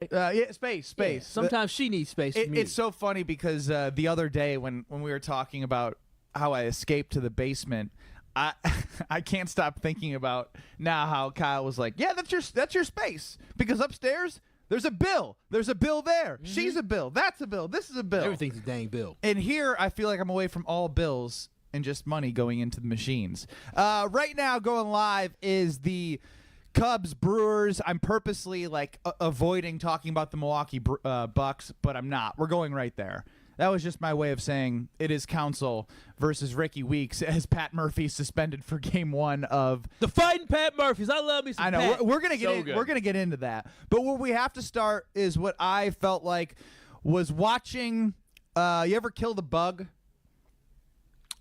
Space. Yeah, sometimes she needs space from you. It's so funny because the other day when we were talking about how I escaped to the basement, I can't stop thinking about now how Kyle was like, yeah, that's your space, because upstairs there's a bill. There's a bill there. Mm-hmm. She's a bill. That's a bill. This is a bill. Everything's a dang bill. And here I feel like I'm away from all bills and just money going into the machines. Right now going live is the Cubs Brewers. I'm purposely avoiding talking about the Milwaukee Bucks, but I'm not. We're going right there. That was just my way of saying it is Council versus Ricky Weeks as Pat Murphy suspended for Game 1 of the Fighting Pat Murphys. I love me some I know Pat. we're gonna get we're gonna get into that, but where we have to start is what I felt like was watching. You ever killed a bug?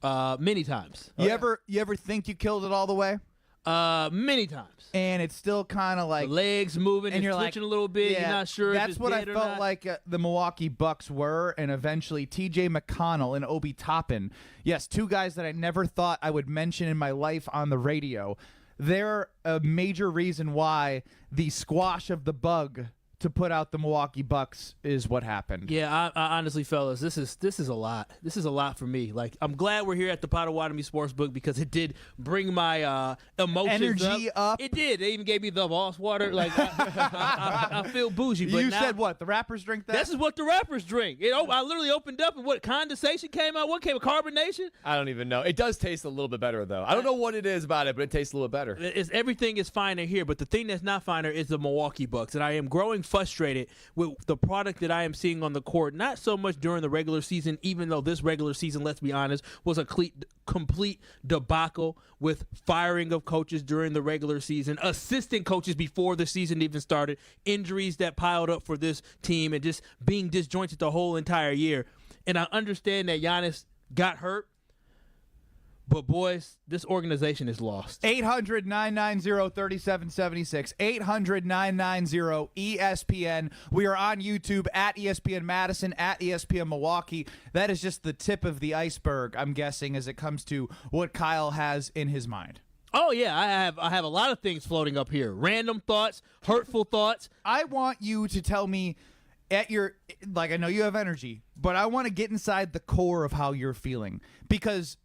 Many times. You ever think you killed it all the way? Many times. And it's still kind of like the legs moving and you're twitching like, a little bit. Yeah, you're not sure. That's if it's what I dead or felt not. like the Milwaukee Bucks were, and eventually T.J. McConnell and Obi Toppin. Yes, two guys that I never thought I would mention in my life on the radio. They're a major reason why the squash of the bug to put out the Milwaukee Bucks is what happened. Yeah, I honestly, fellas, this is a lot. This is a lot for me. Like, I'm glad we're here at the Potawatomi Sportsbook because it did bring my emotions energy up. It did. They even gave me the boss water. Like, I feel bougie. But you now, said what? The rappers drink that? This is what the rappers drink. I literally opened up and what condensation came out? What came? Carbonation? I don't even know. It does taste a little bit better though. I don't know what it is about it, but it tastes a little better. Everything is finer here, but the thing that's not finer is the Milwaukee Bucks, and I am growing frustrated with the product that I am seeing on the court, not so much during the regular season, even though this regular season, let's be honest, was a complete debacle with firing of coaches during the regular season, assistant coaches before the season even started, injuries that piled up for this team, and just being disjointed the whole entire year. And I understand that Giannis got hurt, but, boys, this organization is lost. 800-990-3776. 800-990-ESPN. We are on YouTube at ESPN Madison, at ESPN Milwaukee. That is just the tip of the iceberg, I'm guessing, as it comes to what Kyle has in his mind. Oh, yeah, I have a lot of things floating up here. Random thoughts, hurtful thoughts. I want you to tell me at your, like, I know you have energy, but I want to get inside the core of how you're feeling, because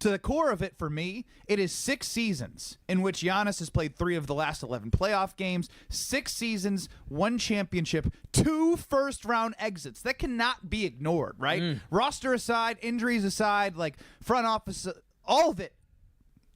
to the core of it, for me, it is 6 seasons in which Giannis has played 3 of the last 11 playoff games, 6 seasons, 1 championship, 2 first-round exits. That cannot be ignored, right? Roster aside, injuries aside, like front office, all of it,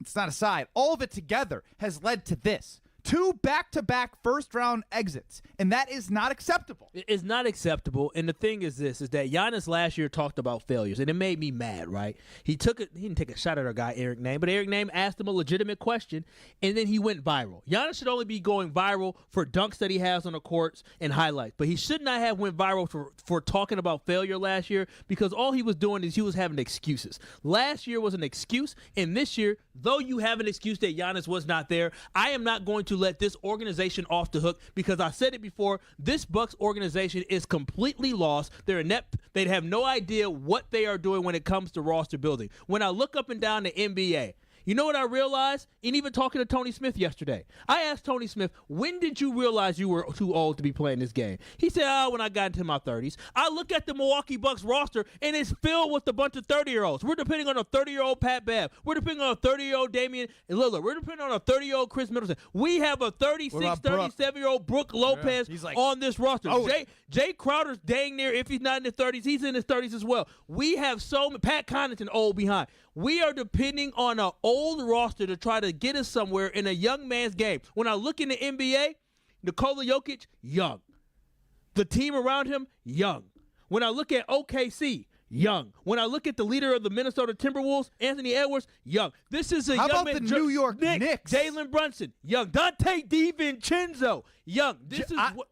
it's not aside, all of it together has led to this. 2 back-to-back first-round exits, and that is not acceptable. It's not acceptable, and the thing is this, is that Giannis last year talked about failures, and it made me mad, right? He didn't take a shot at our guy, Eric Name, but Eric Name asked him a legitimate question, and then he went viral. Giannis should only be going viral for dunks that he has on the courts and highlights, but he should not have went viral for talking about failure last year, because all he was doing is he was having excuses. Last year was an excuse, and this year, though you have an excuse that Giannis was not there, I am not going to let this organization off the hook, because I said it before, this Bucks organization is completely lost. They're inept. They have no idea what they are doing when it comes to roster building. When I look up and down the NBA, you know what I realized? And even talking to Tony Smith yesterday, I asked Tony Smith, when did you realize you were too old to be playing this game? He said, when I got into my 30s. I look at the Milwaukee Bucks roster, and it's filled with a bunch of 30-year-olds. We're depending on a 30-year-old Pat Bev. We're depending on a 30-year-old Damian Lillard. We're depending on a 30-year-old Chris Middleton. We have a 36, 37-year-old Brooke Lopez on this roster. Jay Crowder's dang near, if he's not in his 30s, he's in his 30s as well. We have Pat Connaughton old behind. We are depending on an old roster to try to get us somewhere in a young man's game. When I look in the NBA, Nikola Jokic, young. The team around him, young. When I look at OKC, young. When I look at the leader of the Minnesota Timberwolves, Anthony Edwards, young. This is a How young about man. the New York Knicks? Jalen Brunson, young. Dante DiVincenzo, young.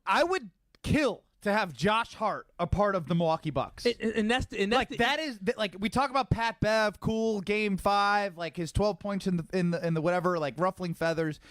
I would kill to have Josh Hart a part of the Milwaukee Bucks. Like we talk about Pat Bev, cool, game 5, like his 12 points in the whatever, like ruffling feathers.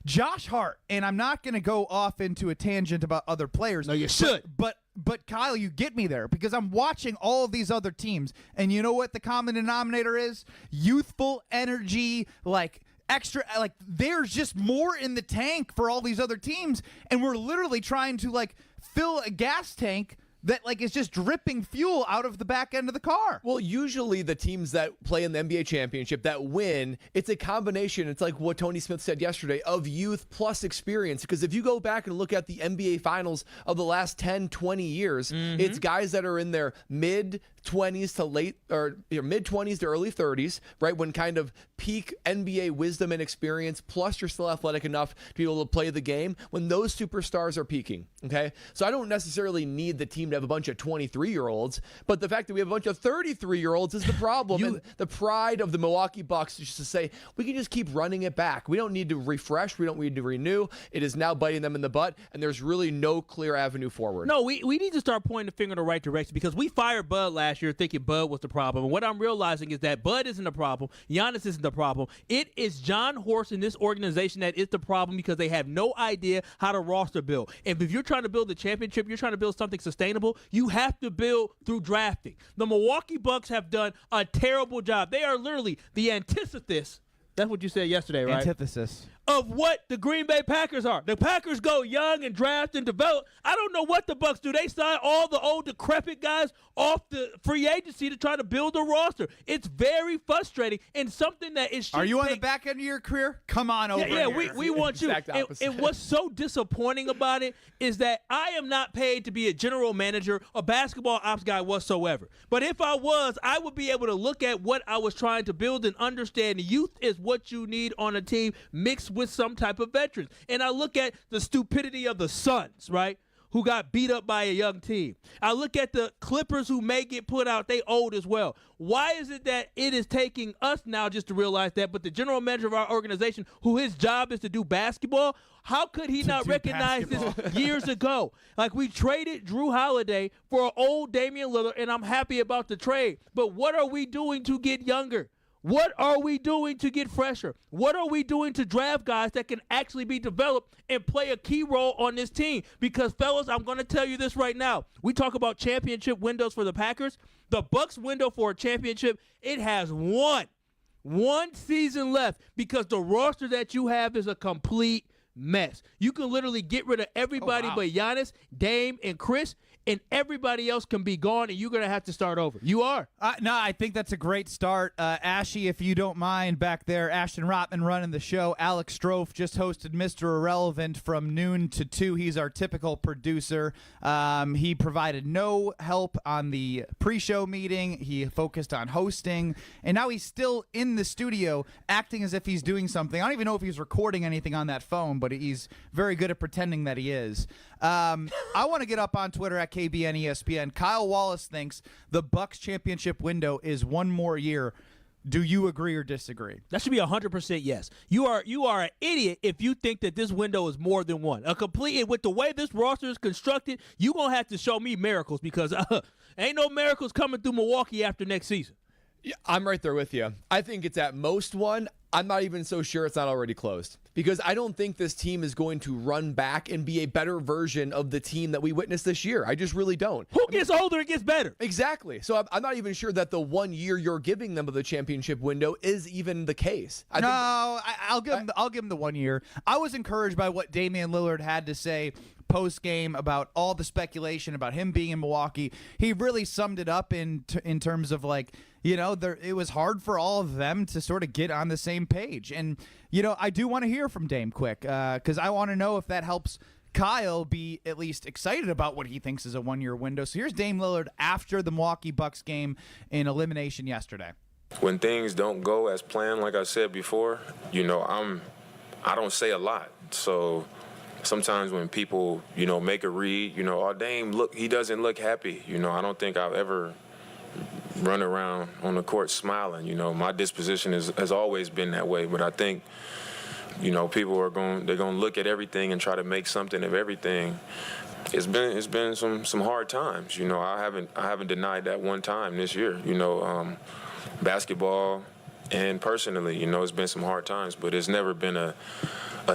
Josh Hart, and I'm not going to go off into a tangent about other players. No, you should. But Kyle, you get me there, because I'm watching all of these other teams, and you know what the common denominator is? Youthful energy, like extra, like there's just more in the tank for all these other teams, and we're literally trying to like fill a gas tank that like is just dripping fuel out of the back end of the car. Well, usually the teams that play in the NBA championship that win, it's a combination. It's like what Tony Smith said yesterday of youth plus experience. Because if you go back and look at the NBA finals of the last 10, 20 years, it's guys that are in their mid-20s to mid-20s to early 30s, right? When kind of peak NBA wisdom and experience, plus you're still athletic enough to be able to play the game when those superstars are peaking, okay? So I don't necessarily need the team to have a bunch of 23-year-olds, but the fact that we have a bunch of 33-year-olds is the problem. And the pride of the Milwaukee Bucks is just to say, we can just keep running it back. We don't need to refresh. We don't need to renew. It is now biting them in the butt, and there's really no clear avenue forward. No, we need to start pointing the finger in the right direction because we fired Bud last year thinking Bud was the problem. And what I'm realizing is that Bud isn't the problem. Giannis isn't the problem. It is John Horst and this organization that is the problem because they have no idea how to roster build. And if you're trying to build a championship, you're trying to build something sustainable, you have to build through drafting. The Milwaukee Bucks have done a terrible job. They are literally the antithesis. That's what you said yesterday, right? Antithesis. Of what the Green Bay Packers are. The Packers go young and draft and develop. I don't know what the Bucks do. They sign all the old decrepit guys off the free agency to try to build a roster. It's very frustrating and something that is. Are you on the back end of your career? Come on over. Yeah, here. we want you. And what's so disappointing about it is that I am not paid to be a general manager or basketball ops guy whatsoever. But if I was, I would be able to look at what I was trying to build and understand youth is what you need on a team mixed with some type of veterans. And I look at the stupidity of the Suns, right, who got beat up by a young team. I look at the Clippers who may get put out. They old as well. Why is it that it is taking us now just to realize that, but the general manager of our organization, who his job is to do basketball, how could he not recognize this years ago? Like, we traded Drew Holiday for an old Damian Lillard, and I'm happy about the trade. But what are we doing to get younger? What are we doing to get fresher? What are we doing to draft guys that can actually be developed and play a key role on this team? Because, fellas, I'm going to tell you this right now. We talk about championship windows for the Packers. The Bucks window for a championship, it has one season left because the roster that you have is a complete mess. You can literally get rid of everybody but Giannis, Dame, and Chris, and everybody else can be gone, and you're going to have to start over. You are. No, I think that's a great start. Ashy, if you don't mind, back there, Ashton Rotman running the show. Alex Strofe just hosted Mr. Irrelevant from noon to 2. He's our typical producer. He provided no help on the pre-show meeting. He focused on hosting, and now he's still in the studio acting as if he's doing something. I don't even know if he's recording anything on that phone, but he's very good at pretending that he is. I want to get up on Twitter at KBN ESPN. Kyle Wallace thinks the Bucks championship window is one more year. Do you agree or disagree? That should be 100% yes. You are an idiot if you think that this window is more than one. With the way this roster is constructed, you're going to have to show me miracles because ain't no miracles coming through Milwaukee after next season. Yeah, I'm right there with you. I think it's at most one. I'm not even so sure it's not already closed because I don't think this team is going to run back and be a better version of the team that we witnessed this year. I just really don't. Who gets older, it gets better. Exactly. So I'm not even sure that the 1 year you're giving them of the championship window is even the case. I'll give him the 1 year. I was encouraged by what Damian Lillard had to say post game about all the speculation about him being in Milwaukee. He really summed it up in terms of it was hard for all of them to sort of get on the same page. And I do want to hear from Dame quick because I want to know if that helps Kyle be at least excited about what he thinks is a 1 year window. So here's Dame Lillard after the Milwaukee Bucks game in elimination yesterday. When things don't go as planned, like I said before, I don't say a lot. So sometimes when people, make a read, Dame, look, he doesn't look happy. I don't think I've ever run around on the court smiling. My disposition has always been that way. But I think, people they're going to look at everything and try to make something of everything. It's been some hard times. I haven't denied that one time this year. Basketball and personally, it's been some hard times, but it's never been a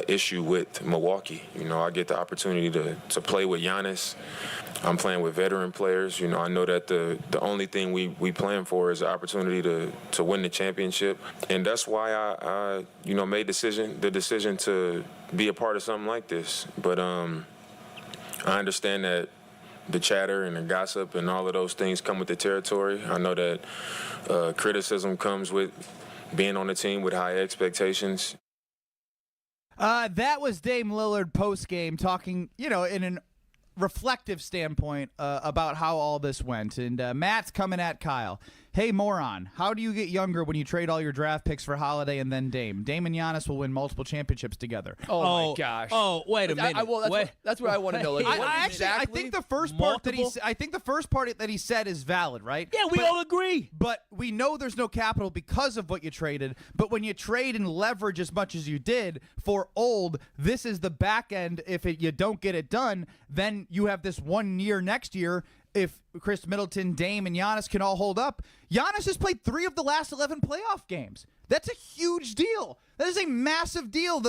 issue with Milwaukee. I get the opportunity to play with Giannis. I'm playing with veteran players. I know that the only thing we plan for is the opportunity to win the championship. And that's why I made the decision to be a part of something like this. But I understand that the chatter and the gossip and all of those things come with the territory. I know that criticism comes with being on the team with high expectations. That was Dame Lillard post-game talking, in an reflective standpoint about how all this went. And Matt's coming at Kyle. Hey, moron, how do you get younger when you trade all your draft picks for Holiday and then Dame? Dame and Giannis will win multiple championships together. Oh my gosh. Oh, wait a minute. That's what I want to know. Like, I think the first part that he said is valid, right? Yeah, we all agree. But we know there's no capital because of what you traded. But when you trade and leverage as much as you did for old, this is the back end. If you don't get it done, then you have this 1 year next year. If Chris Middleton, Dame, and Giannis can all hold up, Giannis has played 3 of the last 11 playoff games. That's a huge deal. That is a massive deal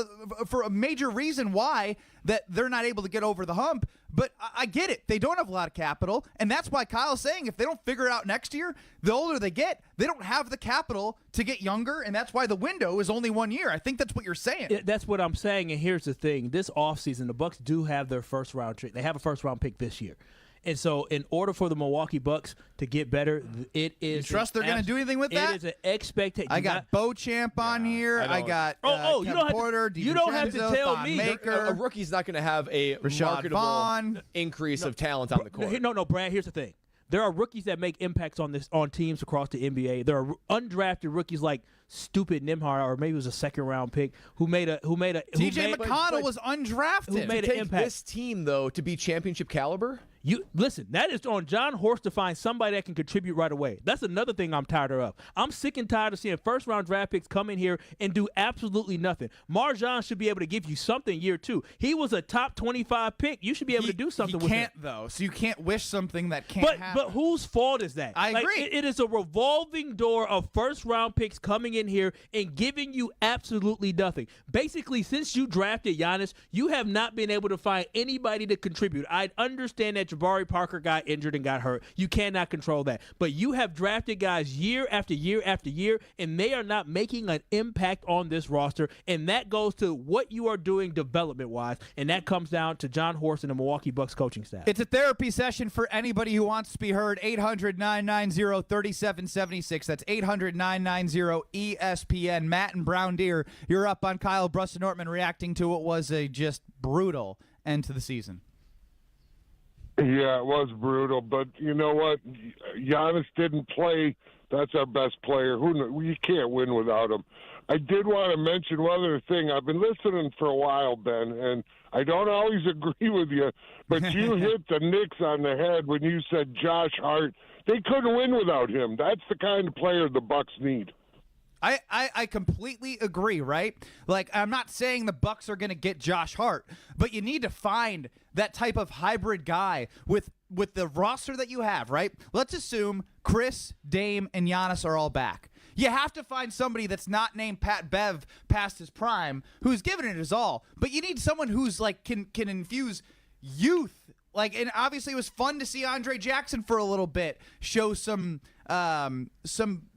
for a major reason why that they're not able to get over the hump. But I get it. They don't have a lot of capital, and that's why Kyle's saying if they don't figure it out next year, the older they get, they don't have the capital to get younger, and that's why the window is only 1 year. I think that's what you're saying. That's what I'm saying, and here's the thing. This offseason, the Bucks do have their first-round pick. They have a first-round pick this year. And so in order for the Milwaukee Bucks to get better, it is... You trust they're going to do anything with that? It is an expectation. I got Beauchamp on here. I got Porter, you don't have to tell me. A rookie's not going to have a marketable increase of talent on the court. No, Brad, here's the thing. There are rookies that make impacts on teams across the NBA. There are undrafted rookies like stupid Nimhar, or maybe it was a second-round pick, who made a TJ McConnell was undrafted. Who made an impact. This team, though, to be championship caliber? You listen, that is on John Horst to find somebody that can contribute right away. That's another thing I'm tired of. I'm sick and tired of seeing first-round draft picks come in here and do absolutely nothing. Marjan should be able to give you something year 2. He was a top 25 pick. You should be able to do something with him. He can't, though, so you can't wish something that can't happen. But whose fault is that? I agree. It is a revolving door of first-round picks coming in here and giving you absolutely nothing. Basically, since you drafted Giannis, you have not been able to find anybody to contribute. I understand that Jabari Parker got injured and got hurt. You cannot control that. But you have drafted guys year after year after year, and they are not making an impact on this roster. And that goes to what you are doing development-wise, and that comes down to John Horst and the Milwaukee Bucks coaching staff. It's a therapy session for anybody who wants to be heard. 800-990-3776. That's 800-990-ESPN. Matt and Brown Deer, you're up on Kyle, Brust, and Nortman reacting to what was a just brutal end to the season. Yeah, it was brutal, but you know what? Giannis didn't play. That's our best player. You can't win without him. I did want to mention one other thing. I've been listening for a while, Ben, and I don't always agree with you, but you hit the Knicks on the head when you said Josh Hart. They couldn't win without him. That's the kind of player the Bucks need. I completely agree, right? Like, I'm not saying the Bucks are going to get Josh Hart, but you need to find that type of hybrid guy with the roster that you have, right? Let's assume Chris, Dame, and Giannis are all back. You have to find somebody that's not named Pat Bev past his prime, who's given it his all, but you need someone who's like can infuse youth. Like, and obviously it was fun to see Andre Jackson for a little bit show some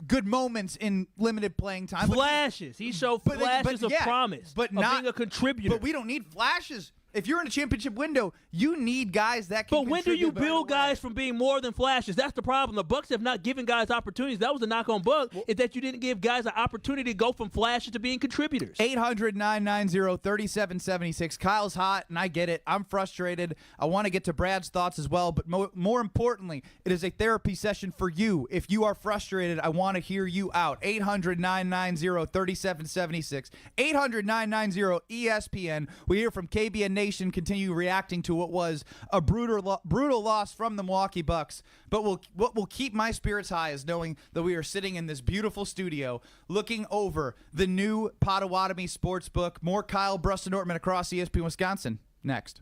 good moments in limited playing time. Flashes. He showed flashes of promise, but of not being a contributor. But we don't need flashes. If you're in a championship window, you need guys that can. But when do you build guys from being more than flashes? That's the problem. The Bucks have not given guys opportunities. That was the knock on Buck, is that you didn't give guys an opportunity to go from flashes to being contributors. 800-990-3776. Kyle's hot, and I get it. I'm frustrated. I want to get to Brad's thoughts as well, but more importantly, it is a therapy session for you. If you are frustrated, I want to hear you out. 800-990-3776. 800-990-ESPN. We hear from KBN Nation, continue reacting to what was a brutal loss from the Milwaukee Bucks. But what will keep my spirits high is knowing that we are sitting in this beautiful studio looking over the new Potawatomi Sportsbook. More Kyle, Brust, and Nortman across ESPN Wisconsin. Next.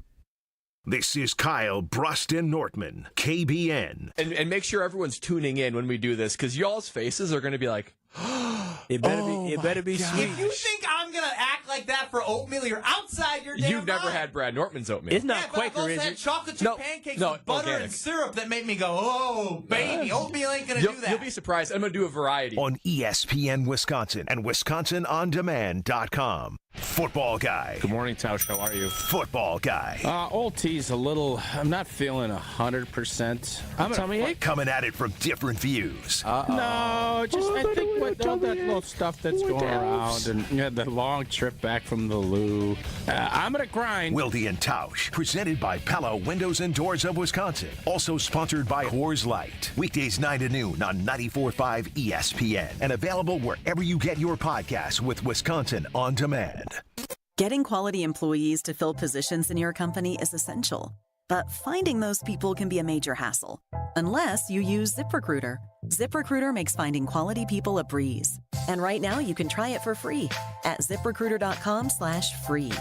This is Kyle, Brust, and Nortman, KBN. And make sure everyone's tuning in when we do this, because y'all's faces are going to be like, it better be sweet. If you think I'm going to act like that for oatmeal, you're outside your damn You've never mind. had Brad Nortman's oatmeal. It's not Quaker, is had it? chocolate chip pancakes with butter organic. and syrup that made me go, oh, baby, oatmeal ain't going to do that. You'll be surprised. I'm going to do a variety. On ESPN Wisconsin and WisconsinOnDemand.com. Football guy. Good morning, Tausch. How are you? Football guy. Old T's a little, I'm not feeling 100%. Tell me, hey. Coming at it from different views. No, just I think with all that little stuff that's going around and the long trip back from the loo, I'm going to grind. Wilde and Tausch, presented by Pella Windows and Doors of Wisconsin. Also sponsored by Coors Light. Weekdays 9 to noon on 94.5 ESPN. And available wherever you get your podcasts with Wisconsin On Demand. Getting quality employees to fill positions in your company is essential, but finding those people can be a major hassle, unless you use ZipRecruiter. ZipRecruiter makes finding quality people a breeze. And right now you can try it for free at ZipRecruiter.com/free.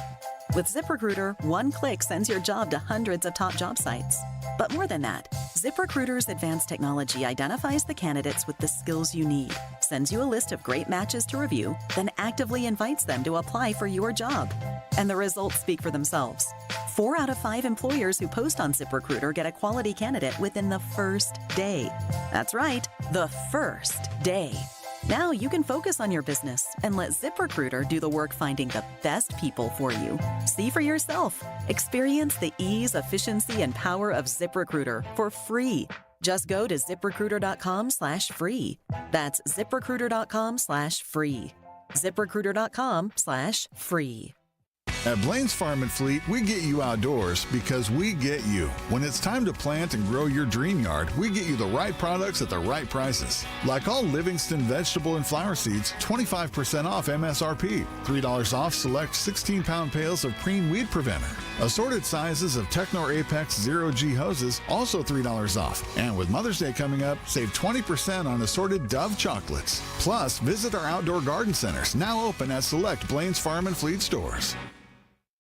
With ZipRecruiter, one click sends your job to hundreds of top job sites. But more than that, ZipRecruiter's advanced technology identifies the candidates with the skills you need, sends you a list of great matches to review, then actively invites them to apply for your job. And the results speak for themselves. 4 out of 5 employers who post on ZipRecruiter get a quality candidate within the first day. That's right, the first day. Now you can focus on your business and let ZipRecruiter do the work finding the best people for you. See for yourself. Experience the ease, efficiency, and power of ZipRecruiter for free. Just go to ZipRecruiter.com/free. That's ZipRecruiter.com/free. ZipRecruiter.com/free. At Blaine's Farm and Fleet, we get you outdoors because we get you. When it's time to plant and grow your dream yard, we get you the right products at the right prices. Like all Livingston vegetable and flower seeds, 25% off MSRP. $3 off select 16-pound pails of Preen Weed Preventer. Assorted sizes of Technor Apex Zero G hoses, also $3 off. And with Mother's Day coming up, save 20% on assorted Dove chocolates. Plus, visit our outdoor garden centers, now open at select Blaine's Farm and Fleet stores.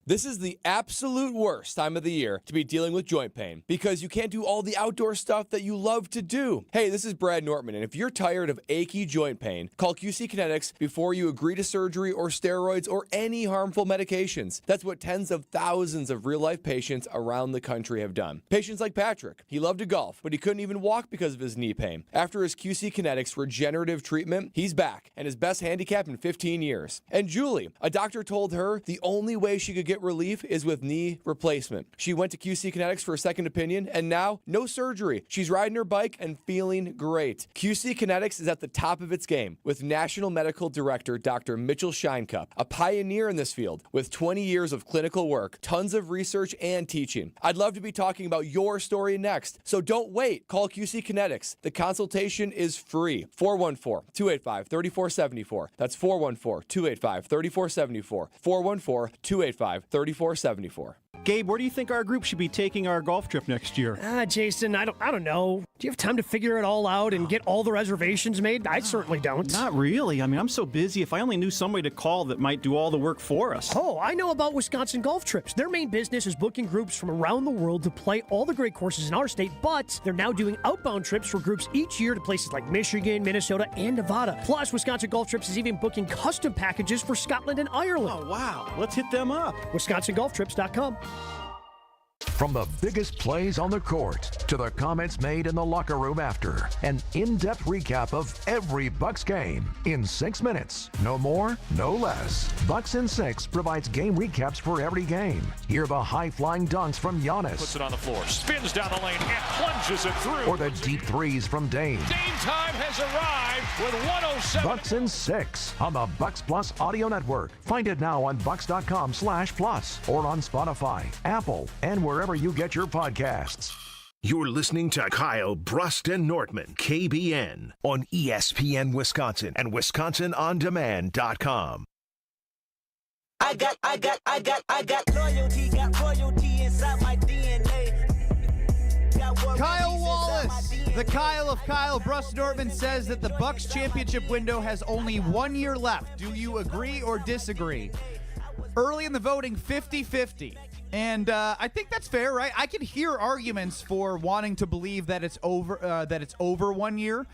This is the absolute worst time of the year to be dealing with joint pain because you can't do all the outdoor stuff that you love to do. Hey, this is Brad Nortman, and if you're tired of achy joint pain, call QC Kinetics before you agree to surgery or steroids or any harmful medications. That's what tens of thousands of real-life patients around the country have done. Patients like Patrick. He loved to golf, but he couldn't even walk because of his knee pain. After his QC Kinetics regenerative treatment, he's back and his best handicap in 15 years. And Julie, a doctor told her the only way she could get relief is with knee replacement. She went to QC Kinetics for a second opinion, and now no surgery. She's riding her bike and feeling great. QC Kinetics is at the top of its game with National Medical Director Dr. Mitchell Scheinkup, a pioneer in this field with 20 years of clinical work, tons of research and teaching. I'd love to be talking about your story next, so don't wait. Call QC Kinetics. The consultation is free. 414-285-3474. That's 414-285-3474. 414-285-3474. Gabe, where do you think our group should be taking our golf trip next year? Jason, I don't know. Do you have time to figure it all out and get all the reservations made? I certainly don't. Not really. I mean, I'm so busy. If I only knew somebody to call that might do all the work for us. Oh, I know about Wisconsin Golf Trips. Their main business is booking groups from around the world to play all the great courses in our state, but they're now doing outbound trips for groups each year to places like Michigan, Minnesota, and Nevada. Plus, Wisconsin Golf Trips is even booking custom packages for Scotland and Ireland. Oh, wow. Let's hit them up. WisconsinGolfTrips.com. From the biggest plays on the court to the comments made in the locker room after, an in-depth recap of every Bucks game in 6 minutes. No more, no less. Bucks in 6 provides game recaps for every game. Hear the high-flying dunks from Giannis. Puts it on the floor, spins down the lane, and plunges it through. Or the deep threes from Dame. Dame time has arrived with 107. Bucks in 6 on the Bucks Plus Audio Network. Find it now on bucks.com/plus or on Spotify, Apple, and wherever you get your podcasts. You're listening to Kyle, Brust, and Nortman, KBN, on ESPN Wisconsin and WisconsinOnDemand.com. I got loyalty inside my DNA. Kyle Wallace, the Kyle of Kyle, Brust Nortman, says that the Bucks championship window has only 1 year left. Do you agree or disagree? Early in the voting, 50-50. And I think that's fair, right? I can hear arguments for wanting to believe that it's over 1 year,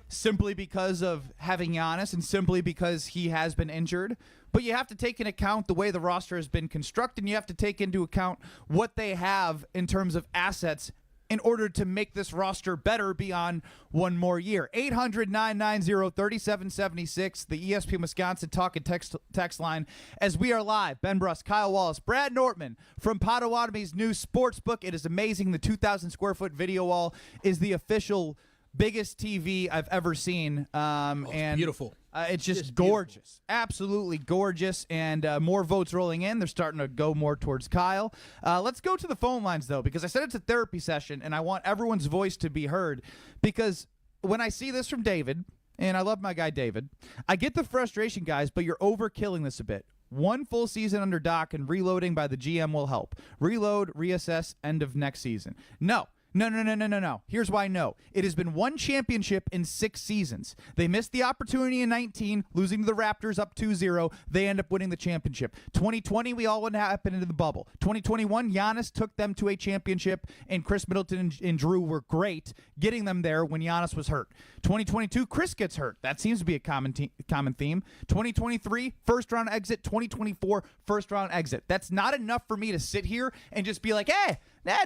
simply because of having Giannis and simply because he has been injured. But you have to take into account the way the roster has been constructed, and you have to take into account what they have in terms of assets in order to make this roster better beyond one more year. 800-990-3776, the ESPN Wisconsin talk and text line, as we are live. Ben Brust, Kyle Wallace, Brad Nortman from Potawatomi's new Sportsbook. It is amazing. The 2,000 square foot video wall is the official biggest TV I've ever seen. And beautiful. It's just gorgeous. Beautiful. Absolutely gorgeous. And more votes rolling in. They're starting to go more towards Kyle. Let's go to the phone lines, though, because I said it's a therapy session, and I want everyone's voice to be heard. Because when I see this from David, and I love my guy David, I get the frustration, guys, but you're overkilling this a bit. One full season under Doc and reloading by the GM will help. Reload, reassess, end of next season. No. Here's why no. It has been one championship in 6 seasons. They missed the opportunity in 19, losing to the Raptors up 2-0. They end up winning the championship. 2020, we all went happened into the bubble. 2021, Giannis took them to a championship, and Chris Middleton and Drew were great getting them there when Giannis was hurt. 2022, Chris gets hurt. That seems to be a common theme. 2023, first-round exit. 2024, first-round exit. That's not enough for me to sit here and just be like,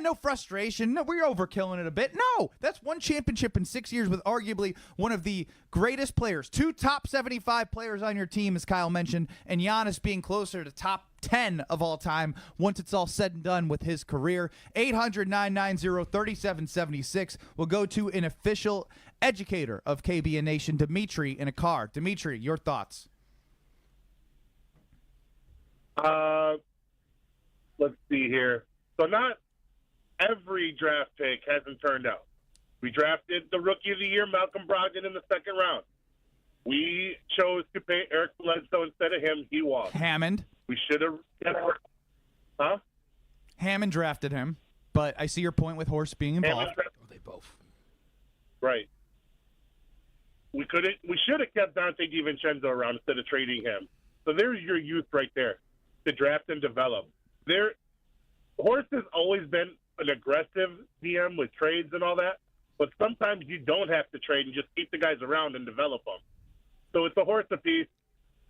no frustration. No, we're overkilling it a bit. No, that's one championship in 6 years with arguably one of the greatest players. 2 top 75 players on your team, as Kyle mentioned, and Giannis being closer to top 10 of all time once it's all said and done with his career. 800-990-3776. We'll go to an official educator of KBN Nation, Dimitri, in a car. Dimitri, your thoughts? Let's see here. So not every draft pick hasn't turned out. We drafted the Rookie of the Year, Malcolm Brogdon, in the 2nd round. We chose to pay Eric Bledsoe instead of him. He walked. Hammond. We should have. Huh? Hammond drafted him, but I see your point with Horst being involved. They both. Right. We should have kept Dante DiVincenzo around instead of trading him. So there's your youth right there to draft and develop. Horst has always been an aggressive GM with trades and all that, but sometimes you don't have to trade and just keep the guys around and develop them. So it's a Horst apiece.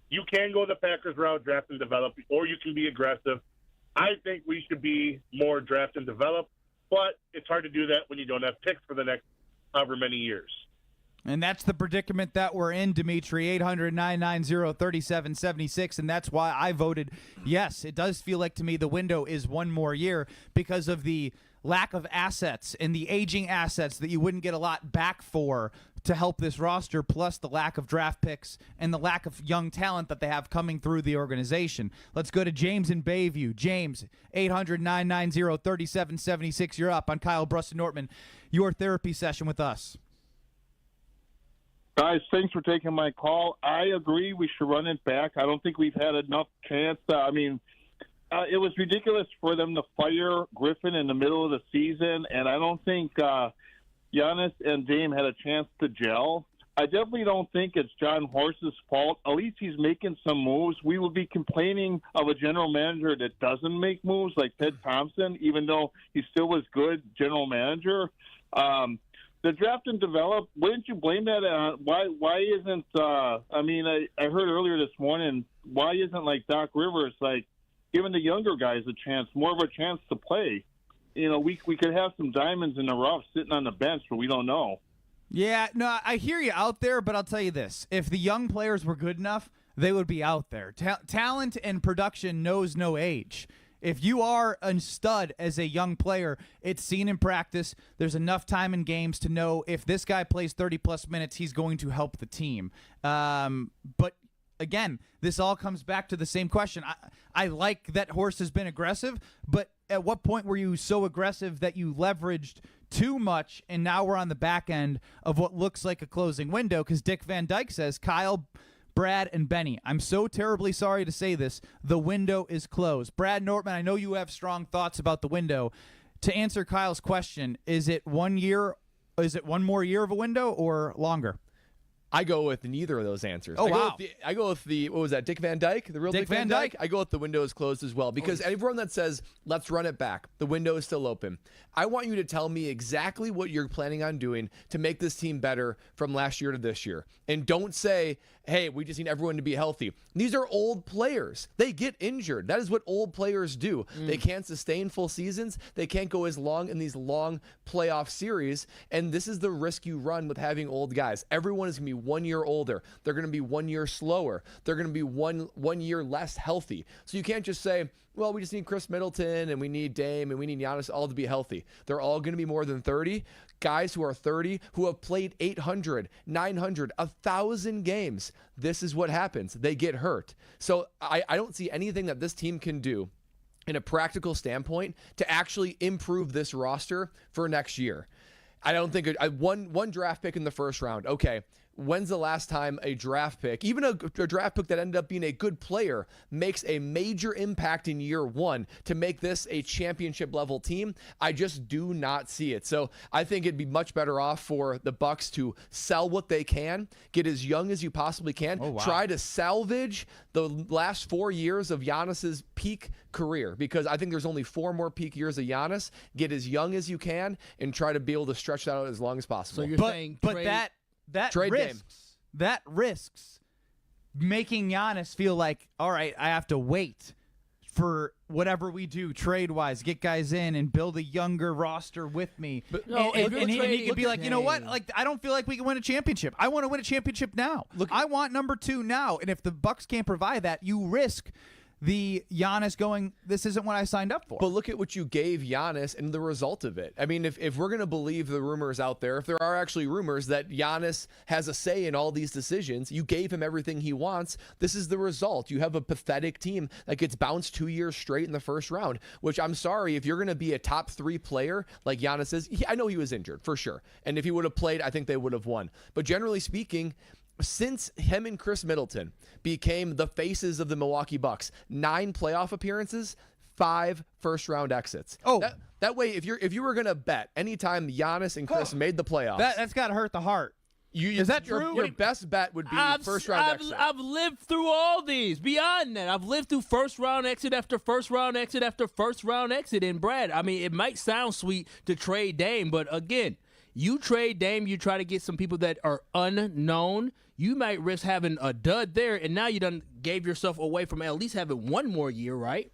You can go the Packers route, draft and develop, or you can be aggressive. I think we should be more draft and develop, but it's hard to do that when you don't have picks for the next however many years. And that's the predicament that we're in, Dimitri. 800-990-3776, and that's why I voted yes. It does feel like to me the window is one more year because of the lack of assets and the aging assets that you wouldn't get a lot back for to help this roster, plus the lack of draft picks and the lack of young talent that they have coming through the organization. Let's go to James in Bayview. James, 800-990-3776. You're up on Kyle, Brust, and Nortman. Your therapy session with us. Guys, thanks for taking my call. I agree we should run it back. I don't think we've had enough chance. It was ridiculous for them to fire Griffin in the middle of the season, and I don't think Giannis and Dame had a chance to gel. I definitely don't think it's John Horst's fault. At least he's making some moves. We would be complaining of a general manager that doesn't make moves like Ted Thompson, even though he still was good general manager. The draft and develop, wouldn't you blame that on why isn't I heard earlier this morning, why isn't like Doc Rivers giving the younger guys more of a chance to play? We could have some diamonds in the rough sitting on the bench, but we don't know. Yeah, no, I hear you out there, but I'll tell you this. If the young players were good enough, they would be out there. Talent and production knows no age. If you are a stud as a young player, it's seen in practice. There's enough time in games to know if this guy plays 30-plus minutes, he's going to help the team. But, again, this all comes back to the same question. I like that Horst has been aggressive, but at what point were you so aggressive that you leveraged too much, and now we're on the back end of what looks like a closing window? Because Dick Van Dyke says, Kyle, Brad, and Benny, I'm so terribly sorry to say this, the window is closed. Brad Nortman, I know you have strong thoughts about the window. To answer Kyle's question, is it 1 year? Is it one more year of a window or longer? I go with neither of those answers. Oh, I go with the what was that? Dick Van Dyke, the real Dick Van Dyke. I go with the window is closed as well because everyone that says let's run it back, the window is still open. I want you to tell me exactly what you're planning on doing to make this team better from last year to this year, and don't say, "Hey, we just need everyone to be healthy." These are old players; they get injured. That is what old players do. They can't sustain full seasons. They can't go as long in these long playoff series, and this is the risk you run with having old guys. Everyone is going to be 1 year older. They're going to be 1 year slower. They're going to be one year less healthy. So you can't just say, well, we just need Chris Middleton and we need Dame and we need Giannis all to be healthy. They're all going to be more than 30. Guys who are 30 who have played 800, 900, 1,000 games. This is what happens. They get hurt. So I don't see anything that this team can do in a practical standpoint to actually improve this roster for next year. I don't think one draft pick in the first round. Okay, when's the last time a draft pick, even a draft pick that ended up being a good player, makes a major impact in year one to make this a championship level team? I just do not see it. So I think it'd be much better off for the Bucks to sell what they can, get as young as you possibly can, try to salvage the last 4 years of Giannis's peak career, because I think there's only 4 more peak years of Giannis. Get as young as you can and try to be able to stretch that out as long as possible. So you're saying that risks making Giannis feel like, all right, I have to wait for whatever we do trade-wise, get guys in and build a younger roster with me. But, and he could be like, you know what? Like, I don't feel like we can win a championship. I want to win a championship now. I want number 2 now. And if the Bucks can't provide that, you risk the Giannis going, this isn't what I signed up for. But look at what you gave Giannis and the result of it. I mean, if we're going to believe the rumors out there, if there are actually rumors that Giannis has a say in all these decisions, you gave him everything he wants. This is the result. You have a pathetic team that gets bounced 2 years straight in the first round, which I'm sorry, if you're going to be a top 3 player like Giannis is, I know he was injured for sure. And if he would have played, I think they would have won. But generally speaking, since him and Chris Middleton became the faces of the Milwaukee Bucks, 9 playoff appearances, 5 first-round exits. Oh, that way, if you were gonna bet anytime Giannis and Chris made the playoffs, that's got to hurt the heart. Is that true? Your best bet would be first-round exit. I've lived through all these. Beyond that, I've lived through first-round exit after first-round exit after first-round exit. And Brad, I mean, it might sound sweet to trade Dame, but again, you trade Dame, you try to get some people that are unknown. You might risk having a dud there, and now you done gave yourself away from at least having 1 more year, right?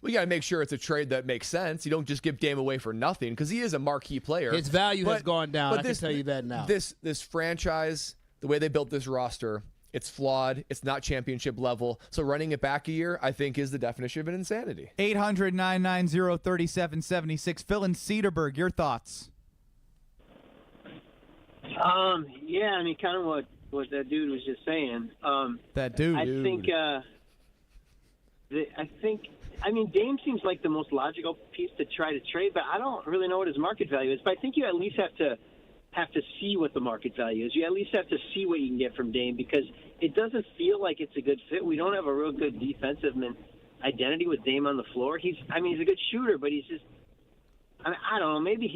We got to make sure it's a trade that makes sense. You don't just give Dame away for nothing because he is a marquee player. His value has gone down. I can tell you that now. This franchise, the way they built this roster, it's flawed. It's not championship level. So running it back a year, I think, is the definition of an insanity. 800-990-3776. Phil in Cedarburg, your thoughts? Yeah, I mean, kind of what that dude was just saying. That dude. I mean, Dame seems like the most logical piece to try to trade, but I don't really know what his market value is. But I think you at least have to see what the market value is. You at least have to see what you can get from Dame because it doesn't feel like it's a good fit. We don't have a real good defensive identity with Dame on the floor. He's a good shooter, but he's just, I don't know, maybe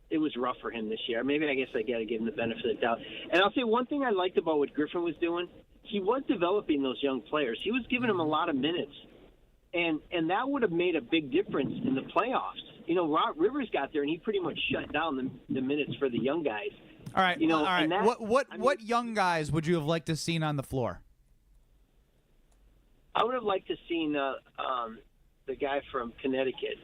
it was rough for him this year. Maybe I guess I got to give him the benefit of the doubt. And I'll say one thing I liked about what Griffin was doing, he was developing those young players. He was giving them a lot of minutes. And that would have made a big difference in the playoffs. You know, Rivers got there, and he pretty much shut down the minutes for the young guys. All right. All right. What young guys would you have liked to have seen on the floor? I would have liked to have seen the guy from Connecticut.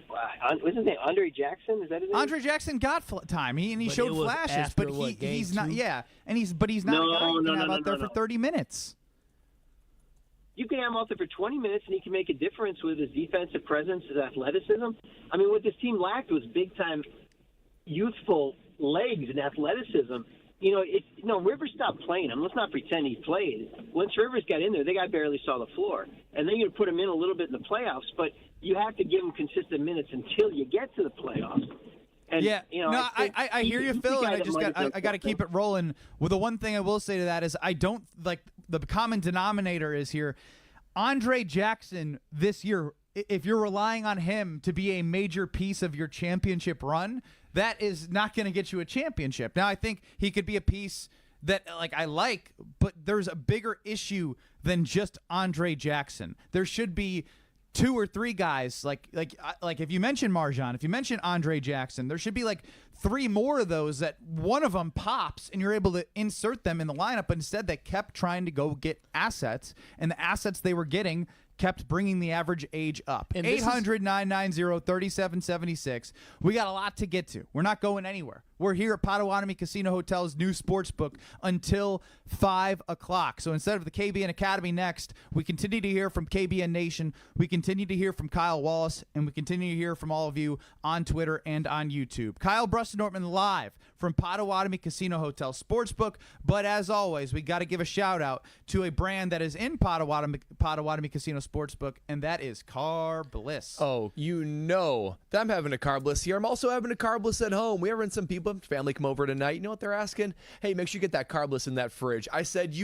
What's his name? Andre Jackson? Is that his name? Andre Jackson got time. He showed flashes, but he's not. Yeah, but he's not a guy you can have out there for 30 minutes. You can have him out there for 20 minutes, and he can make a difference with his defensive presence, his athleticism. I mean, what this team lacked was big-time youthful legs and athleticism. You know, Rivers stopped playing him. Let's not pretend he played. Once Rivers got in there, the guy barely saw the floor. And then you put him in a little bit in the playoffs, but you have to give him consistent minutes until you get to the playoffs. And, yeah, I hear you, Phil, and I got to keep it rolling. Well, the one thing I will say to that is I don't like the common denominator is here. Andre Jackson this year, if you're relying on him to be a major piece of your championship run, that is not going to get you a championship. Now, I think he could be a piece that I like, but there's a bigger issue than just Andre Jackson. There should be 2 or 3 guys like if you mention Marjan, if you mention Andre Jackson, there should be 3 more of those that one of them pops and you're able to insert them in the lineup. But instead, they kept trying to go get assets, and the assets they were getting kept bringing the average age up. 800-990-3776. We got a lot to get to. We're not going anywhere. We're here at Potawatomi Casino Hotel's new Sportsbook until 5 o'clock. So instead of the KBN Academy next, we continue to hear from KBN Nation. We continue to hear from Kyle Wallace, and we continue to hear from all of you on Twitter and on YouTube. Kyle, Brust, and Nortman live from Potawatomi Casino Hotel Sportsbook. But as always, we got to give a shout-out to a brand that is in Potawatomi Casino Sportsbook, and that is Carb Bliss. Oh, you know that I'm having a Carb Bliss here. I'm also having a Carb Bliss at home. We're having some people, family come over tonight. You know what they're asking? Hey, make sure you get that Carb Bliss in that fridge. I said,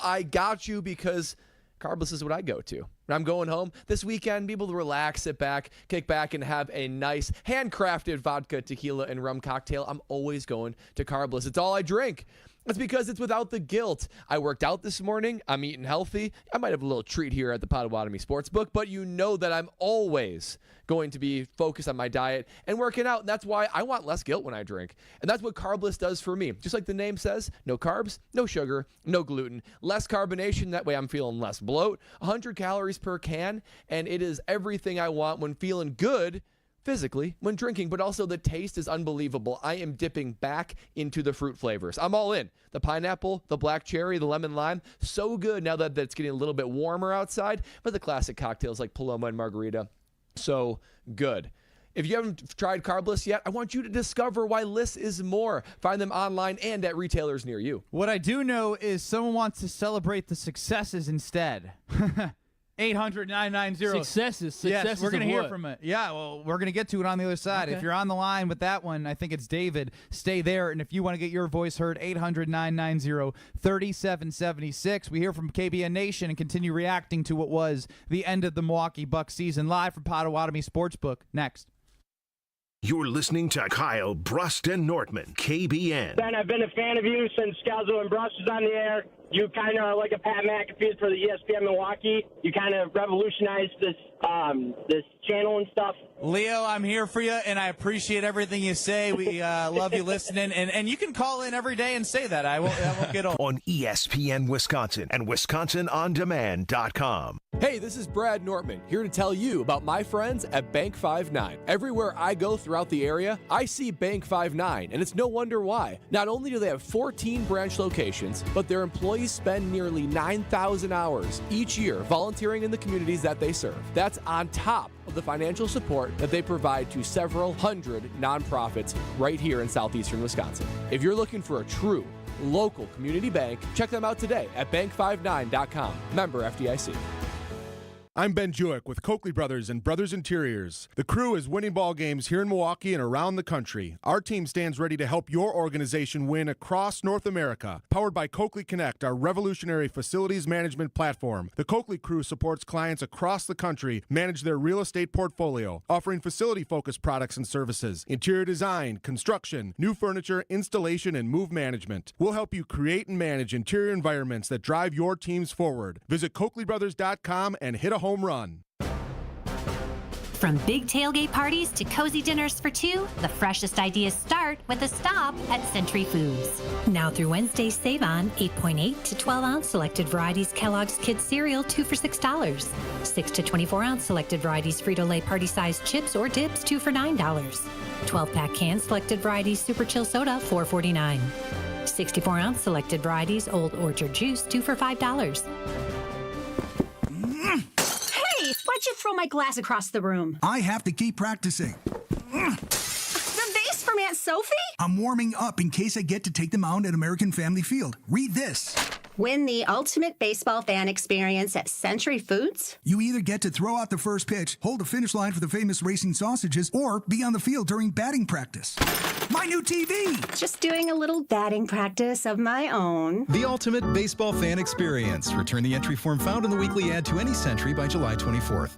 I got you, because Carb Bliss is what I go to. When I'm going home this weekend, be able to relax, sit back, kick back, and have a nice handcrafted vodka, tequila, and rum cocktail. I'm always going to Carb Bliss. It's all I drink. That's because it's without the guilt. I worked out this morning. I'm eating healthy. I might have a little treat here at the Potawatomi Sportsbook, but you know that I'm always going to be focused on my diet and working out, and that's why I want less guilt when I drink. And that's what Carb Bliss does for me. Just like the name says, no carbs, no sugar, no gluten, less carbonation. That way I'm feeling less bloat, 100 calories per can, and it is everything I want when feeling good physically when drinking, but also the taste is unbelievable. I am dipping back into the fruit flavors. I'm all in. The pineapple, the black cherry, the lemon lime, so good now that it's getting a little bit warmer outside, but the classic cocktails like Paloma and Margarita, so good. If you haven't tried Carb Bliss yet, I want you to discover why Bliss is more. Find them online and at retailers near you. What I do know is someone wants to celebrate the successes instead. 800-990. Successes. Yes, we're going to hear what? from it. Yeah, well, we're going to get to it on the other side. Okay. If you're on the line with that one, I think it's David. Stay there. And if you want to get your voice heard, 800-990-3776. We hear from KBN Nation and continue reacting to what was the end of the Milwaukee Bucks season. Live from Potawatomi Sportsbook. Next. You're listening to Kyle, Brust, and Nortman, KBN. Ben, I've been a fan of you since Scalzo and Brust was on the air. You kind of are like a Pat McAfee for the ESPN Milwaukee. You kind of revolutionized this channel and stuff. Leo, I'm here for you, and I appreciate everything you say. We love you listening, and you can call in every day and say that. I won't get old. On ESPN Wisconsin and WisconsinOnDemand.com. Hey, this is Brad Nortman, here to tell you about my friends at Bank 5-9. Everywhere I go throughout the area, I see Bank 5-9, and it's no wonder why. Not only do they have 14 branch locations, but their employees spend nearly 9,000 hours each year volunteering in the communities that they serve. That's on top of the financial support that they provide to several hundred nonprofits right here in southeastern Wisconsin. If you're looking for a true local community bank, check them out today at bank59.com. Member FDIC. I'm Ben Jewick with Coakley Brothers and Brothers Interiors. The crew is winning ball games here in Milwaukee and around the country. Our team stands ready to help your organization win across North America. Powered by Coakley Connect, our revolutionary facilities management platform. The Coakley crew supports clients across the country manage their real estate portfolio, offering facility-focused products and services, interior design, construction, new furniture, installation, and move management. We'll help you create and manage interior environments that drive your teams forward. Visit CoakleyBrothers.com and hit a home run. From big tailgate parties to cozy dinners for two, the freshest ideas start with a stop at Century Foods. Now through Wednesday, save on 8.8 to 12-ounce selected varieties Kellogg's Kids cereal, 2 for $6. 6 to 24-ounce selected varieties Frito-Lay party-sized chips or dips, 2 for $9. 12-pack cans selected varieties Super Chill soda, $4.49. 64-ounce selected varieties Old Orchard juice, 2 for $5. Hey, why'd you throw my glass across the room? I have to keep practicing. The vase from Aunt Sophie? I'm warming up in case I get to take them out at American Family Field. Read this. Win the ultimate baseball fan experience at Century Foods? You either get to throw out the first pitch, hold the finish line for the famous racing sausages, or be on the field during batting practice. My new TV! Just doing a little batting practice of my own. The ultimate baseball fan experience. Return the entry form found in the weekly ad to any Century by July 24th.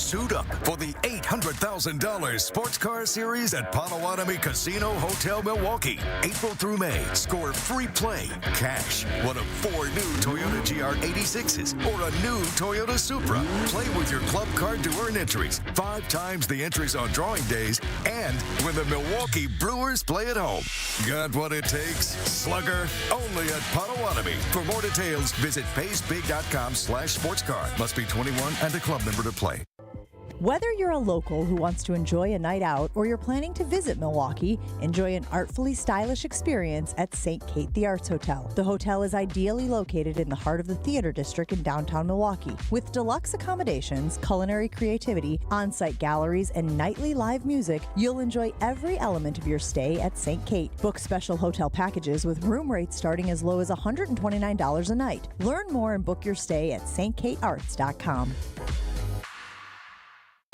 Suit up for the $800,000 Sports Car Series at Potawatomi Casino Hotel Milwaukee. April through May, score free play, cash, one of 4 new Toyota GR86s or a new Toyota Supra. Play with your club card to earn entries, 5 times the entries on drawing days, and when the Milwaukee Brewers play at home. Got what it takes? Slugger, only at Potawatomi. For more details, visit paysbig.com/sportscar. Must be 21 and a club member to play. Whether you're a local who wants to enjoy a night out or you're planning to visit Milwaukee, enjoy an artfully stylish experience at St. Kate the Arts Hotel. The hotel is ideally located in the heart of the theater district in downtown Milwaukee. With deluxe accommodations, culinary creativity, on-site galleries, and nightly live music, you'll enjoy every element of your stay at St. Kate. Book special hotel packages with room rates starting as low as $129 a night. Learn more and book your stay at stkatearts.com.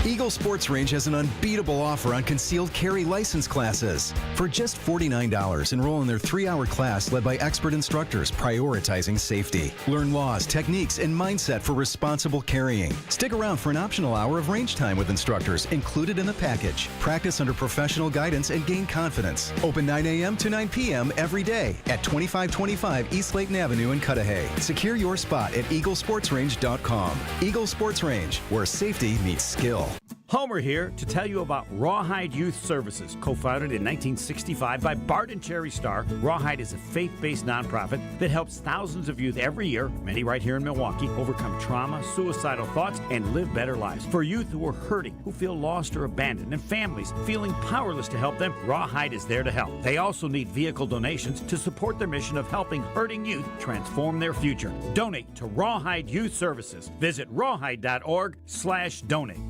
Eagle Sports Range has an unbeatable offer on concealed carry license classes. For just $49, enroll in their 3-hour class led by expert instructors prioritizing safety. Learn laws, techniques, and mindset for responsible carrying. Stick around for an optional hour of range time with instructors included in the package. Practice under professional guidance and gain confidence. Open 9 a.m. to 9 p.m. every day at 2525 East Layton Avenue in Cudahy. Secure your spot at eaglesportsrange.com. Eagle Sports Range, where safety meets skill. Homer here to tell you about Rawhide Youth Services. Co-founded in 1965 by Bart and Cherry Starr, Rawhide is a faith-based nonprofit that helps thousands of youth every year, many right here in Milwaukee, overcome trauma, suicidal thoughts, and live better lives. For youth who are hurting, who feel lost or abandoned, and families feeling powerless to help them, Rawhide is there to help. They also need vehicle donations to support their mission of helping hurting youth transform their future. Donate to Rawhide Youth Services. Visit rawhide.org/donate.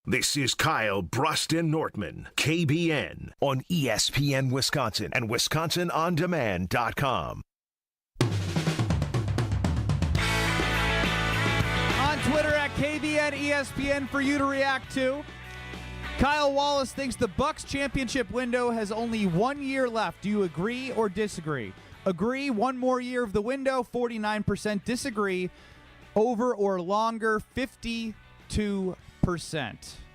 This is Kyle, Brust, and Nortman, KBN, on ESPN Wisconsin and WisconsinOnDemand.com. On Twitter at KBN ESPN for you to react to. Kyle Wallace thinks the Bucks championship window has only 1 year left. Do you agree or disagree? Agree, 1 more year of the window, 49%. Disagree, over or longer, 52%.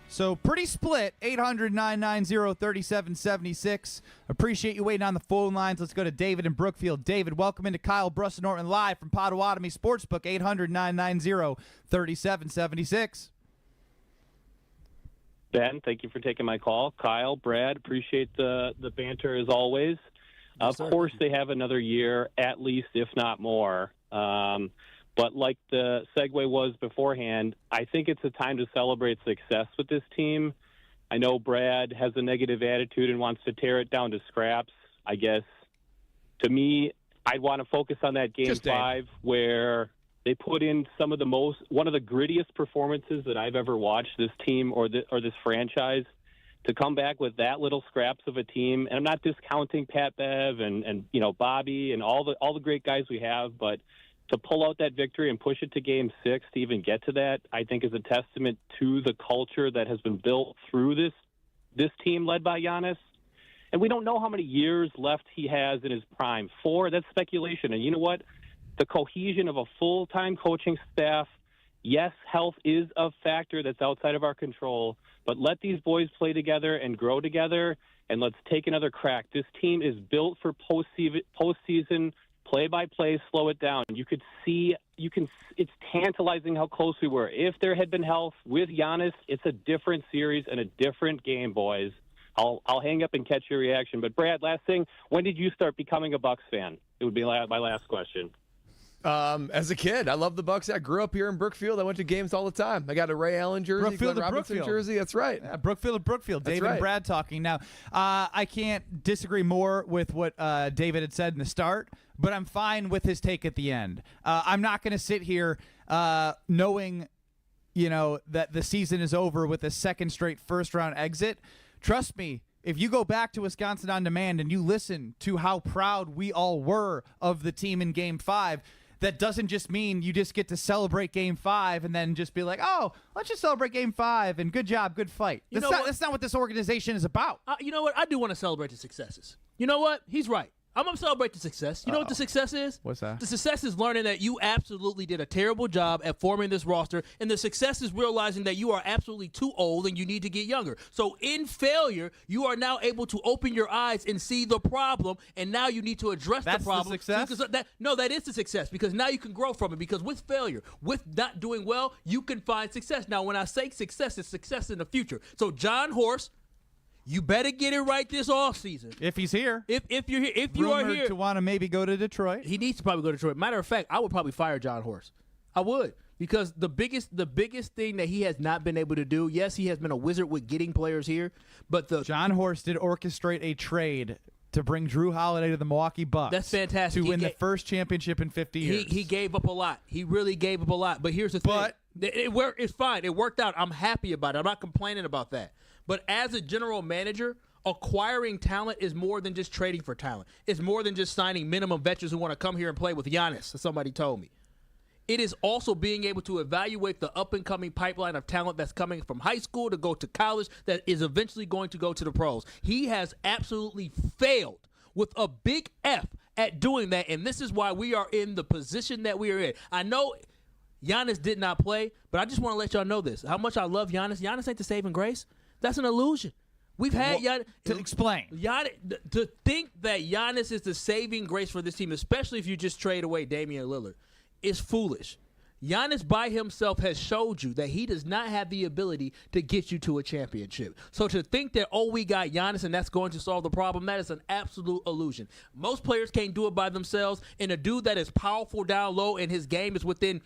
So pretty split, 800-990-3776. Appreciate you waiting on the phone lines. Let's go to David in Brookfield. David, welcome into Kyle, Brust, and Nortman live from Potawatomi Sportsbook, 800-990-3776. Ben, thank you for taking my call. Kyle, Brad, appreciate the banter as always. Of course, they have another year, at least, if not more. But like the segue was beforehand, I think it's a time to celebrate success with this team. I know Brad has a negative attitude and wants to tear it down to scraps. I guess, to me, I'd want to focus on that Game 5 where they put in one of the grittiest performances that I've ever watched this team or this franchise. To come back with that little scraps of a team, and I'm not discounting Pat Bev and Bobby and all the great guys we have, but to pull out that victory and push it to Game 6 to even get to that, I think is a testament to the culture that has been built through this team led by Giannis. And we don't know how many years left he has in his prime. 4, that's speculation. And you know what? The cohesion of a full-time coaching staff, yes, health is a factor that's outside of our control, but let these boys play together and grow together, and let's take another crack. This team is built for postseason play-by-play, slow it down. It's tantalizing how close we were. If there had been health with Giannis, it's a different series and a different game, boys. I'll hang up and catch your reaction. But, Brad, last thing, when did you start becoming a Bucks fan? It would be my last question. As a kid, I love the Bucks. I grew up here in Brookfield. I went to games all the time. I got a Ray Allen jersey, Brookfield Glenn Robinson jersey. That's right. Yeah, Brookfield to Brookfield. David and Brad talking. Now, I can't disagree more with what David had said in the start, but I'm fine with his take at the end. I'm not going to sit here knowing, that the season is over with a second straight first-round exit. Trust me, if you go back to Wisconsin On Demand and you listen to how proud we all were of the team in Game 5, that doesn't just mean you just get to celebrate Game 5 and then just be like, oh, let's just celebrate Game 5 and good job, good fight. That's not what this organization is about. You know what? I do want to celebrate the successes. You know what? He's right. I'm going to celebrate the success. You know what the success is? What's that? The success is learning that you absolutely did a terrible job at forming this roster, and the success is realizing that you are absolutely too old and you need to get younger. So in failure, you are now able to open your eyes and see the problem, and now you need to address the problem. That's the success? Because that is the success, because now you can grow from it, because with failure, with not doing well, you can find success. Now, when I say success, it's success in the future. So John Horst, you better get it right this offseason. If he's here. If you're here, if you are Rumored here. to want to maybe go to Detroit. He needs to probably go to Detroit. Matter of fact, I would probably fire John Horst. I would. Because the biggest thing that he has not been able to do, yes, he has been a wizard with getting players here, but John Horst did orchestrate a trade to bring Drew Holiday to the Milwaukee Bucks. That's fantastic. To win the first championship in 50 years. He gave up a lot. He really gave up a lot. But here's the thing. It's fine. It worked out. I'm happy about it. I'm not complaining about that. But as a general manager, acquiring talent is more than just trading for talent. It's more than just signing minimum veterans who want to come here and play with Giannis, as somebody told me. It is also being able to evaluate the up-and-coming pipeline of talent that's coming from high school to go to college that is eventually going to go to the pros. He has absolutely failed with a big F at doing that, and this is why we are in the position that we are in. I know Giannis did not play, but I just want to let y'all know this. How much I love Giannis. Giannis ain't the saving grace. That's an illusion. We've had Giannis. To explain. To think that Giannis is the saving grace for this team, especially if you just trade away Damian Lillard, is foolish. Giannis by himself has showed you that he does not have the ability to get you to a championship. So to think that, we got Giannis and that's going to solve the problem, that is an absolute illusion. Most players can't do it by themselves, and a dude that is powerful down low and his game is within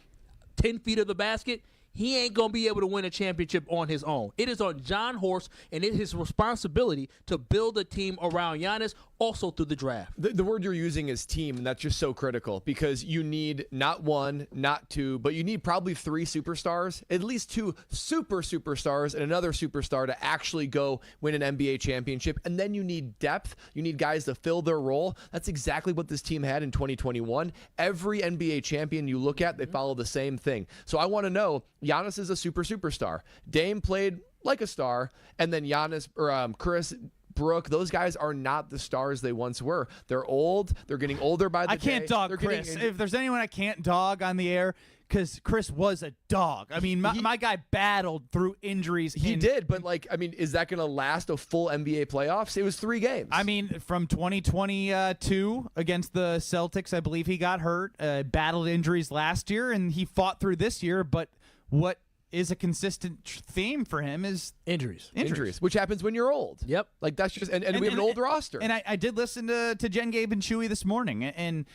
10 feet of the basket, he ain't going to be able to win a championship on his own. It is on John Horst, and it is his responsibility to build a team around Giannis, also through the draft. The word you're using is team, and that's just so critical because you need not one, not two, but you need probably 3 superstars, at least 2 superstars, and another superstar to actually go win an NBA championship. And then you need depth. You need guys to fill their role. That's exactly what this team had in 2021. Every NBA champion you look at, they follow the same thing. So I want to know, Giannis is a superstar. Dame played like a star, and then Giannis or Chris Brooke, those guys are not the stars they once were. They're old. They're getting older by the day. I can't dog Chris. If there's anyone I can't dog on the air, because Chris was a dog. I mean, my guy battled through injuries. He did, but is that going to last a full NBA playoffs? It was 3 games. I mean, from 2022 against the Celtics, I believe he got hurt, battled injuries last year, and he fought through this year. But what is a consistent theme for him is injuries, which happens when you're old. Yep. That's just, and we have an old roster. And I did listen to Jen, Gabe, and Chewy this morning, and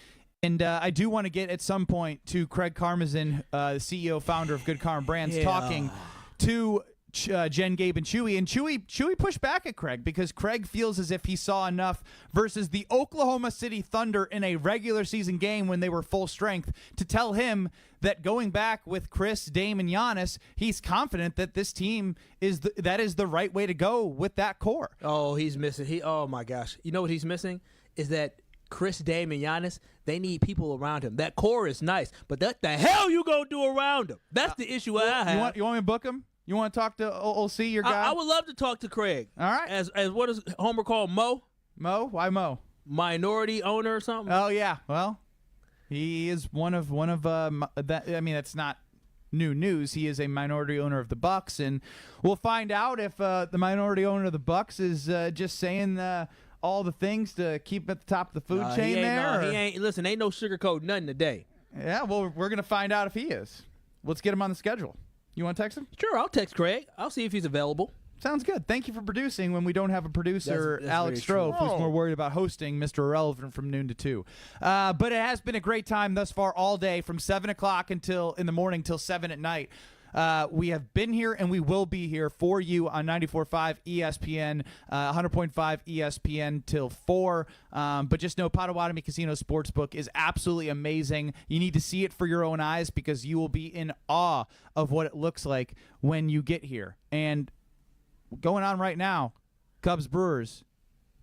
I do want to get at some point to Craig Karmazin, the CEO, founder of Good Karma Brands, talking to Jen, Gabe, and Chewy. And Chewy pushed back at Craig because Craig feels as if he saw enough versus the Oklahoma City Thunder in a regular season game when they were full strength to tell him that going back with Chris, Dame, and Giannis, he's confident that this team is the right way to go with that core. Oh, he's missing. Oh my gosh, you know what he's missing is that Chris, Dame, and Giannis, they need people around him. That core is nice, but what the hell you gonna do around him? That's the issue I have. You want me to book him? You want to talk to OC, your guy? I would love to talk to Craig. All right. As what is Homer called Mo? Mo? Why Mo? Minority owner or something? Oh yeah. Well, he is one of that. I mean, that's not new news. He is a minority owner of the Bucks, and we'll find out if the minority owner of the Bucks is just saying all the things to keep at the top of the food chain there. He ain't. Listen, ain't no sugarcoat nothing today. Yeah. Well, we're gonna find out if he is. Let's get him on the schedule. You want to text him? Sure, I'll text Craig. I'll see if he's available. Sounds good. Thank you for producing when we don't have a producer, that's Alex Strove, who's more worried about hosting Mr. Irrelevant from noon to 2. But it has been a great time thus far all day from 7 o'clock until in the morning till 7 at night. We have been here and we will be here for you on 94.5 ESPN, 100.5 ESPN till 4. But just know Potawatomi Casino Sportsbook is absolutely amazing. You need to see it for your own eyes because you will be in awe of what it looks like when you get here. And going on right now, Cubs Brewers.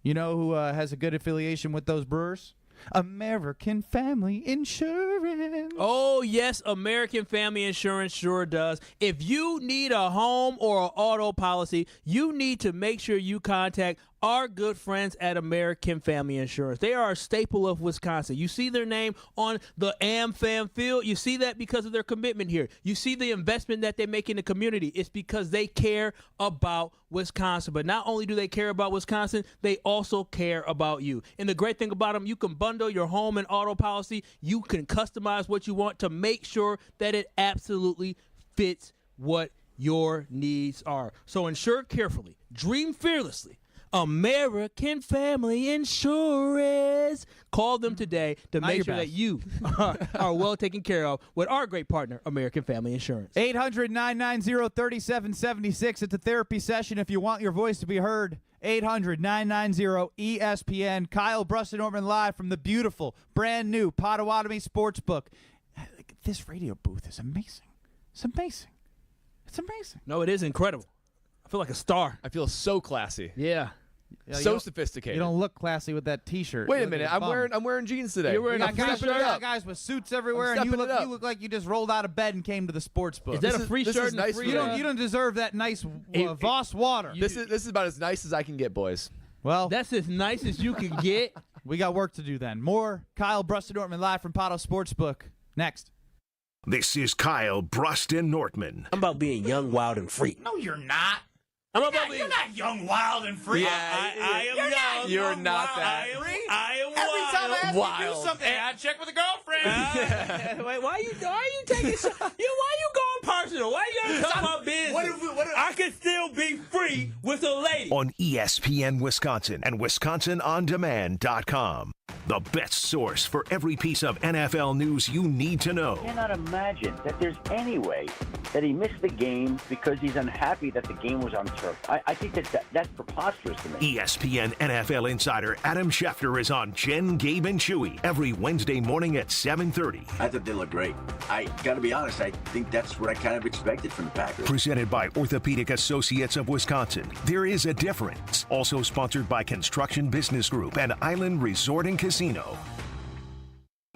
You know who has a good affiliation with those Brewers? American Family Insurance. Insurance. Oh, yes, American Family Insurance sure does. If you need a home or an auto policy, you need to make sure you contact our good friends at American Family Insurance. They are a staple of Wisconsin. You see their name on the AmFam field. You see that because of their commitment here. You see the investment that they make in the community. It's because they care about Wisconsin. But not only do they care about Wisconsin, they also care about you. And the great thing about them, you can bundle your home and auto policy. You can customize what you want to make sure that it absolutely fits what your needs are. So insure carefully. Dream fearlessly. American Family Insurance. Call them today to make sure that you are well taken care of with our great partner, American Family Insurance. 800-990-3776. It's a therapy session if you want your voice to be heard. 800-990-ESPN. Kyle, Brust, and Nortman live from the beautiful, brand new Potawatomi Sportsbook. This radio booth is amazing. It's amazing. It's amazing. No, it is incredible. I feel like a star. I feel so classy. Yeah. So sophisticated. You don't look classy with that T-shirt. Wait a minute. I'm wearing jeans today. You're wearing You got guys with suits everywhere, and you look like you just rolled out of bed and came to the sports book. Is that a free shirt? Nice free you don't deserve that nice Voss water. This is about as nice as I can get, boys. Well, that's as nice as you can get. We got work to do then. More Kyle, Brust, and Nortman live from Potto Sportsbook. Next. This is Kyle, Brust, and Nortman. I'm about being young, wild, and free. No, you're not. You're not young, wild, and free. Yeah, I am young. You're not that. I am Every wild. time I ask you you to do something, I check with a girlfriend. Wait, why are you taking why you going personal? Why you gotta talk about business? I can still be free with a lady. On ESPN Wisconsin and WisconsinOnDemand.com. The best source for every piece of NFL news you need to know. I cannot imagine that there's any way that he missed the game because he's unhappy that the game was on turf. I think that's preposterous to me. ESPN NFL insider Adam Schefter is on Jen, Gabe, and Chewy every Wednesday morning at 7:30. I thought they looked great. I got to be honest, I think that's what I kind of expected from the Packers. Presented by Orthopedic Associates of Wisconsin. There is a difference. Also sponsored by Construction Business Group and Island Resort and Casino.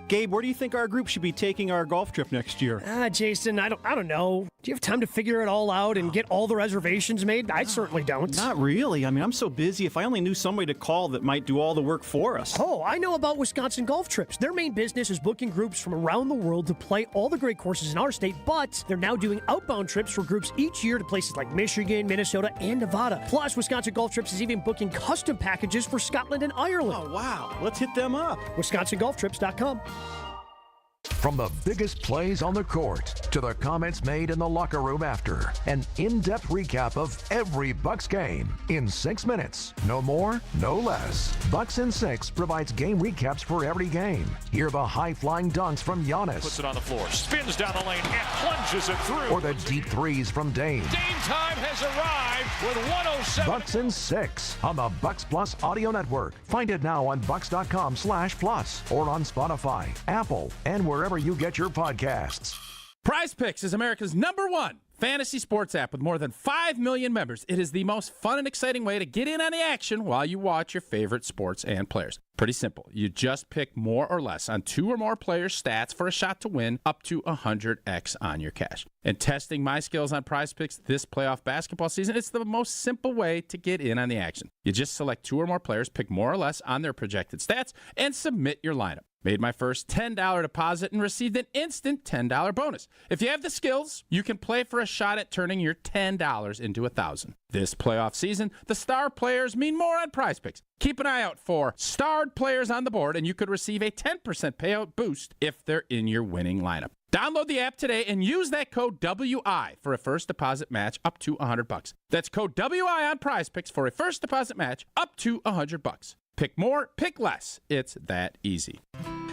Gabe, where do you think our group should be taking our golf trip next year? Jason, I don't know. Do you have time to figure it all out and get all the reservations made? I certainly don't. Not really. I mean, I'm so busy. If I only knew somebody to call that might do all the work for us. Oh, I know about Wisconsin Golf Trips. Their main business is booking groups from around the world to play all the great courses in our state, but they're now doing outbound trips for groups each year to places like Michigan, Minnesota, and Nevada. Plus, Wisconsin Golf Trips is even booking custom packages for Scotland and Ireland. Oh, wow. Let's hit them up. WisconsinGolfTrips.com. From the biggest plays on the court to the comments made in the locker room after, an in-depth recap of every Bucks game in 6 minutes. No more, no less. Bucks in 6 provides game recaps for every game. Hear the high-flying dunks from Giannis. Puts it on the floor, spins down the lane, and plunges it through. Or the deep threes from Dame. Dame time has arrived with 107. Bucks in 6 on the Bucks Plus audio network. Find it now on bucks.com/plus or on Spotify, Apple, and wherever you get your podcasts. Prize Picks is America's #1 fantasy sports app with more than 5 million members. It is the most fun and exciting way to get in on the action while you watch your favorite sports and players. Pretty simple. You just pick more or less on 2 or more players' stats for a shot to win up to 100x on your cash. And testing my skills on Prize Picks this playoff basketball season, it's the most simple way to get in on the action. You just select 2 or more players, pick more or less on their projected stats, and submit your lineup. Made my first $10 deposit and received an instant $10 bonus. If you have the skills, you can play for a shot at turning your $10 into $1,000. This playoff season, the star players mean more on Prize Picks. Keep an eye out for starred players on the board, and you could receive a 10% payout boost if they're in your winning lineup. Download the app today and use that code WI for a first deposit match up to $100. That's code WI on Prize Picks for a first deposit match up to $100. Pick more, pick less. It's that easy.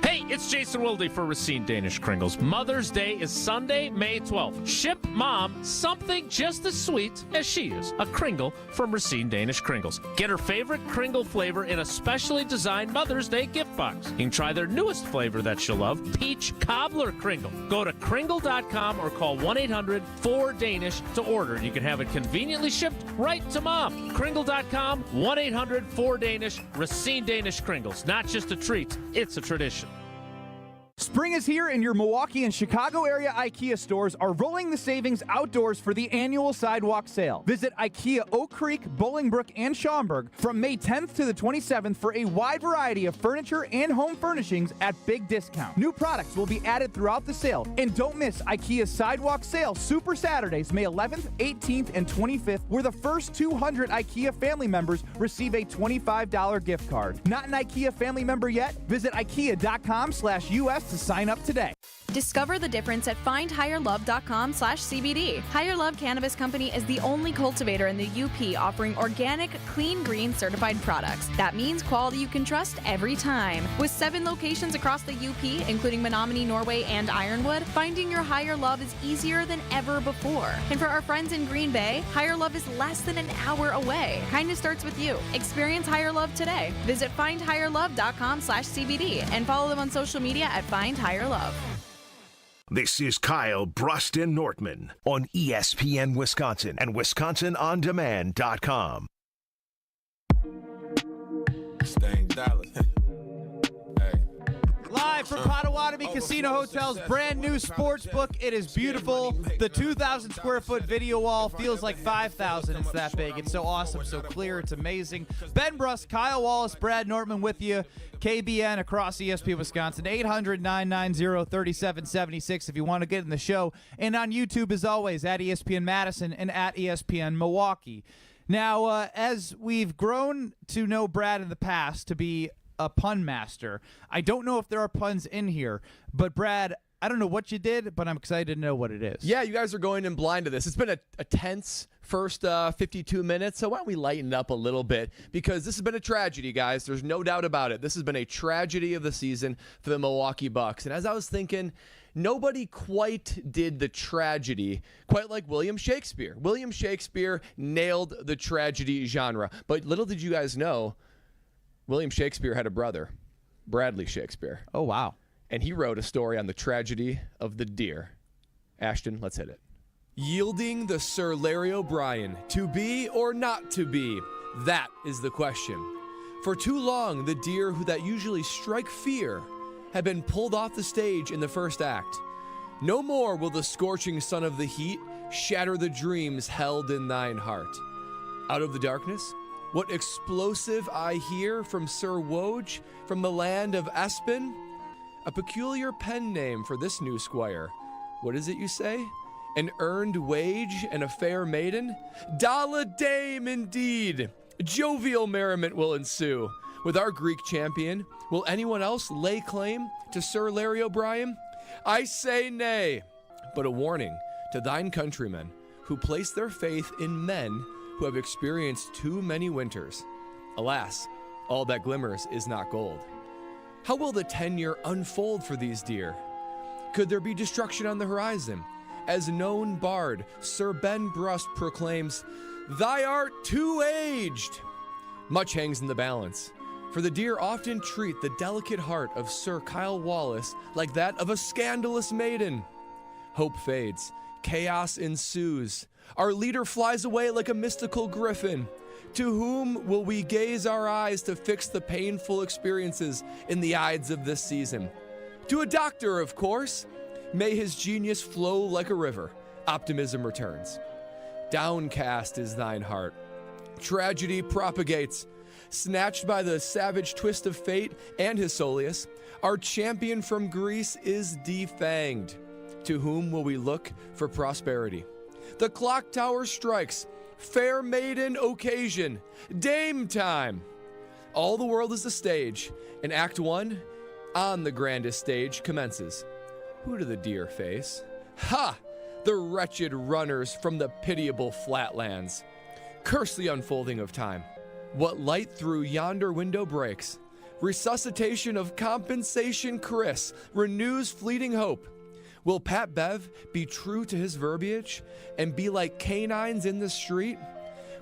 Hey, it's Jason Wilde for Racine Danish Kringles. Mother's Day is Sunday, May 12th. Ship Mom something just as sweet as she is. A Kringle from Racine Danish Kringles. Get her favorite Kringle flavor in a specially designed Mother's Day gift box. You can try their newest flavor that she'll love, Peach Cobbler Kringle. Go to Kringle.com or call 1-800-4DANISH to order. You can have it conveniently shipped right to Mom. Kringle.com, 1-800-4DANISH, Racine Danish Kringles. Not just a treat, it's a tradition. Spring is here, and your Milwaukee and Chicago area IKEA stores are rolling the savings outdoors for the annual sidewalk sale. Visit IKEA Oak Creek, Bolingbrook, and Schaumburg from May 10th to the 27th for a wide variety of furniture and home furnishings at big discount. New products will be added throughout the sale, and don't miss IKEA's sidewalk sale Super Saturdays, May 11th, 18th, and 25th, where the first 200 IKEA family members receive a $25 gift card. Not an IKEA family member yet? Visit IKEA.com/US to sign up today. Discover the difference at findhigherlove.com/CBD. Higher Love Cannabis Company is the only cultivator in the UP offering organic, clean green certified products. That means quality you can trust every time. With 7 locations across the UP, including Menominee, Norway, and Ironwood, finding your Higher Love is easier than ever before. And for our friends in Green Bay, Higher Love is less than an hour away. Kindness starts with you. Experience Higher Love today. Visit findhigherlove.com/CBD and follow them on social media at Find Higher Love. This is Kyle, Brust, and Nortman on ESPN Wisconsin and WisconsinOnDemand.com. Staying Dallas. Live from Potawatomi Casino Hotel's brand new Sportsbook. It is beautiful. The 2,000 square foot video wall feels like 5,000. It's that big. It's so awesome, so clear. It's amazing. Ben Brust, Kyle Wallace, Brad Nortman with you. KBN across ESPN Wisconsin. 800-990-3776 if you want to get in the show. And on YouTube, as always, at ESPN Madison and at ESPN Milwaukee. Now, as we've grown to know Brad in the past to be a pun master, I don't know if there are puns in here, but Brad, I don't know what you did, but I'm excited to know what it is. Yeah, you guys are going in blind to this. It's been a tense first 52 minutes, so why don't we lighten it up a little bit? Because this has been a tragedy, guys. There's no doubt about it. This has been a tragedy of the season for the Milwaukee Bucks. And as I was thinking, nobody quite did the tragedy quite like William Shakespeare. William Shakespeare nailed the tragedy genre. But little did you guys know, William Shakespeare had a brother, Bradley Shakespeare. Oh, wow. And he wrote a story on the tragedy of the deer. Ashton, let's hit it. Yielding the Sir Larry O'Brien, to be or not to be? That is the question. For too long, the deer that usually strike fear had been pulled off the stage in the first act. No more will the scorching sun of the heat shatter the dreams held in thine heart. Out of the darkness, what explosive I hear from Sir Woj from the land of Espen? A peculiar pen name for this new squire. What is it you say? An earned wage and a fair maiden? Dalla dame indeed! Jovial merriment will ensue. With our Greek champion, will anyone else lay claim to Sir Larry O'Brien? I say nay, but a warning to thine countrymen who place their faith in men who have experienced too many winters. Alas, all that glimmers is not gold. How will the tenure unfold for these deer? Could there be destruction on the horizon? As known bard Sir Ben Brust proclaims, "Thy art too aged." Much hangs in the balance, for the deer often treat the delicate heart of Sir Kyle Wallace like that of a scandalous maiden. Hope fades, chaos ensues. Our leader flies away like a mystical griffin. To whom will we gaze our eyes to fix the painful experiences in the Ides of this season? To a doctor, of course. May his genius flow like a river. Optimism returns. Downcast is thine heart. Tragedy propagates. Snatched by the savage twist of fate and his soleus, our champion from Greece is defanged. To whom will we look for prosperity? The clock tower strikes. Fair maiden occasion. Dame time. All the world is the stage, and Act 1 on the grandest stage commences. Who do the deer face? Ha! The wretched runners from the pitiable flatlands. Curse the unfolding of time. What light through yonder window breaks? Resuscitation of compensation Chris renews fleeting hope. Will Pat Bev be true to his verbiage and be like canines in the street?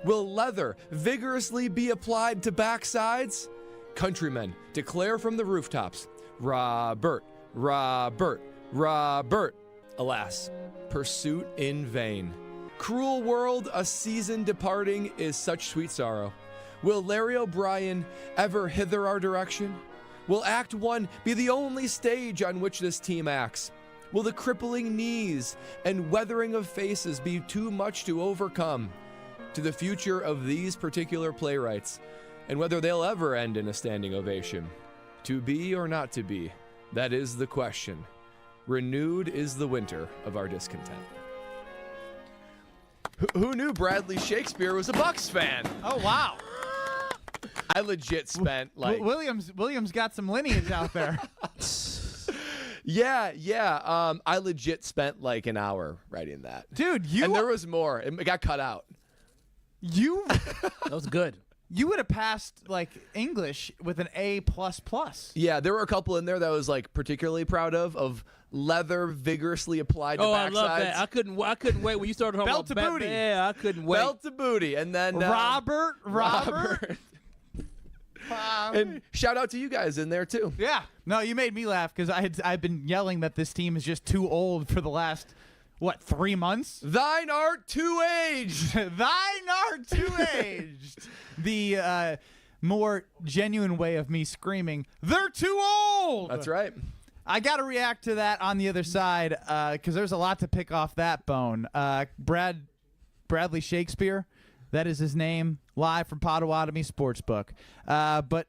Will leather vigorously be applied to backsides? Countrymen declare from the rooftops, Robert, Robert, Robert. Alas, pursuit in vain. Cruel world, a season departing is such sweet sorrow. Will Larry O'Brien ever hither our direction? Will Act 1 be the only stage on which this team acts? Will the crippling knees and weathering of faces be too much to overcome? To the future of these particular playwrights, and whether they'll ever end in a standing ovation. To be or not to be, that is the question. Renewed is the winter of our discontent. Who knew Bradley Shakespeare was a Bucks fan? Oh, wow. I legit spent like... Williams got some lineage out there. Yeah. I legit spent like an hour writing that. Dude, And there was more. It got cut out. That was good. You would have passed like English with an A++. Yeah, there were a couple in there that I was like particularly proud of leather vigorously applied to backsides. I love that. I couldn't wait when you started talking Belt about to booty. Yeah, I couldn't wait. Belt to booty, and then Robert. And shout out to you guys in there too. Yeah. No, you made me laugh because I've been yelling that this team is just too old for the last 3 months? Thine art too aged. Thine art too aged. The more genuine way of me screaming, they're too old. That's right. I got to react to that on the other side because there's a lot to pick off that bone. Bradley Shakespeare, that is his name, live from Potawatomi Sportsbook. But,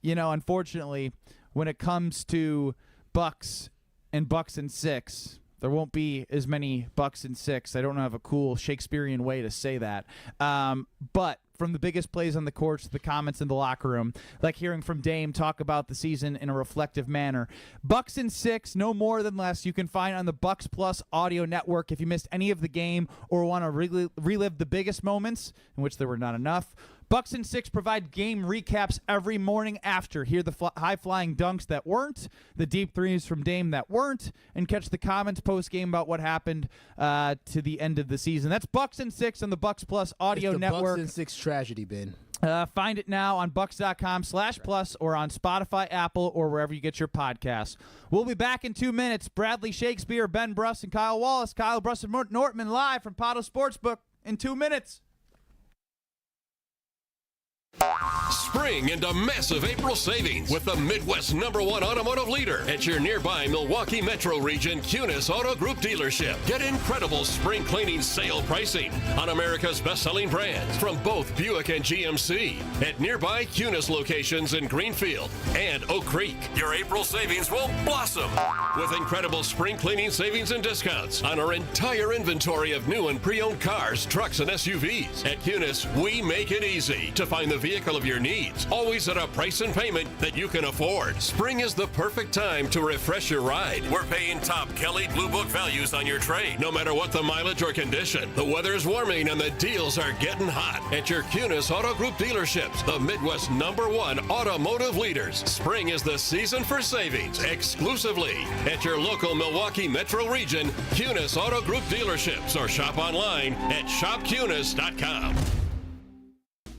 unfortunately, when it comes to Bucks and 6, there won't be as many Bucks and 6. I don't have a cool Shakespearean way to say that. But from the biggest plays on the court to the comments in the locker room, like hearing from Dame talk about the season in a reflective manner. Bucks and 6, no more than less. You can find on the Bucks Plus audio network if you missed any of the game or want to relive the biggest moments, in which there were not enough. Bucks and 6 provide game recaps every morning after. Hear the high-flying dunks that weren't, the deep threes from Dame that weren't, and catch the comments post-game about what happened to the end of the season. That's Bucks and 6 on the Bucks Plus audio network. Bucks and 6 tragedy, Ben. Find it now on bucks.com/plus or on Spotify, Apple, or wherever you get your podcasts. We'll be back in 2 minutes. Bradley Shakespeare, Ben Brust, and Kyle Wallace. Kyle Brust and Nortman live from Potto Sportsbook in 2 minutes. Spring into massive April savings with the Midwest #1 automotive leader at your nearby Milwaukee Metro Region Cunis Auto Group dealership. Get incredible spring cleaning sale pricing on America's best-selling brands from both Buick and GMC at nearby Cunis locations in Greenfield and Oak Creek. Your April savings will blossom with incredible spring cleaning savings and discounts on our entire inventory of new and pre-owned cars, trucks, and SUVs. At Cunis, we make it easy to find the vehicle of your needs, always at a price and payment that you can afford. Spring is the perfect time to refresh your ride. We're paying top Kelly Blue Book values on your trade, no matter what the mileage or condition. The weather's warming and the deals are getting hot at your Cunis Auto Group dealerships, the Midwest #1 automotive leaders. Spring is the season for savings, exclusively at your local Milwaukee Metro Region Cunis Auto Group dealerships, or shop online at shopcunis.com.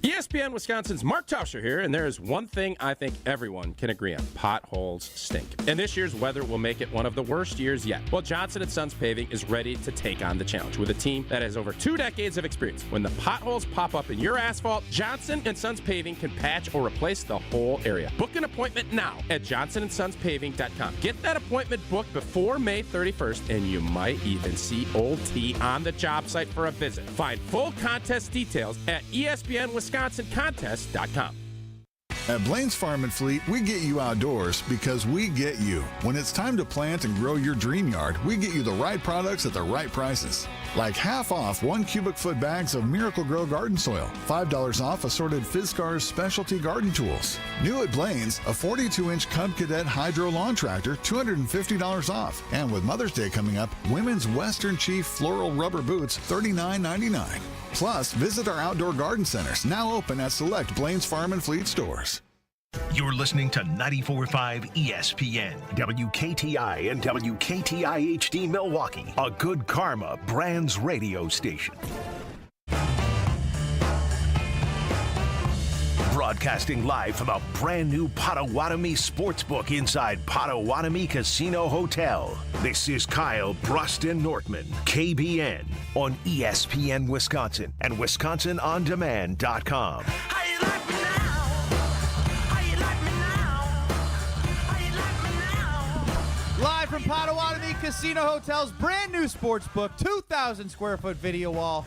ESPN Wisconsin's Mark Tauscher here, and there is one thing I think everyone can agree on. Potholes stink. And this year's weather will make it one of the worst years yet. Well, Johnson & Sons Paving is ready to take on the challenge with a team that has over 2 decades of experience. When the potholes pop up in your asphalt, Johnson & Sons Paving can patch or replace the whole area. Book an appointment now at johnsonsonspaving.com. Get that appointment booked before May 31st, and you might even see Old T on the job site for a visit. Find full contest details at ESPNWisconsinContest.com. At Blaine's Farm and Fleet, we get you outdoors because we get you. When it's time to plant and grow your dream yard, we get you the right products at the right prices. Like half off 1 cubic foot bags of Miracle Grow garden soil, $5 off assorted Fiskars specialty garden tools. New at Blaine's, a 42-inch Cub Cadet Hydro lawn tractor, $250 off. And with Mother's Day coming up, women's Western Chief floral rubber boots, $39.99. Plus, visit our outdoor garden centers, now open at select Blaine's Farm and Fleet stores. You're listening to 94.5 ESPN, WKTI and WKTI HD Milwaukee, a Good Karma Brands radio station. Broadcasting live from a brand new Potawatomi Sportsbook inside Potawatomi Casino Hotel. This is Kyle, Brust, and Nortman, KBN, on ESPN Wisconsin and WisconsinOnDemand.com. from Potawatomi Casino Hotel's brand new Sportsbook, 2,000 square foot video wall,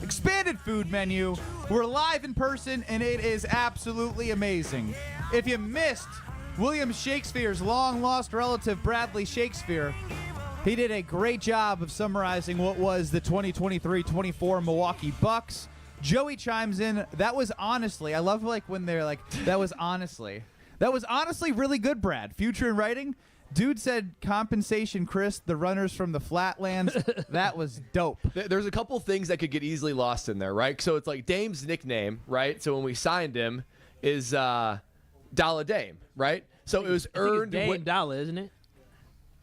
expanded food menu. We're live in person, and it is absolutely amazing. If you missed William Shakespeare's long-lost relative, Bradley Shakespeare, he did a great job of summarizing what was the 2023-24 Milwaukee Bucks. Joey chimes in. That was honestly, I love like when they're like, that was honestly really good, Brad. Future in writing. Dude said compensation, Chris, the runners from the flatlands. That was dope. There's a couple things that could get easily lost in there, right? So it's like Dame's nickname, right? So when we signed him is Dalla Dame, right? So it was earned. Dame Dalla, isn't it?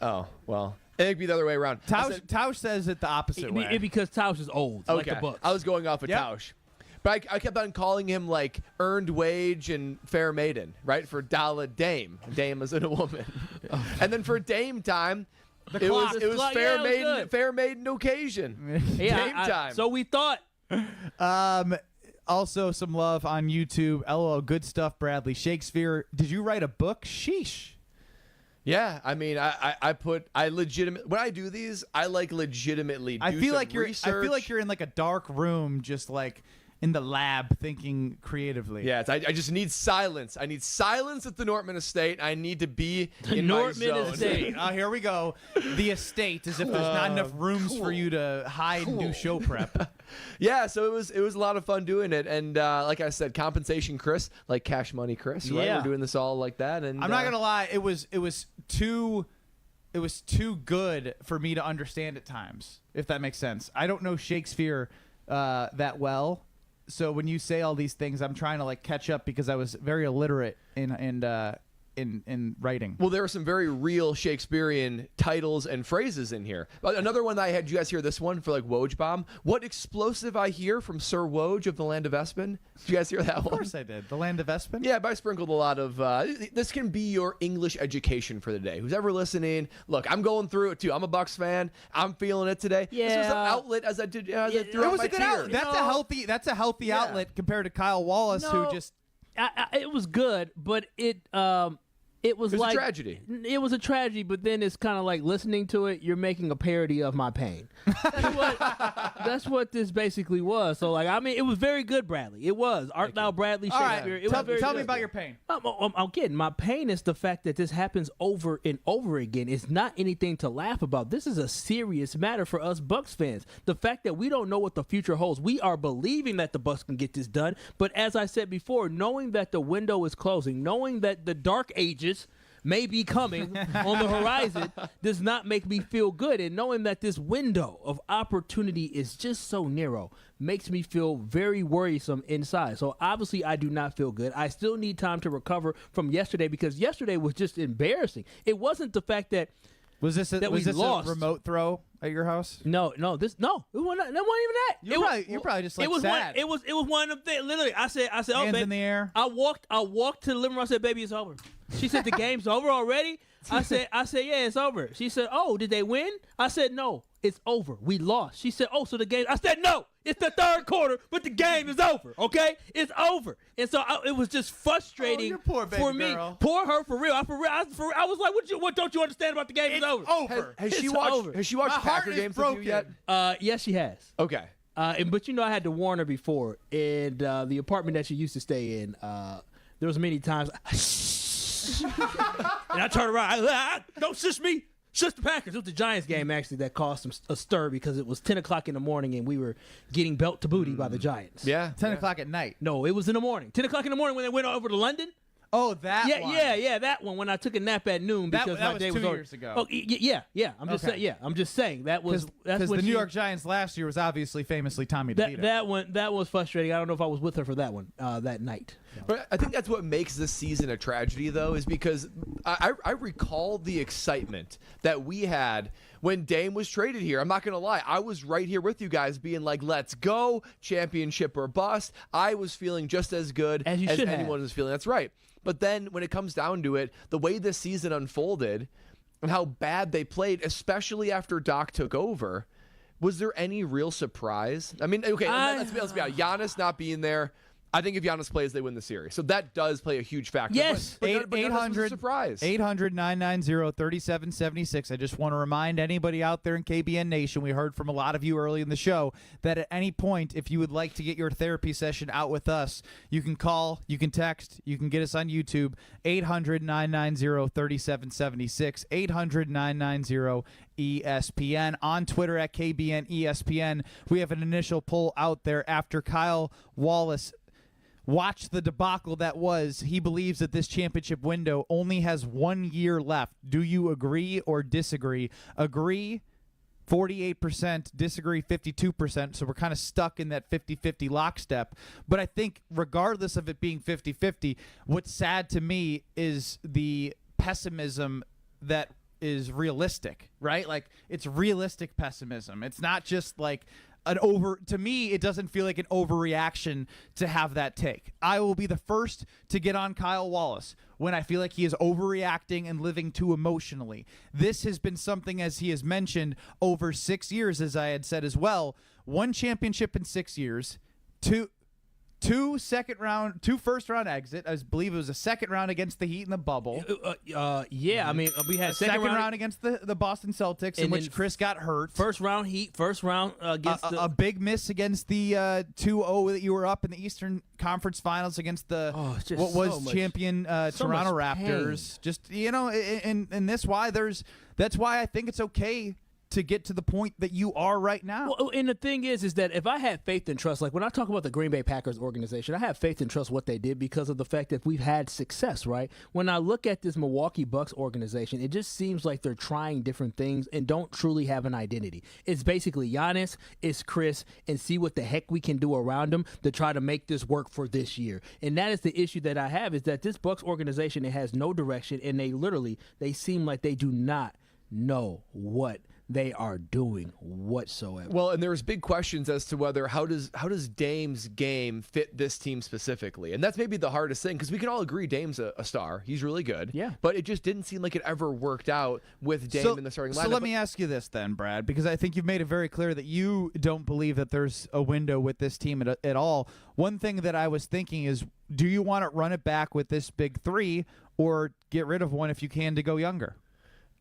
Oh, well. It'd be the other way around. Tausch says it the opposite way. Because Tausch is old, like the Bucks. I was going off of Tausch. But I kept on calling him like earned wage and fair maiden, right? For Dalla Dame. Dame is in a woman. And then for Dame time, it was fair maiden occasion. Dame time. So we thought. Also some love on YouTube. LOL, good stuff, Bradley Shakespeare. Did you write a book? Sheesh. Yeah, I mean, I legitimately when I do these, I like legitimately do I feel some research. I feel like you're in like a dark room, just like in the lab thinking creatively. Yeah, I just need silence. I need silence at the Nortman estate. I need to be in my zone. Estate. Here we go. The estate, as if there's not enough rooms for you to hide and do show prep. Yeah, so it was a lot of fun doing it, and like I said, compensation, Chris, like cash money, Chris. Right? Yeah. We're doing this all like that, and I'm not gonna lie, it was too good for me to understand at times, if that makes sense. I don't know Shakespeare that well. So when you say all these things, I'm trying to like catch up because I was very illiterate in writing. Well, there are some very real Shakespearean titles and phrases in here. Another one that I had, you guys hear this one for like Woj Bomb? What explosive I hear from Sir Woj of the land of Espen? Did you guys hear that one? Of course I did. The land of Espen? Yeah, but I sprinkled a lot of, this can be your English education for the day. Who's ever listening, look, I'm going through it too. I'm a Bucks fan. I'm feeling it today. Yeah. This was an outlet as I did It throughout was my a good tears. outlet. That's a healthy outlet compared to Kyle Wallace, who just... it was good, but it was like a tragedy. It was a tragedy, but then it's kind of like listening to it, you're making a parody of my pain. That's what this basically was. So, like, I mean, it was very good, Bradley. It was. Art thou Bradley Shakespeare. All right. Tell me about your pain. I'm kidding. My pain is the fact that this happens over and over again. It's not anything to laugh about. This is a serious matter for us Bucks fans. The fact that we don't know what the future holds. We are believing that the Bucks can get this done, but as I said before, knowing that the window is closing, knowing that the dark ages may be coming on the horizon does not make me feel good. And knowing that this window of opportunity is just so narrow makes me feel very worrisome inside. So obviously I do not feel good. I still need time to recover from yesterday because yesterday was just embarrassing. It wasn't the fact that Was this a remote throw at your house? No. It wasn't even that. You're probably just like sad. It was one of them things. Literally, I said, oh, hands babe. in the air. I walked to the living room. I said, baby, it's over. She said, the game's over already? I said, yeah, it's over. She said, oh, did they win? I said, no, it's over. We lost. She said, oh, so the game. I said, no, it's the third quarter, but the game is over. Okay, it's over. And so it was just frustrating your poor baby for me. girl. Poor her for real. I was like, what don't you understand about the game is over? Over. Has she watched Packer games with you yet? Yes, she has. Okay. But I had to warn her before. And the apartment that she used to stay in, there was many times. And I turned around. Don't shush me. Shush the Packers. It was the Giants game, actually, that caused a stir because it was 10 o'clock in the morning and we were getting belt to booty by the Giants. Yeah. 10 o'clock at night. No, it was in the morning. 10 o'clock in the morning when they went over to London. Oh, that one. Yeah, that one when I took a nap at noon because my day was 2 over. years ago. Oh, yeah. I'm just saying that was because the New York Giants last year was obviously famously Tommy DeVito. That was frustrating. I don't know if I was with her for that one that night. But I think that's what makes this season a tragedy, though, is because I recall the excitement that we had when Dame was traded here. I'm not going to lie. I was right here with you guys being like, let's go, championship or bust. I was feeling just as good as anyone was feeling. That's right. But then when it comes down to it, the way this season unfolded and how bad they played, especially after Doc took over, was there any real surprise? I mean, okay, let's be honest. Giannis not being there, I think if Giannis plays, they win the series. So that does play a huge factor. Yes. But 800 surprise. 800-990-3776. I just want to remind anybody out there in KBN Nation, we heard from a lot of you early in the show, that at any point, if you would like to get your therapy session out with us, you can call, you can text, you can get us on YouTube, 800-990-3776, 800-990-ESPN, on Twitter at KBN ESPN. We have an initial poll out there after Kyle Wallace watched the debacle that was. He believes that this championship window only has 1 year left. Do you agree or disagree? Agree, 48%, disagree, 52%. So we're kind of stuck in that 50-50 lockstep. But I think regardless of it being 50-50, what's sad to me is the pessimism that is realistic, right? Like, it's realistic pessimism. It's not just like to me, it doesn't feel like an overreaction to have that take. I will be the first to get on Kyle Wallace when I feel like he is overreacting and living too emotionally. This has been something, as he has mentioned, over 6 years, as I had said as well. 1 championship in 6 years, two first round exit. I believe it was a second round against the Heat in the bubble. Yeah, I mean, we had second round against the Boston Celtics, in which Chris got hurt. First round Heat, first round against a big miss against the 2-0 that you were up in the Eastern Conference Finals against the champion Toronto Raptors. Just, and that's why I think it's okay to get to the point that you are right now. Well, and the thing is that if I had faith and trust, like when I talk about the Green Bay Packers organization, I have faith and trust what they did because of the fact that we've had success, right? When I look at this Milwaukee Bucks organization, it just seems like they're trying different things and don't truly have an identity. It's basically Giannis, it's Chris, and see what the heck we can do around them to try to make this work for this year. And that is the issue that I have, is that this Bucks organization, it has no direction, and they seem like they do not know what they are doing whatsoever. Well, and there's big questions as to whether how does Dame's game fit this team specifically, and that's maybe the hardest thing, because we can all agree Dame's a star. He's really good. Yeah. But it just didn't seem like it ever worked out with Dame in the starting lineup. So let me ask you this then, Brad, because I think you've made it very clear that you don't believe that there's a window with this team at all. One thing that I was thinking is, do you want to run it back with this big three, or get rid of one if you can to go younger?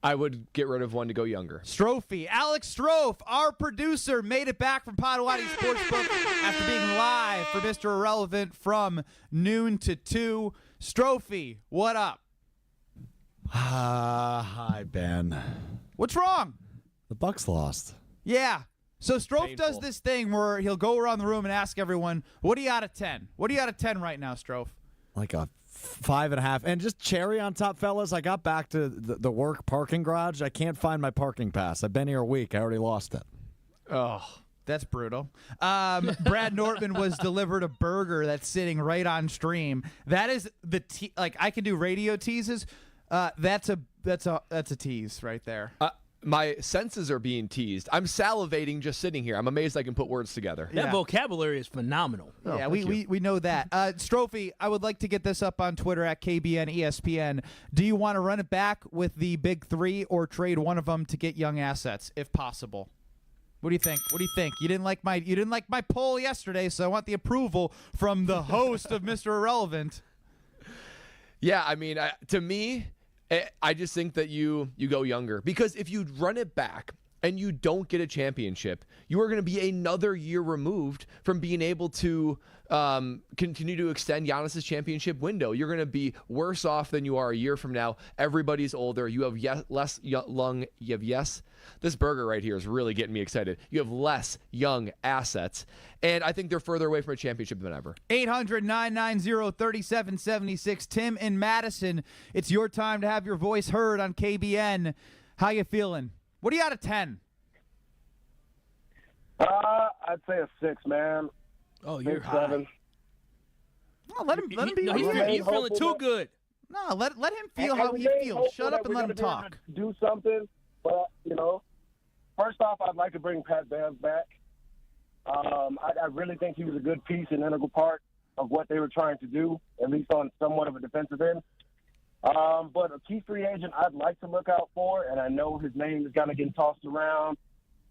I would get rid of one to go younger. Strophe. Alex Strofe, our producer, made it back from Potawatomi Sportsbook after being live for Mr. Irrelevant from noon to 2. Strophe, what up? Hi, Ben. What's wrong? The Bucks lost. Yeah. So Strofe does this thing where he'll go around the room and ask everyone, what are you out of 10? What are you out of 10 right now, Strofe? Like a 5.5. And just cherry on top, fellas, I got back to the work parking garage. I can't find my parking pass. I've been here a week. I already lost it. Oh, that's brutal. Brad Nortman was delivered a burger that's sitting right on stream. That is like, I can do radio teases. That's a tease right there. My senses are being teased. I'm salivating just sitting here. I'm amazed I can put words together. That vocabulary is phenomenal. Yeah, we know that. Strophe, I would like to get this up on Twitter at KBN ESPN. Do you want to run it back with the big three, or trade one of them to get young assets, if possible? What do you think? You didn't like my poll yesterday, so I want the approval from the host of Mr. Irrelevant. Yeah, I mean, to me, I just think that you go younger, because if you run it back and you don't get a championship, you are going to be another year removed from being able to continue to extend Giannis's championship window. You're going to be worse off than you are a year from now. Everybody's older. You have this burger right here is really getting me excited. You have less young assets, and I think they're further away from a championship than ever. 800-990-3776. Tim in Madison, it's your time to have your voice heard on KBN. How you feeling? What are you out of 10? I'd say a 6, man. Oh, you're 6, high. 7. No, let him be. No, he's feeling too good. No, let him feel how he feels. Shut up and let him talk. Do something, but first off, I'd like to bring Pat Bev back. I really think he was a good piece and integral part of what they were trying to do, at least on somewhat of a defensive end. But a key free agent I'd like to look out for, and I know his name is kind of getting tossed around,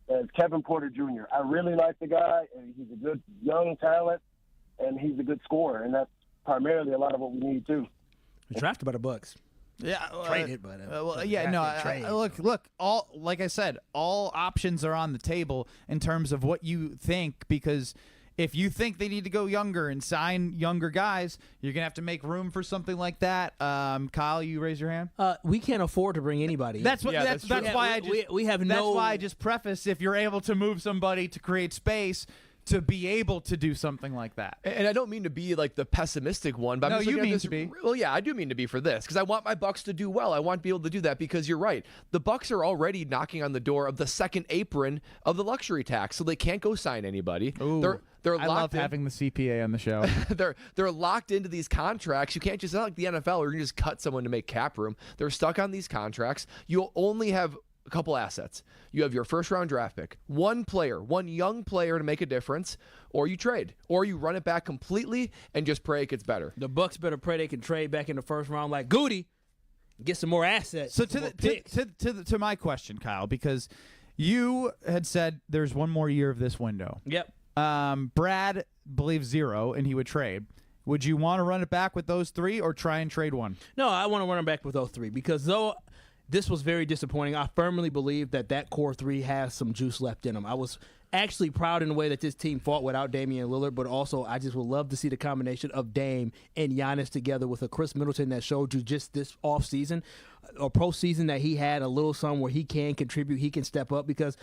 is Kevin Porter Jr. I really like the guy, and he's a good young talent, and he's a good scorer, and that's primarily a lot of what we need too. Drafted by the Bucks. Yeah, traded, but look. All like I said, all options are on the table in terms of what you think. Because if you think they need to go younger and sign younger guys, you're gonna have to make room for something like that. Kyle, you raise your hand. We can't afford to bring anybody in. That's what. That's why we have That's no. why I just preface: if you're able to move somebody to create space, to be able to do something like that. And I don't mean to be like the pessimistic one, but I'm just you looking at mean this, to be. Well, yeah, I do mean to be for this because I want my Bucks to do well. I want to be able to do that because you're right. The Bucks are already knocking on the door of the second apron of the luxury tax, so they can't go sign anybody. Ooh, They're I locked love having the CPA on the show. they're locked into these contracts. You can't just, not like the NFL where you can just cut someone to make cap room. They're stuck on these contracts. You'll only have a couple assets. You have your first-round draft pick, one young player to make a difference, or you trade, or you run it back completely and just pray it gets better. The Bucks better pray they can trade back in the first round like Goody, get some more assets. So to my question, Kyle, because you had said there's one more year of this window. Yep. Brad believes 0, and he would trade. Would you want to run it back with those 3 or try and trade 1? No, I want to run it back with those 3 because though this was very disappointing, I firmly believe that core 3 has some juice left in them. I was actually proud in the way that this team fought without Damian Lillard, but also I just would love to see the combination of Dame and Giannis together with a Chris Middleton that showed you just this offseason or postseason that he had a little something where he can contribute, he can step up. Because,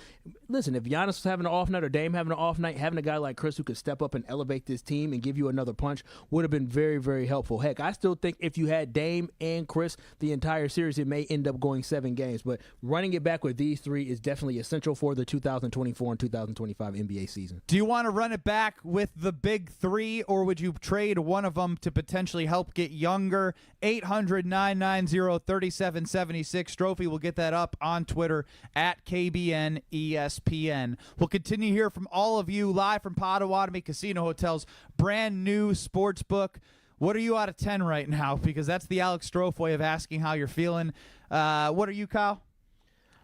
listen, if Giannis was having an off night or Dame having an off night, having a guy like Chris who could step up and elevate this team and give you another punch would have been very, very helpful. Heck, I still think if you had Dame and Chris the entire series, it may end up going 7 games. But running it back with these 3 is definitely essential for the 2024 and 2025 NBA season. Do you want to run it back with the big 3, or would you trade one of them to potentially help get younger? 800-990-3776. Strophy will get that up on Twitter at KBN ESPN. We'll continue to hear from all of you live from Potawatomi Casino Hotel's brand new Sportsbook. What are you out of 10 right now? Because that's the Alex Strofe way of asking how you're feeling. What are you, Kyle?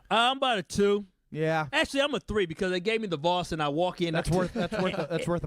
I'm about a 2. Yeah. Actually, I'm a 3 because they gave me the Voss and I walk in. That's worth a point. That's worth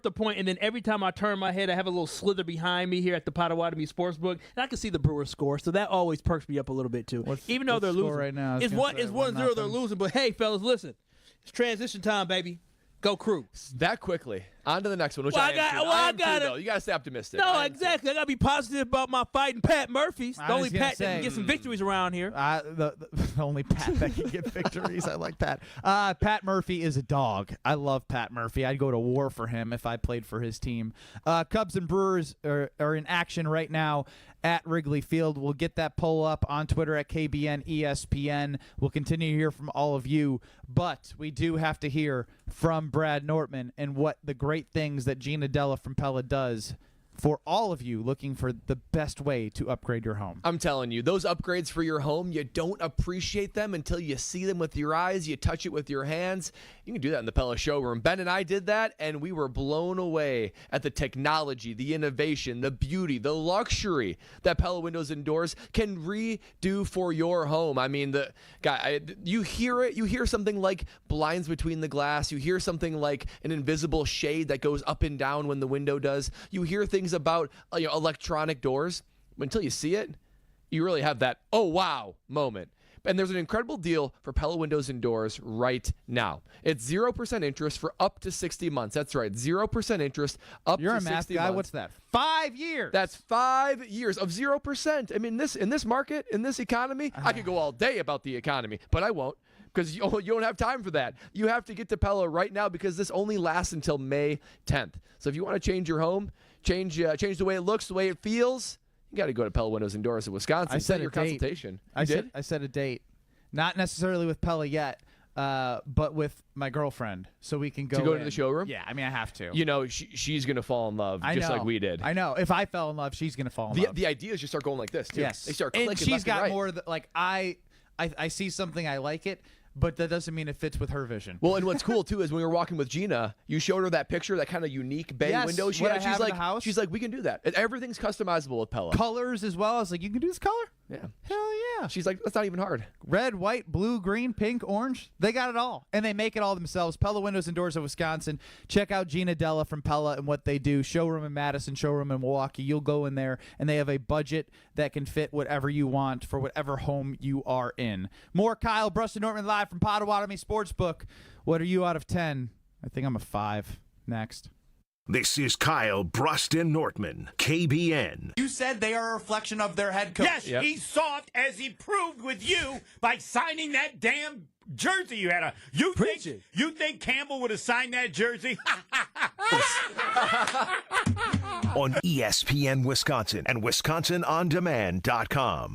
the point. And then every time I turn my head, I have a little slither behind me here at the Potawatomi Sportsbook, and I can see the Brewers score. So that always perks me up a little bit too. Even though they're losing right now, it's 1-0. They're losing. But hey, fellas, listen, it's transition time, baby. Go Crew. That quickly. On to the next one, which I am too, though. You got to stay optimistic. No, exactly. I got to be positive about my fighting Pat Murphy's. The only Pat that can get some victories around here. The only Pat that can get victories. I like that. Pat Murphy is a dog. I love Pat Murphy. I'd go to war for him if I played for his team. Cubs and Brewers are in action right now at Wrigley Field. We'll get that poll up on Twitter at KBN ESPN. We'll continue to hear from all of you, but we do have to hear from Brad Nortman and what the great things that Gina Della from Pella does for all of you looking for the best way to upgrade your home. I'm telling you, those upgrades for your home, you don't appreciate them until you see them with your eyes, you touch it with your hands. You can do that in the Pella showroom. Ben and I did that, and we were blown away at the technology, the innovation, the beauty, the luxury that Pella Windows and Doors can redo for your home. I mean, you hear it, you hear something like blinds between the glass, you hear something like an invisible shade that goes up and down when the window does. You hear things about electronic doors. Until you see it, you really have that oh wow moment. And there's an incredible deal for Pella Windows and Doors right now. It's 0% interest for up to 60 months. That's right, 0% interest up You're to 60 a math months. guy. What's that? 5 years. That's 5 years of 0%. I mean, in this market, in this economy, I could go all day about the economy, but I won't. Because you don't have time for that. You have to get to Pella right now because this only lasts until May 10th. So if you want to change your home, change the way it looks, the way it feels, you got to go to Pella Windows and Doors in Wisconsin. I set your consultation. I set a date. Not necessarily with Pella yet, but with my girlfriend, so we can go to the showroom. Yeah, I mean I have to. You know, she's gonna fall in love just like we did. I know. If I fell in love, she's gonna fall in love. The idea is you start going like this too. Yes, they start clicking. And she's left got and right. more like I see something, I like it. But that doesn't mean it fits with her vision. Well, and what's cool too is when we were walking with Gina, you showed her that picture, that kind of unique bay window she had. She's like, we can do that. Everything's customizable with Pella. Colors as well. I was like, you can do this color? Yeah. Hell yeah. She's like, that's not even hard. Red, white, blue, green, pink, orange. They got it all. And they make it all themselves. Pella Windows and Doors of Wisconsin. Check out Gina Della from Pella and what they do. Showroom in Madison, showroom in Milwaukee. You'll go in there, and they have a budget that can fit whatever you want for whatever home you are in. More Kyle, Brust, and Nortman live from Potawatomi Sportsbook. What are you out of 10? I think I'm a 5. Next. This is Kyle, Brust, and Nortman, KBN. You said they are a reflection of their head coach. Yes, he's soft, as he proved with you by signing that damn jersey you had on. You think Campbell would have signed that jersey? On ESPN Wisconsin and WisconsinOnDemand.com.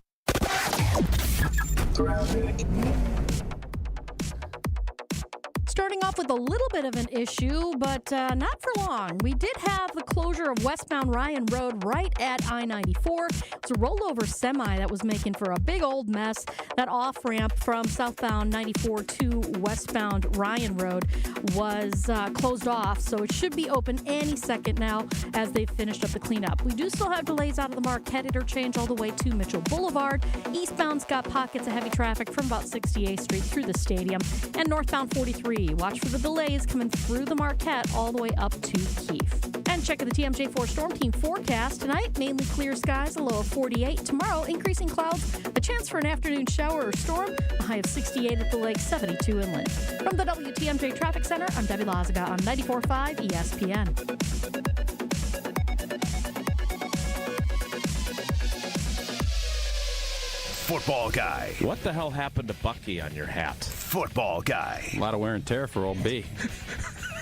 Starting off with a little bit of an issue, but not for long. We did have the closure of westbound Ryan Road right at I-94. It's a rollover semi that was making for a big old mess. That off-ramp from southbound 94 to westbound Ryan Road was closed off, so it should be open any second now as they've finished up the cleanup. We do still have delays out of the Marquette interchange all the way to Mitchell Boulevard. Eastbound's got pockets of heavy traffic from about 68th Street through the stadium, and northbound 43. Watch for the delays coming through the Marquette all the way up to Keefe. And check the TMJ4 Storm Team forecast. Tonight, mainly clear skies, a low of 48. Tomorrow, increasing clouds, a chance for an afternoon shower or storm, a high of 68 at the lake, 72 inland. From the WTMJ Traffic Center, I'm Debbie Lazaga on 94.5 ESPN. Football guy. What the hell happened to Bucky on your hat? Football guy. A lot of wear and tear for old B.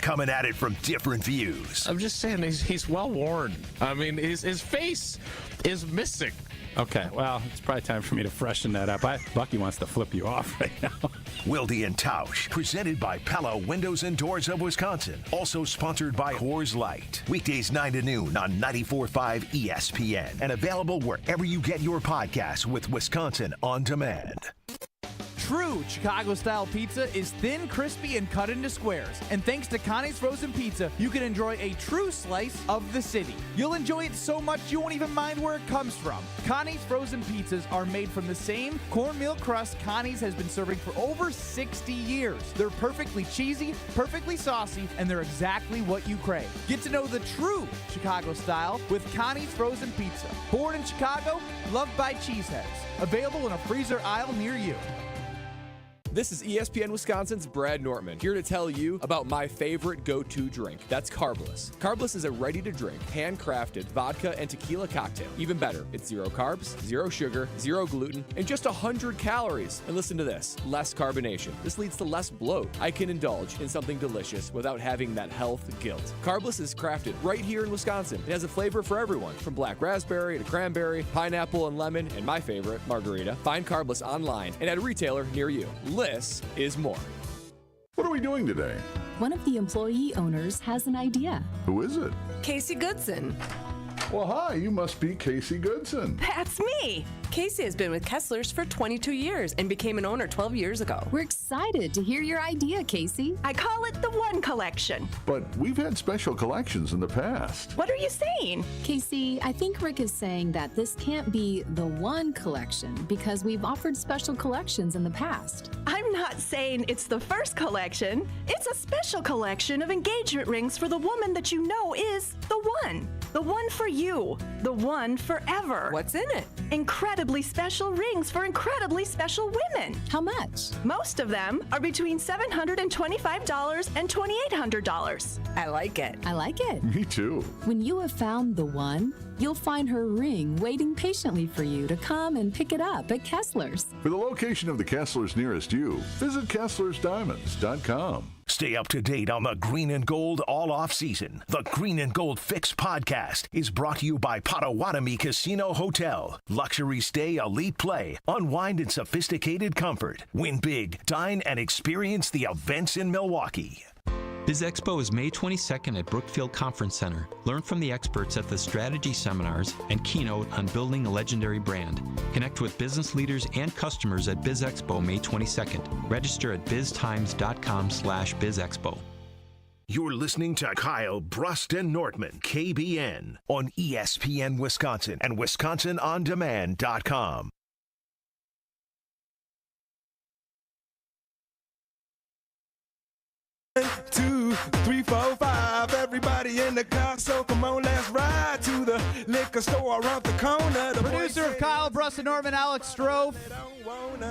Coming at it from different views. I'm just saying he's well worn. I mean, his face is missing. Okay, well, it's probably time for me to freshen that up. Bucky wants to flip you off right now. Wilde and Tausch, presented by Pella Windows and Doors of Wisconsin. Also sponsored by Coors Light. Weekdays 9 to noon on 94.5 ESPN. And available wherever you get your podcasts with Wisconsin On Demand. True Chicago-style pizza is thin, crispy, and cut into squares. And thanks to Connie's Frozen Pizza, you can enjoy a true slice of the city. You'll enjoy it so much you won't even mind where it comes from. Connie's Frozen Pizzas are made from the same cornmeal crust Connie's has been serving for over 60 years. They're perfectly cheesy, perfectly saucy, and they're exactly what you crave. Get to know the true Chicago style with Connie's Frozen Pizza. Born in Chicago, loved by cheeseheads. Available in a freezer aisle near you. This is ESPN Wisconsin's Brad Nortman, here to tell you about my favorite go-to drink. That's Carbless. Carbless is a ready-to-drink, handcrafted vodka and tequila cocktail. Even better, it's 0 carbs, 0 sugar, 0 gluten, and just 100 calories. And listen to this, less carbonation. This leads to less bloat. I can indulge in something delicious without having that health guilt. Carbless is crafted right here in Wisconsin. It has a flavor for everyone, from black raspberry to cranberry, pineapple and lemon, and my favorite, margarita. Find Carbless online and at a retailer near you. This is more. What are we doing today? One of the employee owners has an idea. Who is it? Casey Goodson. Well, hi, you must be Casey Goodson. That's me. Casey has been with Kessler's for 22 years and became an owner 12 years ago. We're excited to hear your idea, Casey. I call it the One Collection. But we've had special collections in the past. What are you saying? Casey, I think Rick is saying that this can't be the one collection because we've offered special collections in the past. I'm not saying it's the first collection. It's a special collection of engagement rings for the woman that you know is the one. The one for you. The one forever. What's in it? Incredibly special rings for incredibly special women. How much? Most of them are between $725 and $2,800. I like it. I like it. Me too. When you have found the one, you'll find her ring waiting patiently for you to come and pick it up at Kessler's. For the location of the Kesslers nearest you, visit KesslersDiamonds.com. Stay up to date on the Green and Gold all off season. The Green and Gold Fix podcast is brought to you by Potawatomi Casino Hotel. Luxury stay, elite play, unwind in sophisticated comfort. Win big, dine, and experience the events in Milwaukee. Biz Expo is May 22nd at Brookfield Conference Center. Learn from the experts at the strategy seminars and keynote on building a legendary brand. Connect with business leaders and customers at Biz Expo May 22nd. Register at biztimes.com/bizexpo. You're listening to Kyle, Brust, and Nortman, KBN, on ESPN Wisconsin and WisconsinOnDemand.com. 1, 2, 3, 4, 5. Everybody in the car, so come on, let's ride to the liquor store around the corner. The producer of Kyle, Brust, and Nortman, Alex Strofe,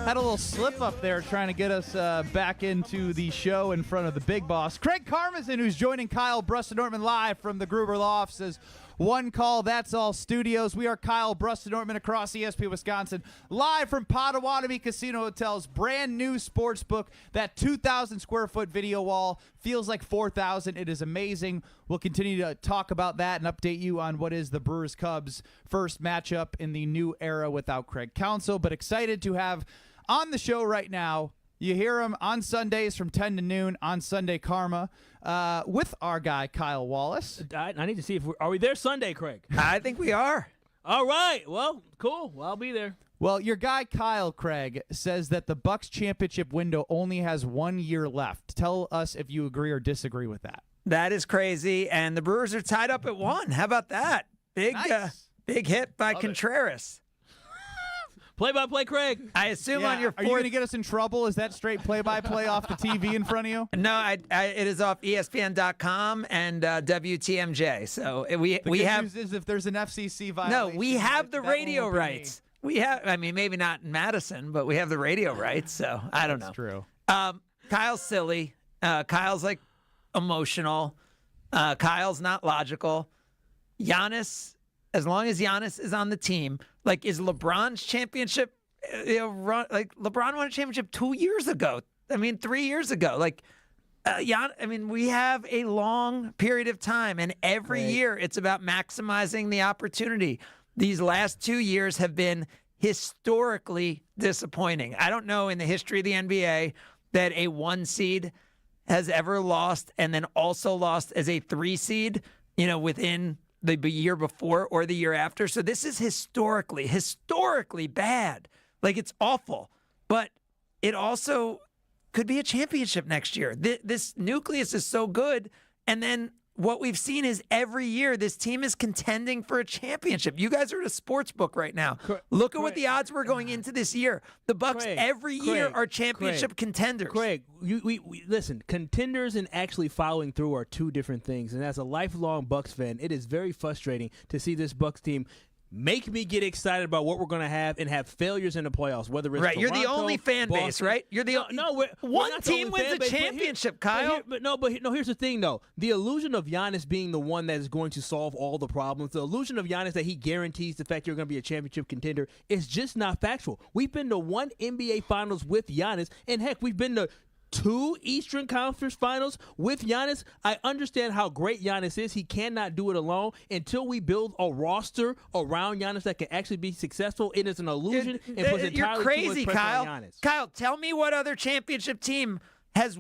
had a little slip up there trying to get us back into the show in front of the big boss. Craig Karmazin, who's joining Kyle, Brust, and Nortman live from the Gruber Law Offices. One Call, That's All Studios. We are Kyle, Brust, and Nortman across ESPN Wisconsin, live from Potawatomi Casino Hotel's brand new sportsbook. That 2,000 square foot video wall feels like 4,000. It is amazing. We'll continue to talk about that and update you on what is the Brewers-Cubs first matchup in the new era without Craig Counsell. But excited to have on the show right now. You hear him on Sundays from 10 to noon on Sunday Karma with our guy, Kyle Wallace. I need to see if are we there Sunday, Craig? I think we are. All right. Well, cool. Well, I'll be there. Well, your guy, Kyle, Craig, says that the Bucks championship window only has 1 year left. Tell us if you agree or disagree with that. That is crazy, and the Brewers are tied up at 1. How about that? Big hit by Contreras. Play-by-play, Craig. I assume on your fourth. Are you going to get us in trouble? Is that straight play-by-play off the TV in front of you? No, it is off ESPN.com and WTMJ. So we have. News is if there's an FCC violation. No, we have the radio rights. We have. I mean, maybe not in Madison, but we have the radio rights. So I don't know. That's true. Kyle's silly. Kyle's like emotional. Kyle's not logical. Giannis. As long as Giannis is on the team, like, is LeBron's championship run? Like, LeBron won a championship 2 years ago. I mean, 3 years ago. Like, we have a long period of time, and every year it's about maximizing the opportunity. These last 2 years have been historically disappointing. I don't know in the history of the NBA that a 1 seed has ever lost and then also lost as a 3 seed, within the year before or the year after. So this is historically bad. Like, it's awful. But it also could be a championship next year. This nucleus is so good. And then what we've seen is every year this team is contending for a championship. You guys are at a sports book right now. Look at what the odds were going into this year. The Bucks every year are championship contenders. Craig, we listen, contenders and actually following through are two different things. And as a lifelong Bucks fan, it is very frustrating to see this Bucks team make me get excited about what we're going to have and have failures in the playoffs, whether it's right. Toronto, You're the only fan Boston. Base, right? You're the one team wins a championship, Kyle. Here's the thing, though. The illusion of Giannis being the one that is going to solve all the problems, the illusion of Giannis that he guarantees the fact you're going to be a championship contender is just not factual. We've been to 1 NBA Finals with Giannis, and heck, we've been to 2 Eastern Conference Finals with Giannis. I understand how great Giannis is. He cannot do it alone. Until we build a roster around Giannis that can actually be successful, it is an illusion and puts entirely crazy, too much pressure Kyle. on Giannis. Kyle, tell me what other championship team has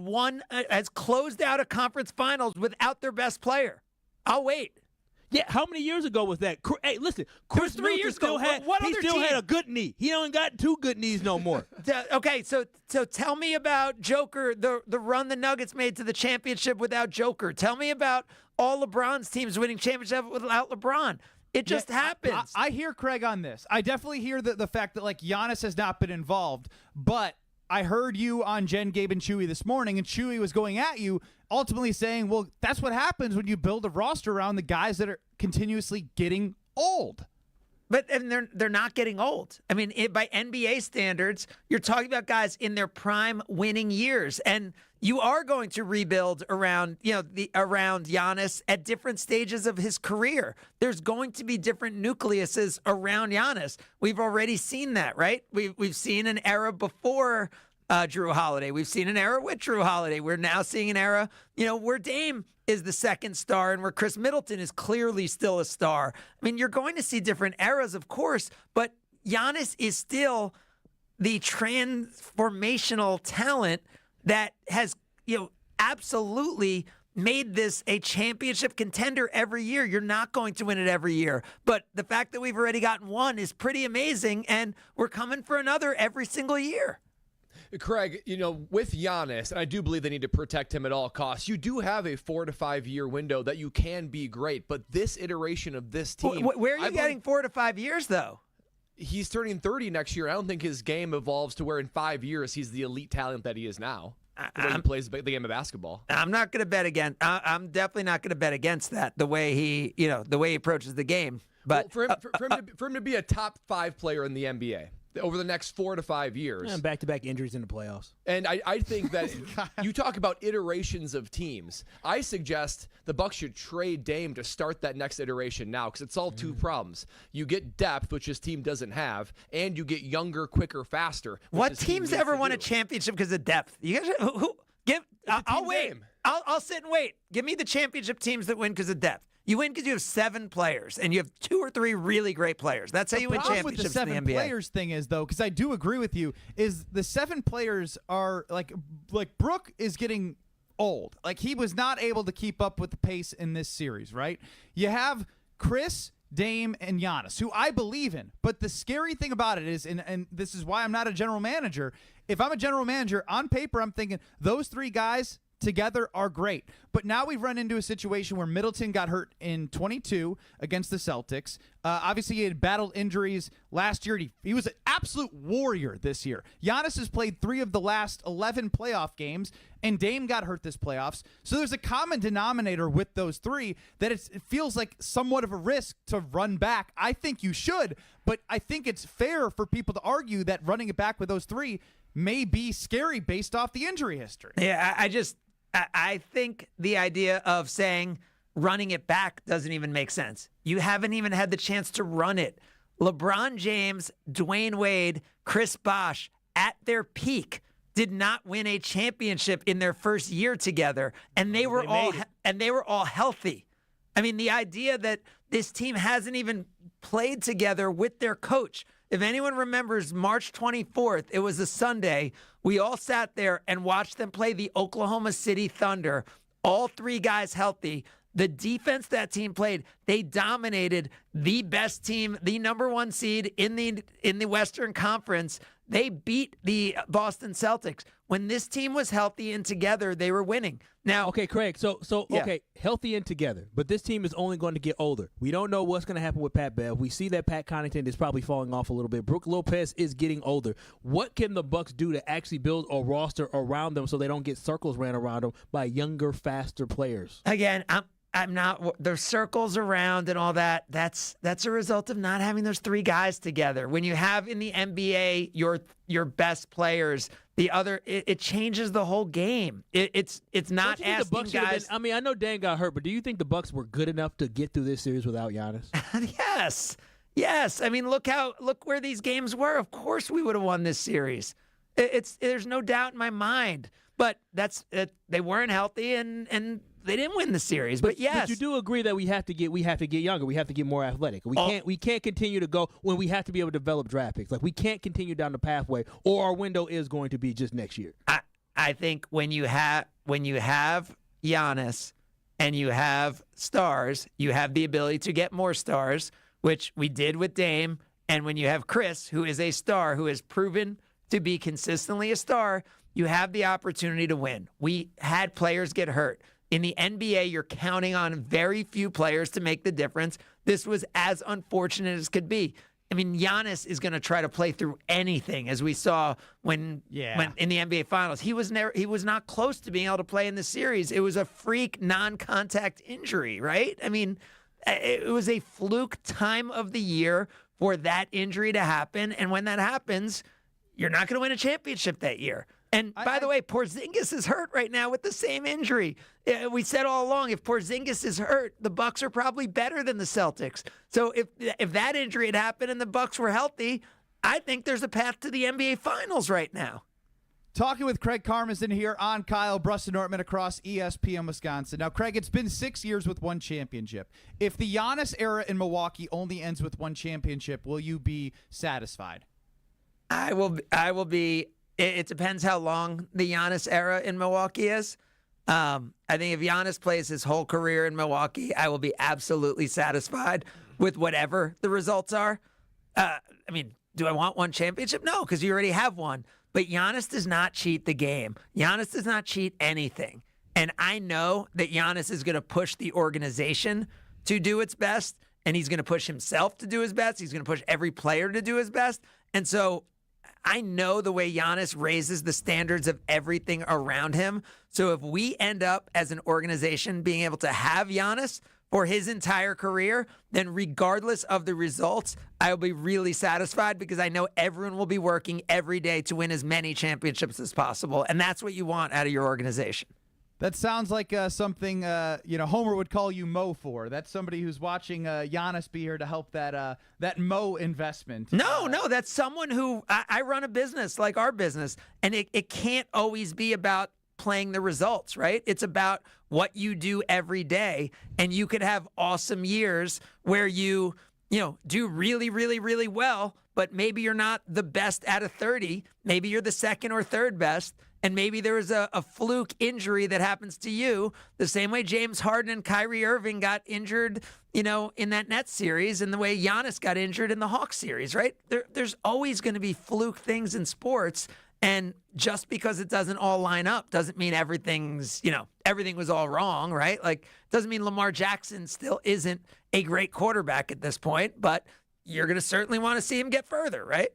closed out a conference finals without their best player. I'll wait. Yeah, how many years ago was that? Hey, listen, Chris 3 years ago. He still had a good knee. He don't got 2 good knees no more. Okay, so tell me about Joker, the run the Nuggets made to the championship without Joker. Tell me about all LeBron's teams winning championships without LeBron. It just happens. I hear Craig on this. I definitely hear the fact that, like, Giannis has not been involved, but I heard you on Jen, Gabe, and Chewy this morning, and Chewy was going at you, ultimately saying, well, that's what happens when you build a roster around the guys that are continuously getting old. But they're not getting old. I mean, by NBA standards, you're talking about guys in their prime winning years, and you are going to rebuild around around Giannis at different stages of his career. There's going to be different nucleuses around Giannis. We've already seen that, right? We've seen an era before Drew Holiday. We've seen an era with Drew Holiday. We're now seeing an era, where Dame is the second star and where Chris Middleton is clearly still a star. I mean, you're going to see different eras, of course, but Giannis is still the transformational talent that has, absolutely made this a championship contender every year. You're not going to win it every year, but the fact that we've already gotten 1 is pretty amazing, and we're coming for another every single year. Craig, with Giannis, and I do believe they need to protect him at all costs, you do have a 4 to 5 year window that you can be great, but this iteration of this team... Where are you getting 4 to 5 years, though? He's turning 30 next year. I don't think his game evolves to where in 5 years he's the elite talent that he is now. The way he plays the game of basketball. I'm not going to bet against. I'm definitely not going to bet against that. The way he approaches the game. But well, for him to be a top 5 player in the NBA over the next 4 to 5 years, and back-to-back injuries in the playoffs. And I think that you talk about iterations of teams. I suggest the Bucks should trade Dame to start that next iteration now, because it solved 2 problems. You get depth, which this team doesn't have, and you get younger, quicker, faster. What teams ever won a championship because of depth? You guys, I'll wait. Game. I'll sit and wait. Give me the championship teams that win because of depth. You win because you have 7 players, and you have 2 or 3 really great players. That's how you win championships with the 7 in the NBA. players thing is, though, because I do agree with you, is the 7 players are like Brook is getting old. Like, he was not able to keep up with the pace in this series, right? You have Chris, Dame, and Giannis, who I believe in. But the scary thing about it is, and this is why I'm not a general manager, if I'm a general manager, on paper I'm thinking those 3 guys together are great. But now we've run into a situation where Middleton got hurt in 22 against the Celtics. Obviously, he had battled injuries last year. He was an absolute warrior this year. Giannis has played 3 of the last 11 playoff games, and Dame got hurt this playoffs. So there's a common denominator with those 3 that it feels like somewhat of a risk to run back. I think you should, but I think it's fair for people to argue that running it back with those 3 may be scary based off the injury history. Yeah, I think the idea of saying running it back doesn't even make sense. You haven't even had the chance to run it. LeBron James, Dwayne Wade, Chris Bosh, at their peak, did not win a championship in their first year together, and they were all healthy. I mean, the idea that this team hasn't even played together with their coach. If anyone remembers March 24th, it was a Sunday. We all sat there and watched them play the Oklahoma City Thunder, all 3 guys healthy. The defense that team played, they dominated the best team, the number 1 seed in the Western Conference. They beat the Boston Celtics. When this team was healthy and together, they were winning. Now, okay, Craig. So Yeah. Okay, healthy and together, but this team is only going to get older. We don't know what's going to happen with Pat Bev. We see that Pat Connaughton is probably falling off a little bit. Brook Lopez is getting older. What can the Bucks do to actually build a roster around them so they don't get circles ran around them by younger, faster players? Again, I'm not. There's circles around and all that. That's a result of not having those 3 guys together. When you have in the NBA your best players, it changes the whole game. It's not asking guys. I mean, I know Dan got hurt, but do you think the Bucks were good enough to get through this series without Giannis? Yes. I mean, look where these games were. Of course, we would have won this series. There's no doubt in my mind. But they weren't healthy and they didn't win the series, but yes. But you do agree that we have to get younger. We have to get more athletic. We can't continue to go when we have to be able to develop draft picks. Like, we can't continue down the pathway, or our window is going to be just next year. I think when you have Giannis and you have stars, you have the ability to get more stars, which we did with Dame. And when you have Chris, who is a star, who has proven to be consistently a star, you have the opportunity to win. We had players get hurt. In the NBA, you're counting on very few players to make the difference. This was as unfortunate as could be. I mean, Giannis is going to try to play through anything, as we saw when in the NBA Finals. He was not close to being able to play in the series. It was a freak non-contact injury, right? I mean, it was a fluke time of the year for that injury to happen. And when that happens, you're not going to win a championship that year. And by the way, Porzingis is hurt right now with the same injury. We said all along, if Porzingis is hurt, the Bucks are probably better than the Celtics. So if that injury had happened and the Bucks were healthy, I think there's a path to the NBA Finals right now. Talking with Craig Karmazin here on Kyle, Brust, and Nortman across ESPN Wisconsin. Now, Craig, it's been 6 years with 1 championship. If the Giannis era in Milwaukee only ends with 1 championship, will you be satisfied? I will be. It depends how long the Giannis era in Milwaukee is. I think if Giannis plays his whole career in Milwaukee, I will be absolutely satisfied with whatever the results are. I mean, do I want 1 championship? No, because you already have one. But Giannis does not cheat the game. Giannis does not cheat anything. And I know that Giannis is going to push the organization to do its best, and he's going to push himself to do his best. He's going to push every player to do his best. And so I know the way Giannis raises the standards of everything around him. So if we end up as an organization being able to have Giannis for his entire career, then regardless of the results, I will be really satisfied because I know everyone will be working every day to win as many championships as possible. And that's what you want out of your organization. That sounds like something Homer would call you Mo for. That's somebody who's watching Giannis be here to help that Mo investment. No, that's someone who I run a business like our business, and it can't always be about playing the results, right? It's about what you do every day, and you could have awesome years where you do really, really, really well, but maybe you're not the best out of 30. Maybe you're the second or third best. And maybe there was a fluke injury that happens to you the same way James Harden and Kyrie Irving got injured, in that Nets series and the way Giannis got injured in the Hawks series, right? There's always going to be fluke things in sports. And just because it doesn't all line up doesn't mean everything was all wrong, right? Like, doesn't mean Lamar Jackson still isn't a great quarterback at this point, but you're going to certainly want to see him get further, right?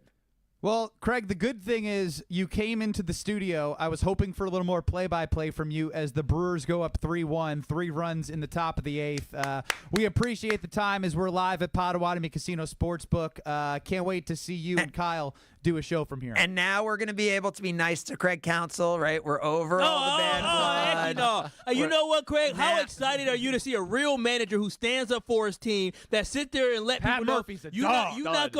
Well, Craig, the good thing is you came into the studio. I was hoping for a little more play-by-play from you as the Brewers go up 3-1, 3 runs in the top of the 8th. We appreciate the time as we're live at Potawatomi Casino Sportsbook. Can't wait to see you and Kyle do a show from here. And now we're going to be able to be nice to Craig Counsell, right? We're over all the bad blood. No. You know what, Craig? How excited are you to see a real manager who stands up for his team, that sit there and let Pat people know Murphy's a you're not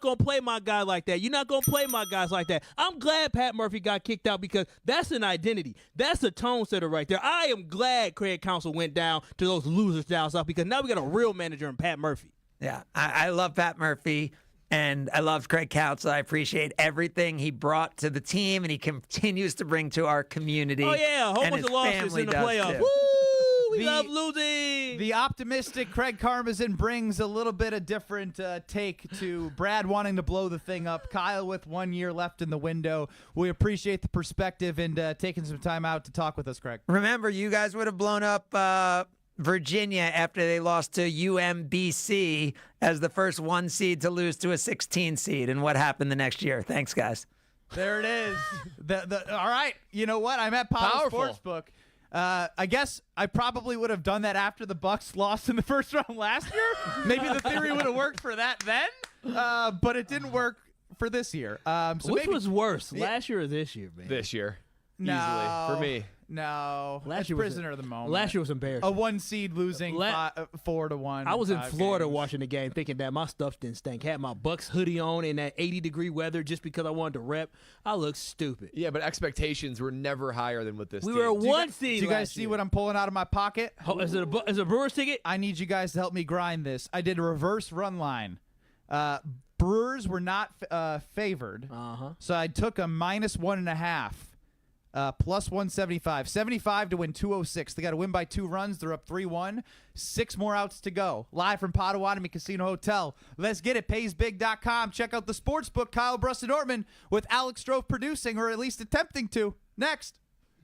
going to play my guy like that. You're not going to play my guys like that. I'm glad Pat Murphy got kicked out because that's an identity. That's a tone setter right there. I am glad Craig Counsell went down to those losers down south because now we got a real manager in Pat Murphy. Yeah, I love Pat Murphy. And I love Craig Counsell. I appreciate everything he brought to the team, and he continues to bring to our community. Oh, yeah, a whole bunch of losses in the playoffs. Woo! We love losing. The optimistic Craig Karmazin brings a little bit of different take to Brad wanting to blow the thing up. Kyle with 1 year left in the window. We appreciate the perspective and taking some time out to talk with us, Craig. Remember, you guys would have blown up Virginia after they lost to UMBC as the first 1 seed to lose to a 16 seed. And what happened the next year? Thanks, guys. There it is. All right. You know what? I'm at Power Sportsbook. I guess I probably would have done that after the Bucks lost in the first round last year. Maybe the theory would have worked for that then, but it didn't work for this year. Which was worse, last year or this year, man? This year. No. Easily. For me. No, last year prisoner of the moment. Last year was embarrassing. A 1 seed losing 4-1. I was in Florida watching the game, thinking that my stuff didn't stink. Had my Bucks hoodie on in that 80-degree weather just because I wanted to rep. I looked stupid. Yeah, but expectations were never higher than with this. We team. were a 1 seed. Do you guys see what I'm pulling out of my pocket? Oh, is it a Brewers ticket? I need you guys to help me grind this. I did a reverse run line. Brewers were not favored, so I took a -1.5. Plus 175. 75 to win 206. They got to win by 2 runs. They're up 3-1. 6 more outs to go. Live from Potawatomi Casino Hotel. Let's get it. PaysBig.com. Check out the Sportsbook. Kyle, Brust, and Nortman with Alex Strofe producing, or at least attempting to. Next.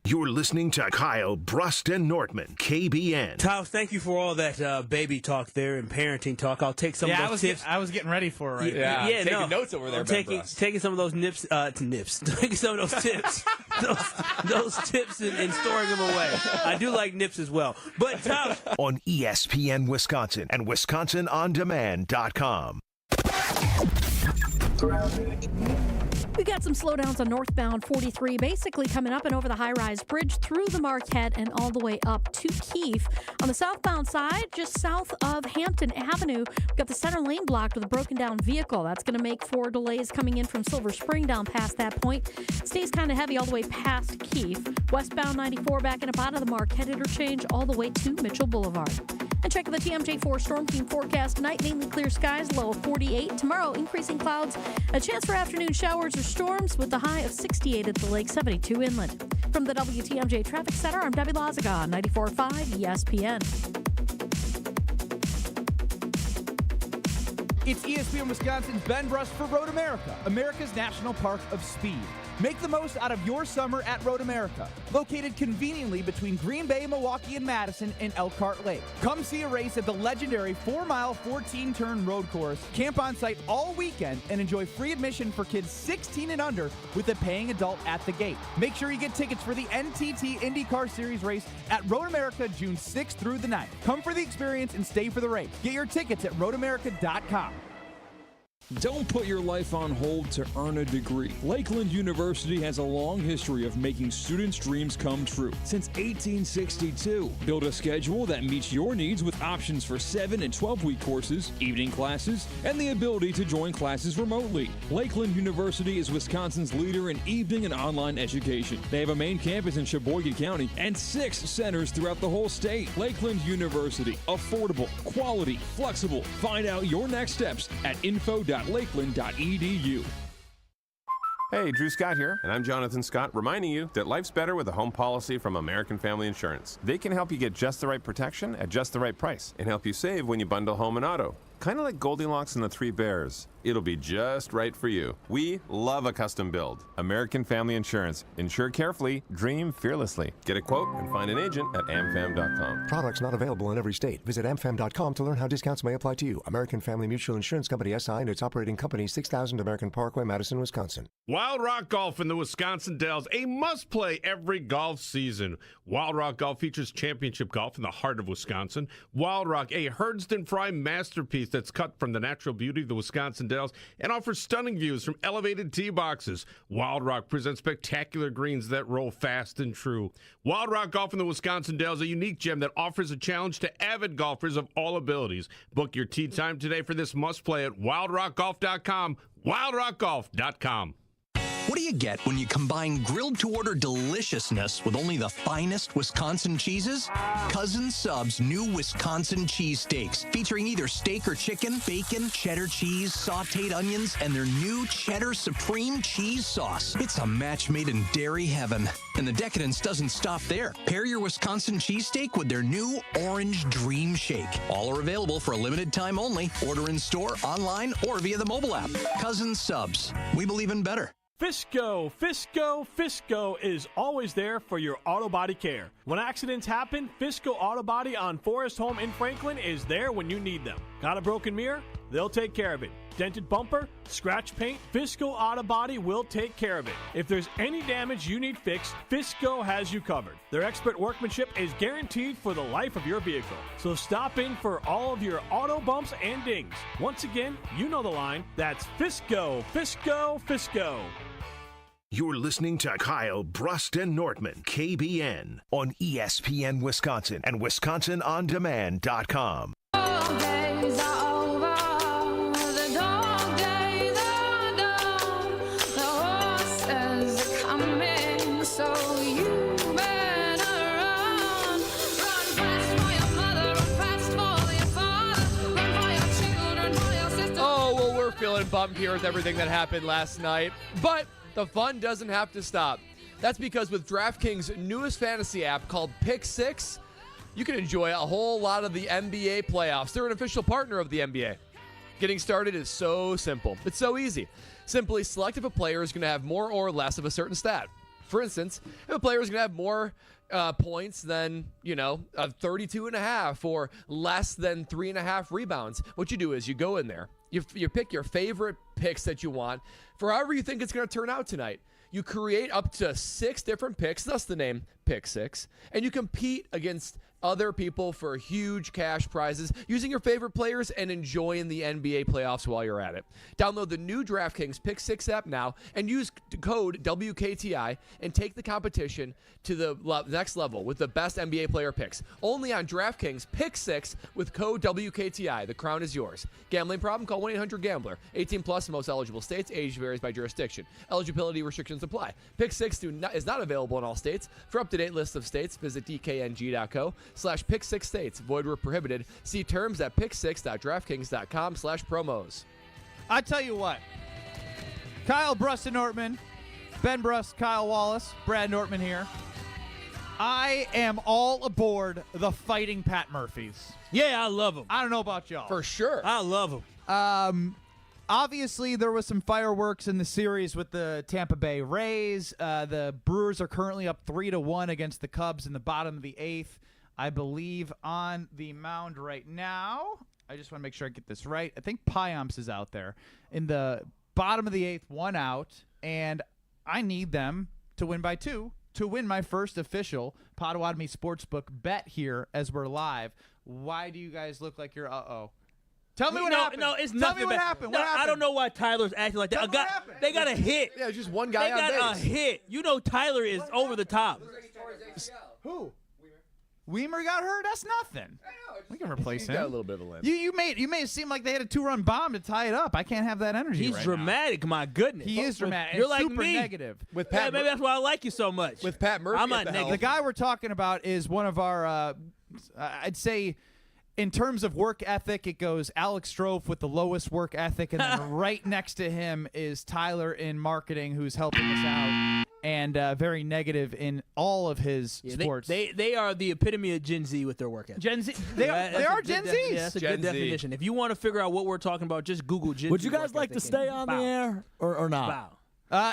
You're listening to Kyle, Brust, and Nortman, KBN. Tyler, thank you for all that baby talk there and parenting talk. I'll take some of those tips. I was getting ready for it right now. Yeah, taking notes over there, I'm taking some of those taking some of those tips. those tips and storing them away. I do like nips as well. But Tyler. On ESPN Wisconsin and WisconsinOnDemand.com. We got some slowdowns on northbound 43, basically coming up and over the high-rise bridge through the Marquette and all the way up to Keefe. On the southbound side, just south of Hampton Avenue, we've got the center lane blocked with a broken-down vehicle. That's going to make 4 delays coming in from Silver Spring down past that point. Stays kind of heavy all the way past Keefe. Westbound 94 backing up out of the Marquette interchange all the way to Mitchell Boulevard. And check the TMJ4 Storm Team forecast tonight. Mainly clear skies, low of 48. Tomorrow, increasing clouds. A chance for afternoon showers or storms with the high of 68 at the lake, 72 inland. From the WTMJ Traffic Center, I'm Debbie Lazaga on 94.5 ESPN. It's ESPN Wisconsin's Ben Brust for Road America, America's National Park of Speed. Make the most out of your summer at Road America, located conveniently between Green Bay, Milwaukee, and Madison in Elkhart Lake. Come see a race at the legendary 4-mile, 14-turn road course, camp on site all weekend, and enjoy free admission for kids 16 and under with a paying adult at the gate. Make sure you get tickets for the NTT IndyCar Series race at Road America June 6th through the 9th. Come for the experience and stay for the race. Get your tickets at roadamerica.com. Don't put your life on hold to earn a degree. Lakeland University has a long history of making students' dreams come true. Since 1862, build a schedule that meets your needs with options for 7- and 12-week courses, evening classes, and the ability to join classes remotely. Lakeland University is Wisconsin's leader in evening and online education. They have a main campus in Sheboygan County and 6 centers throughout the whole state. Lakeland University, affordable, quality, flexible. Find out your next steps at info.lakeland.edu. Hey, Drew Scott here, and I'm Jonathan Scott, reminding you that life's better with a home policy from American Family Insurance. They can help you get just the right protection at just the right price and help you save when you bundle home and auto. Kind of like Goldilocks and the Three Bears. It'll be just right for you. We love a custom build. American Family Insurance. Insure carefully, dream fearlessly. Get a quote and find an agent at amfam.com. Products not available in every state. Visit amfam.com to learn how discounts may apply to you. American Family Mutual Insurance Company SI and its operating company, 6000 American Parkway, Madison, Wisconsin. Wild Rock Golf in the Wisconsin Dells, a must-play every golf season. Wild Rock Golf features championship golf in the heart of Wisconsin. Wild Rock, a Herdston Fry masterpiece that's cut from the natural beauty of the Wisconsin Dells and offers stunning views from elevated tee boxes. Wild Rock presents spectacular greens that roll fast and true. Wild Rock Golf in the Wisconsin Dells, a unique gem that offers a challenge to avid golfers of all abilities. Book your tee time today for this must-play at wildrockgolf.com, wildrockgolf.com. What do you get when you combine grilled-to-order deliciousness with only the finest Wisconsin cheeses? Cousin Sub's new Wisconsin cheese steaks, featuring either steak or chicken, bacon, cheddar cheese, sautéed onions, and their new Cheddar Supreme cheese sauce. It's a match made in dairy heaven. And the decadence doesn't stop there. Pair your Wisconsin cheesesteak with their new Orange Dream Shake. All are available for a limited time only. Order in store, online, or via the mobile app. Cousin Subs. We believe in better. Fisco is always there for your auto body care. When accidents happen, Fisco Auto Body on Forest Home in Franklin is there when you need them. Got a broken mirror? They'll take care of it. Dented bumper? Scratch paint? Fisco Auto Body will take care of it. If there's any damage you need fixed, Fisco has you covered. Their expert workmanship is guaranteed for the life of your vehicle. So stop in for all of your auto bumps and dings. Once again, you know the line. That's Fisco. You're listening to Kyle, Brust, and Nortman, KBN, on ESPN Wisconsin and WisconsinOnDemand.com. Oh, well, we're feeling bummed here with everything that happened last night, but the fun doesn't have to stop. That's because with DraftKings' newest fantasy app called Pick 6, you can enjoy a whole lot of the NBA playoffs. They're an official partner of the NBA. Getting started is so simple. It's so easy. Simply select if a player is going to have more or less of a certain stat. For instance, if a player is going to have more points than, 32.5 or less than 3.5 rebounds, what you do is you go in there, you pick your favorite picks that you want for however you think it's going to turn out tonight. You create up to 6 different picks, thus the name Pick 6, and you compete against other people for huge cash prizes using your favorite players and enjoying the NBA playoffs while you're at it. Download the new DraftKings Pick 6 app now and use code WKTI and take the competition to the next level with the best NBA player picks. Only on DraftKings Pick 6 with code WKTI. The crown is yours. Gambling problem? Call 1-800-GAMBLER. 18 plus in most eligible states. Age varies by jurisdiction. Eligibility restrictions apply. Pick 6 is not available in all states. For up-to-date list of states, visit dkng.co/pick6 states. Void where prohibited. See terms at pick6.draftkings.com/promos. I tell you what, Kyle, Brust, and Nortman, Ben Brust, Kyle Wallace, Brad Nortman here. I am all aboard the Fighting Pat Murphys. Yeah, I love them. I don't know about y'all. For sure. I love them. Obviously, there was some fireworks in the series with the Tampa Bay Rays. The Brewers are currently up 3-1 against the Cubs in the bottom of the 8th. I believe on the mound right now. I just want to make sure I get this right. I think Payamps is out there in the bottom of the 8th, 1 out, and I need them to win by 2 to win my first official Potawatomi Sportsbook bet here as we're live. Why do you guys look like you're Tell me what happened. No, it's Tell nothing. me what happened. No, What happened? I don't know why Tyler's acting like that. Tell me what happened. They got a hit. Yeah, just one guy They on got base. a hit. You know Tyler is over the top. Who? Weimer got hurt? That's nothing. We can replace him. He's got a little bit of a limp. You made it seem like they had a 2-run bomb to tie it up. I can't have that energy. He's right dramatic. My goodness. Now. He is dramatic. You're It's like super me. negative. With Pat, maybe that's why I like you so much. With Pat Murphy, I'm not at the negative. helm. The guy we're talking about is one of our, I'd say, in terms of work ethic, it goes Alex Strofe with the lowest work ethic, and then right next to him is Tyler in marketing, who's helping us out, and very negative in all of his sports. They are the epitome of Gen Z with their work ethic. Gen Z. They are Gen Zs. Yeah, that's a Gen good Z. definition. If you want to figure out what we're talking about, just Google Gen Z. Would you guys work like to ethic stay and on bow. the air or not? Bow.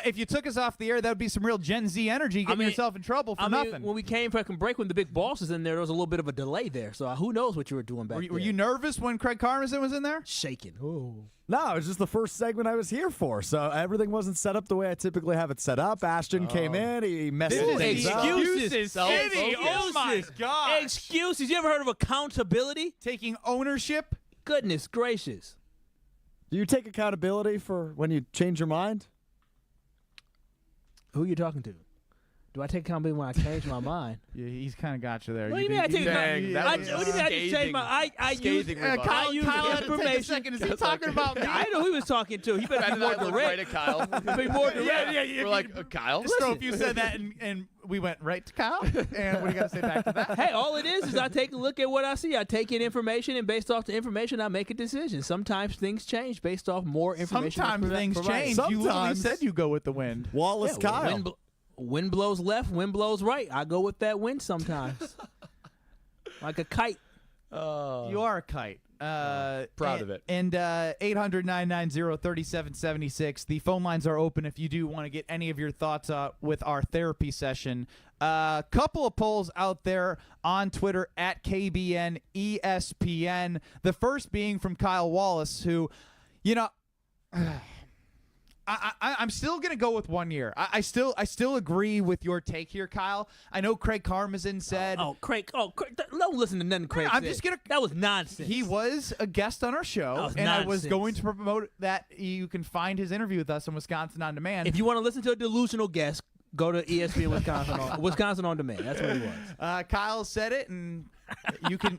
If you took us off the air, that would be some real Gen Z energy, getting yourself in trouble for nothing. When we came from break, when the big boss was in there was a little bit of a delay there. So who knows what you were doing back Were there. you nervous when Craig Karmazin was in there? Shaking. Ooh. No, it was just the first segment I was here for, so everything wasn't set up the way I typically have it set up. Ashton came in, he messed things up. Excuses. Eddie, Oh my God. Excuses. You ever heard of accountability? Taking ownership? Goodness gracious. Do you take accountability for when you change your mind? Who are you talking to? Do I take accountability when I change my mind? Yeah, he's kind of got you there. What do you mean I take accountability? What do you mean I just change my I use Kyle had to take a second. Is he talking about me? I know who he was talking to. He better be more direct. Right at Kyle. Be more direct. We're like, Kyle? Strofe, you said that, and we went right to Kyle. And what do you got to say back to that? Hey, all it is I take a look at what I see. I take in information, and based off the information, I make a decision. Sometimes things change based off more information. Sometimes things change. You literally said you go with the wind. Wallace Kyle. Wind blows left, wind blows right. I go with that wind sometimes. Like a kite. You are a kite. Proud of it. And 800-990-3776. The phone lines are open if you do want to get any of your thoughts with our therapy session. A couple of polls out there on Twitter at KBN ESPN. The first being from Kyle Wallace, who, I'm still gonna go with 1 year. I still agree with your take here, Kyle. I know Craig Karmazin said. Craig! Don't listen to nothing Craig said. That was nonsense. He was a guest on our show, and I was going to promote that. You can find his interview with us on Wisconsin On Demand. If you want to listen to a delusional guest, go to ESPN Wisconsin On Demand. That's what he was. Kyle said it, and you can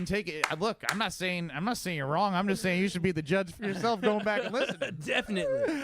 take it. Look, I'm not saying you're wrong. I'm just saying you should be the judge for yourself going back and listening. Definitely.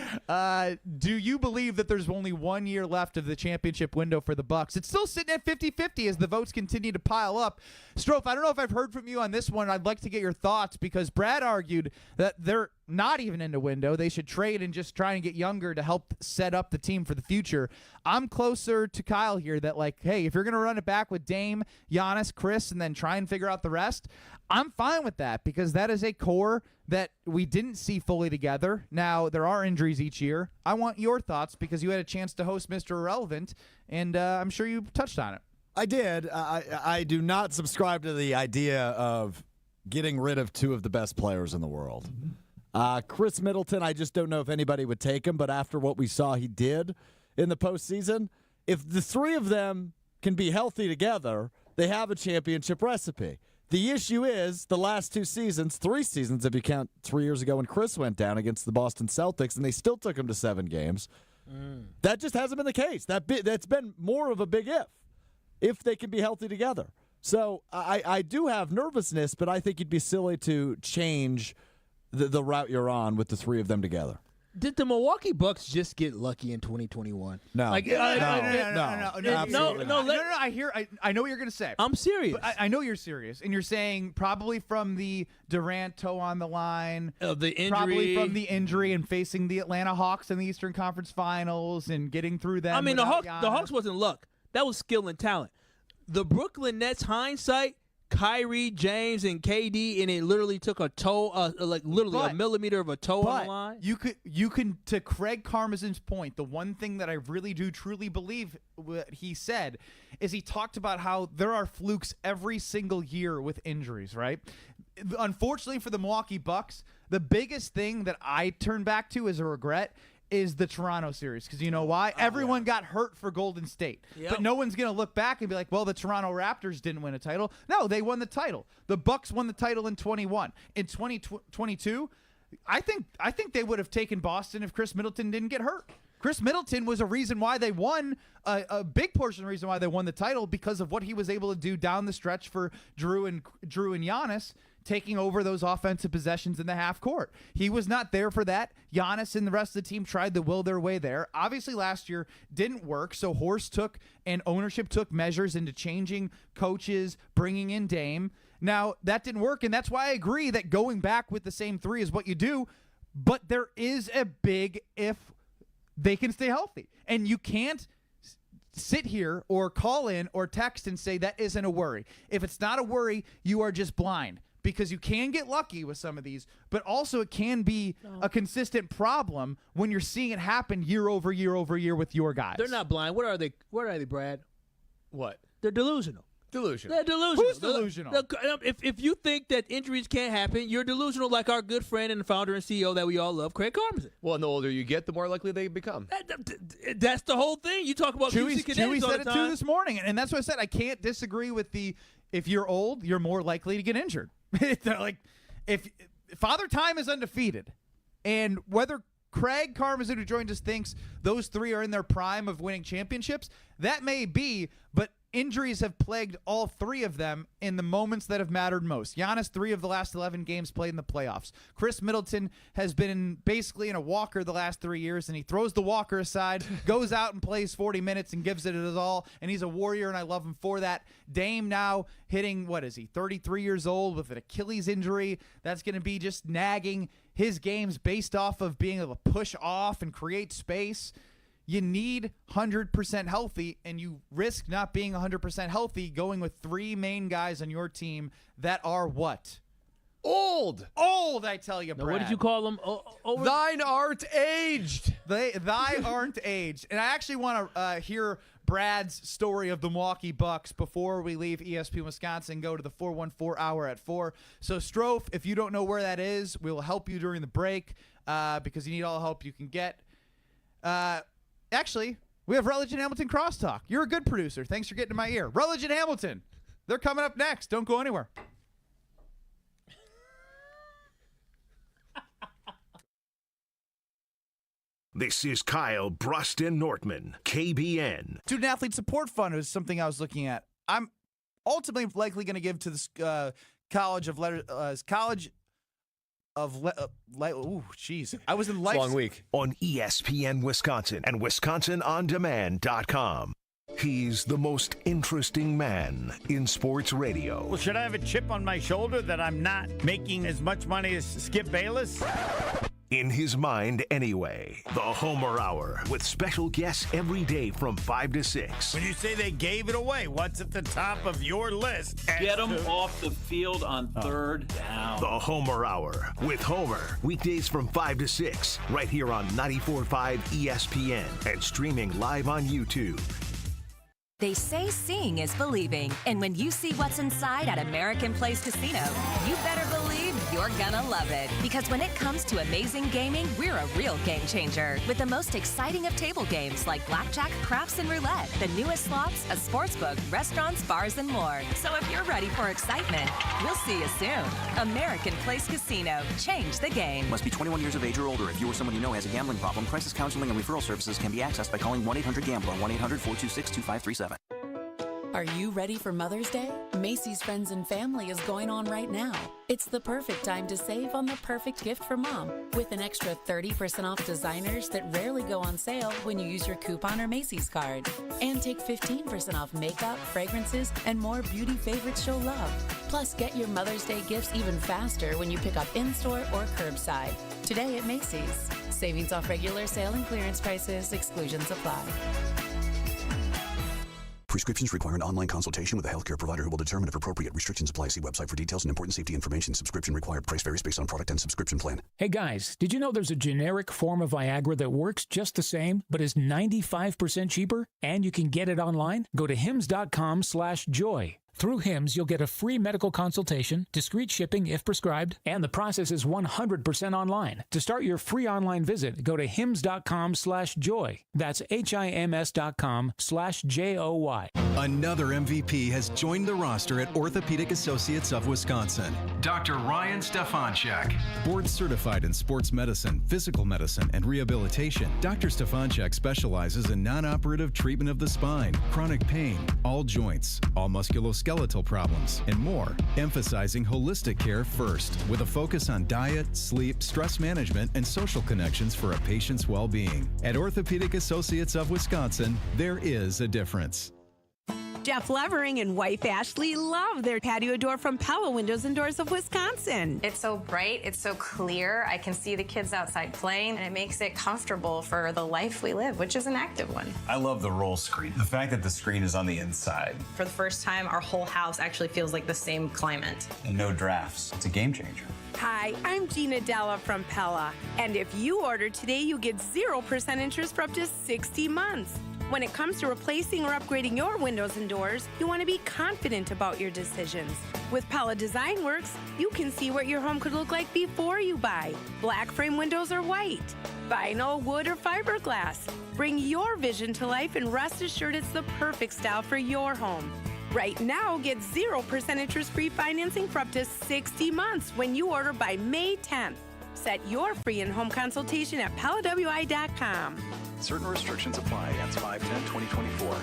Do you believe that there's only 1 year left of the championship window for the Bucks? It's still sitting at 50-50 as the votes continue to pile up. Strofe, I don't know if I've heard from you on this one. I'd like to get your thoughts because Brad argued that they're not even in the window. They should trade and just try and get younger to help set up the team for the future. I'm closer to Kyle here that, like, hey, if you're going to run it back with Dame, Giannis, Chris, and then try and figure out the rest, I'm fine with that because that is a core that we didn't see fully together. Now, there are injuries each year. I want your thoughts because you had a chance to host Mr. Irrelevant, and I'm sure you touched on it. I did. I do not subscribe to the idea of getting rid of two of the best players in the world. Chris Middleton, I just don't know if anybody would take him, but after what we saw he did in the postseason, if the three of them can be healthy together, they have a championship recipe. The issue is the last 2 seasons, 3 seasons if you count 3 years ago when Chris went down against the Boston Celtics, and they still took him to 7 games. That just hasn't been the case. That's been more of a big if they can be healthy together. So I do have nervousness, but I think you'd be silly to change the route you're on with the three of them together. Did the Milwaukee Bucks just get lucky in 2021? No. No. I know what you're gonna say. I'm serious. But I know you're serious, and you're saying probably from the Durant toe on the line, the injury, probably from the injury, and facing the Atlanta Hawks in the Eastern Conference Finals and getting through them. I mean, the Hawks wasn't luck. That was skill and talent. The Brooklyn Nets hindsight Kyrie, James, and KD, and it literally took a toe, a millimeter of a toe on the line. You can, to Craig Karmazin's point, the one thing that I really do truly believe what he said is he talked about how there are flukes every single year with injuries, right? Unfortunately for the Milwaukee Bucks, the biggest thing that I turn back to as a regret is the Toronto series, because you know why? Everyone got hurt for Golden State. Yep. But no one's going to look back and be like, well, the Toronto Raptors didn't win a title. No, they won the title. The Bucks won the title in 21. In 2022, I think they would have taken Boston if Chris Middleton didn't get hurt. Chris Middleton was a reason why they won, a big portion of the reason why they won the title, because of what he was able to do down the stretch for Drew and Giannis, taking over those offensive possessions in the half court. He was not there for that. Giannis and the rest of the team tried to will their way there. Obviously, last year didn't work, so Horst took and ownership took measures into changing coaches, bringing in Dame. Now, that didn't work, and that's why I agree that going back with the same three is what you do, but there is a big if they can stay healthy. And you can't sit here or call in or text and say that isn't a worry. If it's not a worry, you are just blind. Because you can get lucky with some of these, but also it can be a consistent problem when you're seeing it happen year over year over year with your guys. They're not blind. What are they, Brad? What? They're delusional. They're delusional. Who's delusional? If you think that injuries can't happen, you're delusional, like our good friend and founder and CEO that we all love, Craig Karmazin. Well, and the older you get, the more likely they become. That's the whole thing. You talk about Chewy Chewy said it too this morning, and that's what I said. I can't disagree with if you're old, you're more likely to get injured. Like, if Father Time is undefeated, and whether Craig Karmazin, who joined us, thinks those three are in their prime of winning championships, that may be, but injuries have plagued all three of them in the moments that have mattered most. Giannis, 3 of the last 11 games played in the playoffs. Chris Middleton has been basically in a walker the last 3 years, and he throws the walker aside, goes out and plays 40 minutes and gives it his all, and he's a warrior, and I love him for that. Dame now hitting, 33 years old with an Achilles injury. That's going to be just nagging his games based off of being able to push off and create space. You need 100% healthy, and you risk not being 100% healthy going with 3 main guys on your team that are what? Old, I tell you, Brad. Now, what did you call them? Thine art aged. Thy aren't aged. And I actually want to hear Brad's story of the Milwaukee Bucks before we leave ESPN Wisconsin and go to the 414 hour at 4. So, Strofe, if you don't know where that is, we will help you during the break because you need all the help you can get. Actually, we have Rutledge and Hamilton crosstalk. You're a good producer. Thanks for getting in my ear. Rutledge and Hamilton, they're coming up next. Don't go anywhere. This is Kyle, Brust, and Nortman, KBN. Student Athlete Support Fund is something I was looking at. I'm ultimately likely going to give to the College of Letters, oh, jeez. I was in life. Long week. On ESPN Wisconsin and WisconsinOnDemand.com. He's the most interesting man in sports radio. Well, should I have a chip on my shoulder that I'm not making as much money as Skip Bayless? In his mind, anyway. The Homer Hour with special guests every day from 5 to 6. When you say they gave it away, what's at the top of your list? Get them off the field on third down. The Homer Hour with Homer. Weekdays from 5 to 6. Right here on 94.5 ESPN and streaming live on YouTube. They say seeing is believing, and when you see what's inside at American Place Casino, you better believe you're gonna love it. Because when it comes to amazing gaming, we're a real game changer. With the most exciting of table games like blackjack, craps, and roulette, the newest slots, a sportsbook, restaurants, bars, and more. So if you're ready for excitement, we'll see you soon. American Place Casino. Change the game. Must be 21 years of age or older. If you or someone you know has a gambling problem, crisis counseling and referral services can be accessed by calling 1-800-GAMBLER, 1-800-426-2537. Are you ready for Mother's Day? Macy's Friends and Family is going on right now. It's the perfect time to save on the perfect gift for mom with an extra 30% off designers that rarely go on sale when you use your coupon or Macy's card. And take 15% off makeup, fragrances, and more beauty favorites show love. Plus, get your Mother's Day gifts even faster when you pick up in-store or curbside. Today at Macy's. Savings off regular sale and clearance prices. Exclusions apply. Prescriptions require an online consultation with a healthcare provider who will determine if appropriate. Restrictions apply. See website for details and important safety information. Subscription required. Price varies based on product and subscription plan. Hey guys, did you know there's a generic form of Viagra that works just the same, but is 95% cheaper? And you can get it online? Go to hims.com/joy. Through HIMS, you'll get a free medical consultation, discreet shipping if prescribed, and the process is 100% online. To start your free online visit, go to hims.com/joy. That's HIMS.com/JOY. Another MVP has joined the roster at Orthopedic Associates of Wisconsin. Dr. Ryan Stefanchak. Board certified in sports medicine, physical medicine, and rehabilitation, Dr. Stefanchak specializes in non-operative treatment of the spine, chronic pain, all joints, all musculoskeletal problems, and more, emphasizing holistic care first, with a focus on diet, sleep, stress management, and social connections for a patient's well-being. At Orthopedic Associates of Wisconsin, there is a difference. Jeff Levering and wife Ashley love their patio door from Pella Windows and Doors of Wisconsin. It's so bright, it's so clear. I can see the kids outside playing, and it makes it comfortable for the life we live, which is an active one. I love the roll screen. The fact that the screen is on the inside. For the first time, our whole house actually feels like the same climate. And no drafts. It's a game changer. Hi, I'm Gina Della from Pella. And if you order today, you get 0% interest for up to 60 months. When it comes to replacing or upgrading your windows and doors, you want to be confident about your decisions. With Pella Design Works, you can see what your home could look like before you buy. Black frame windows or white, vinyl, wood, or fiberglass. Bring your vision to life and rest assured it's the perfect style for your home. Right now, get 0% interest-free financing for up to 60 months when you order by May 10th. Set your free in-home consultation at PellaWI.com. Certain restrictions apply. Ends 5/10/2024.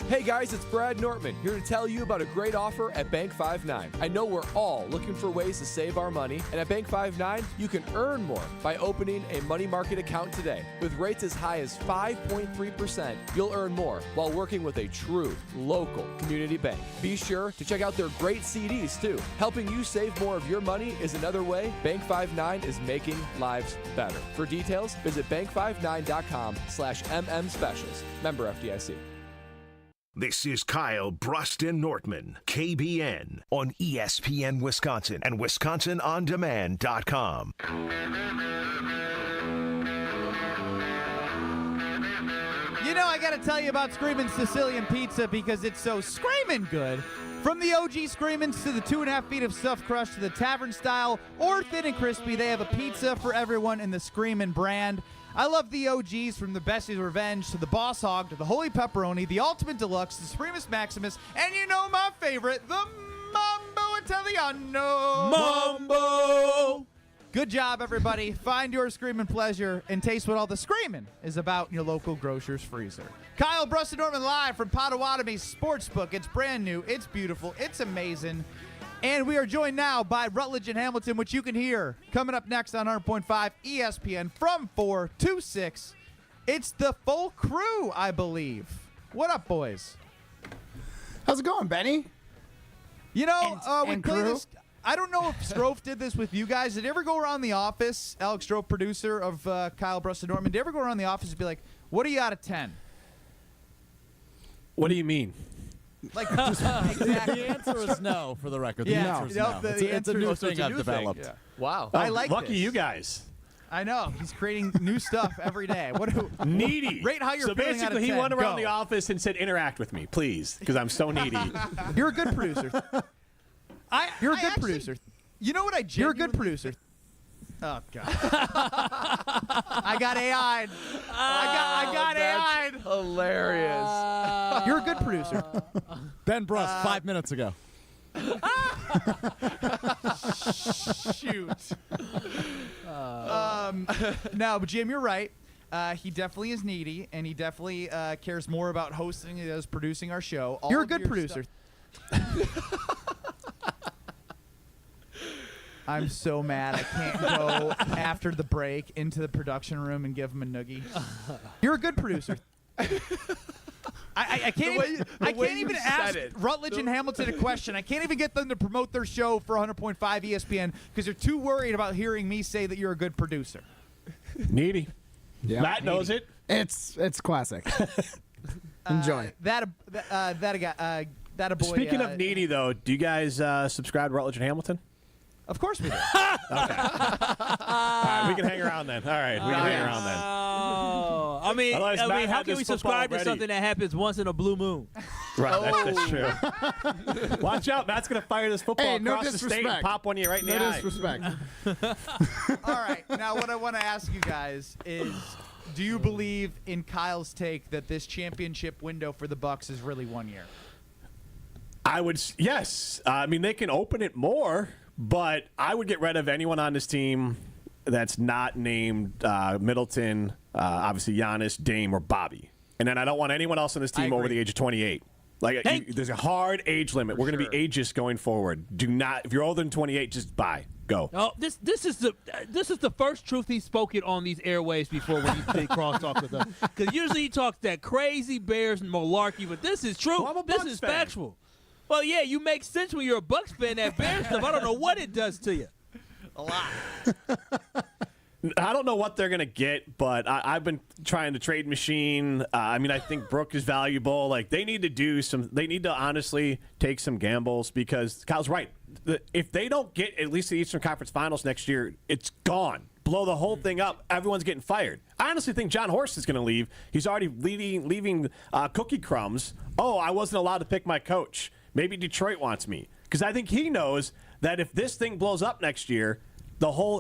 Hey guys, it's Brad Nortman here to tell you about a great offer at Bank 5-9. I know we're all looking for ways to save our money, and at Bank 5-9, you can earn more by opening a money market account today. With rates as high as 5.3%, you'll earn more while working with a true local community bank. Be sure to check out their great CDs too. Helping you save more of your money is another way Bank 5-9 is making lives better. For details, visit bank59.com/MM specials. Member FDIC. This is Kyle, Brust, and Nortman, KBN, on ESPN Wisconsin and WisconsinOnDemand.com. You know, I got to tell you about Screamin' Sicilian Pizza because it's so screamin' good. From the OG Screamins to the 2.5 feet of stuffed crust to the tavern style or thin and crispy, they have a pizza for everyone in the Screamin' brand. I love the OGs, from the Bessie's Revenge to the Boss Hog to the Holy Pepperoni, the Ultimate Deluxe, the Supremus Maximus, and you know my favorite, the Mambo Italiano. Mambo! Good job, everybody. Find your screaming pleasure and taste what all the screaming is about in your local grocer's freezer. Kyle, Brust, and Nortman live from Potawatomi Sportsbook. It's brand new. It's beautiful. It's amazing. And we are joined now by Rutledge and Hamilton, which you can hear coming up next on 100.5 ESPN from 4 to 6. It's the full crew, I believe. What up, boys? How's it going, Benny? You know, we and play crew? this. I don't know if Strofe did this with you guys. Did you ever go around the office, Alex Strofe, producer of Kyle, Brust, and Nortman, did you ever go around the office and be like, what are you out of 10? What do you mean? Like, The answer is no, for the record. The Yeah, answer is nope, no. It's a new thing I've developed. Yeah. Wow. I like Lucky this. you guys. I know. He's creating new stuff every day. Needy. Rate how you're so feeling out of basically, he 10. went around Go. the office and said, interact with me, please, because I'm so needy. You're a good producer. You're a good producer. You know what I genuinely... You're a good producer. Oh, God. I got AI'd. I got AI'd. Hilarious. You're a good producer. Ben Brust, 5 minutes ago. Shoot. No, but Jim, you're right. He definitely is needy, and he definitely cares more about hosting than he does producing our show. You're a good producer. I'm so mad I can't go after the break into the production room and give him a noogie. You're a good producer. I can't even ask Rutledge and Hamilton a question. I can't even get them to promote their show for 100.5 ESPN because they're too worried about hearing me say that you're a good producer. Needy. Yeah. Matt knows it. It's classic. Enjoy. That a boy. Speaking of needy, though, do you guys subscribe to Rutledge and Hamilton? Of course we do. All right, we can hang around then. All right, we can hang around then. Oh, I mean, how can we subscribe to something that happens once in a blue moon? Right, that's true. Watch out, Matt's going to fire this football across the state and pop one of you right in the eye. No disrespect. All right, now what I want to ask you guys is, do you believe in Kyle's take that this championship window for the Bucks is really 1 year? I would, yes. I mean, they can open it more, but I would get rid of anyone on this team that's not named Middleton, obviously Giannis, Dame, or Bobby. And then I don't want anyone else on this team over the age of 28. Like, there's a hard age limit. We're going to be ageist going forward. Do not, if you're older than 28, just buy. Go. Oh, this is the first truth he's spoken on these airwaves before when he's big crosstalk with us. Because usually he talks that crazy Bears and malarkey, but this is true. Well, I'm a this Bucks is fan. factual. Well, yeah, you make sense when you're a Bucks fan. That Bears stuff, I don't know what it does to you. A lot. I don't know what they're going to get, but I've been trying to trade machine. I mean, I think Brooke is valuable. Like, they need to honestly take some gambles because Kyle's right. If they don't get at least the Eastern Conference Finals next year, it's gone. Blow the whole thing up. Everyone's getting fired. I honestly think John Horst is going to leave. He's already leaving cookie crumbs. Oh, I wasn't allowed to pick my coach. Maybe Detroit wants me. Because I think he knows that if this thing blows up next year,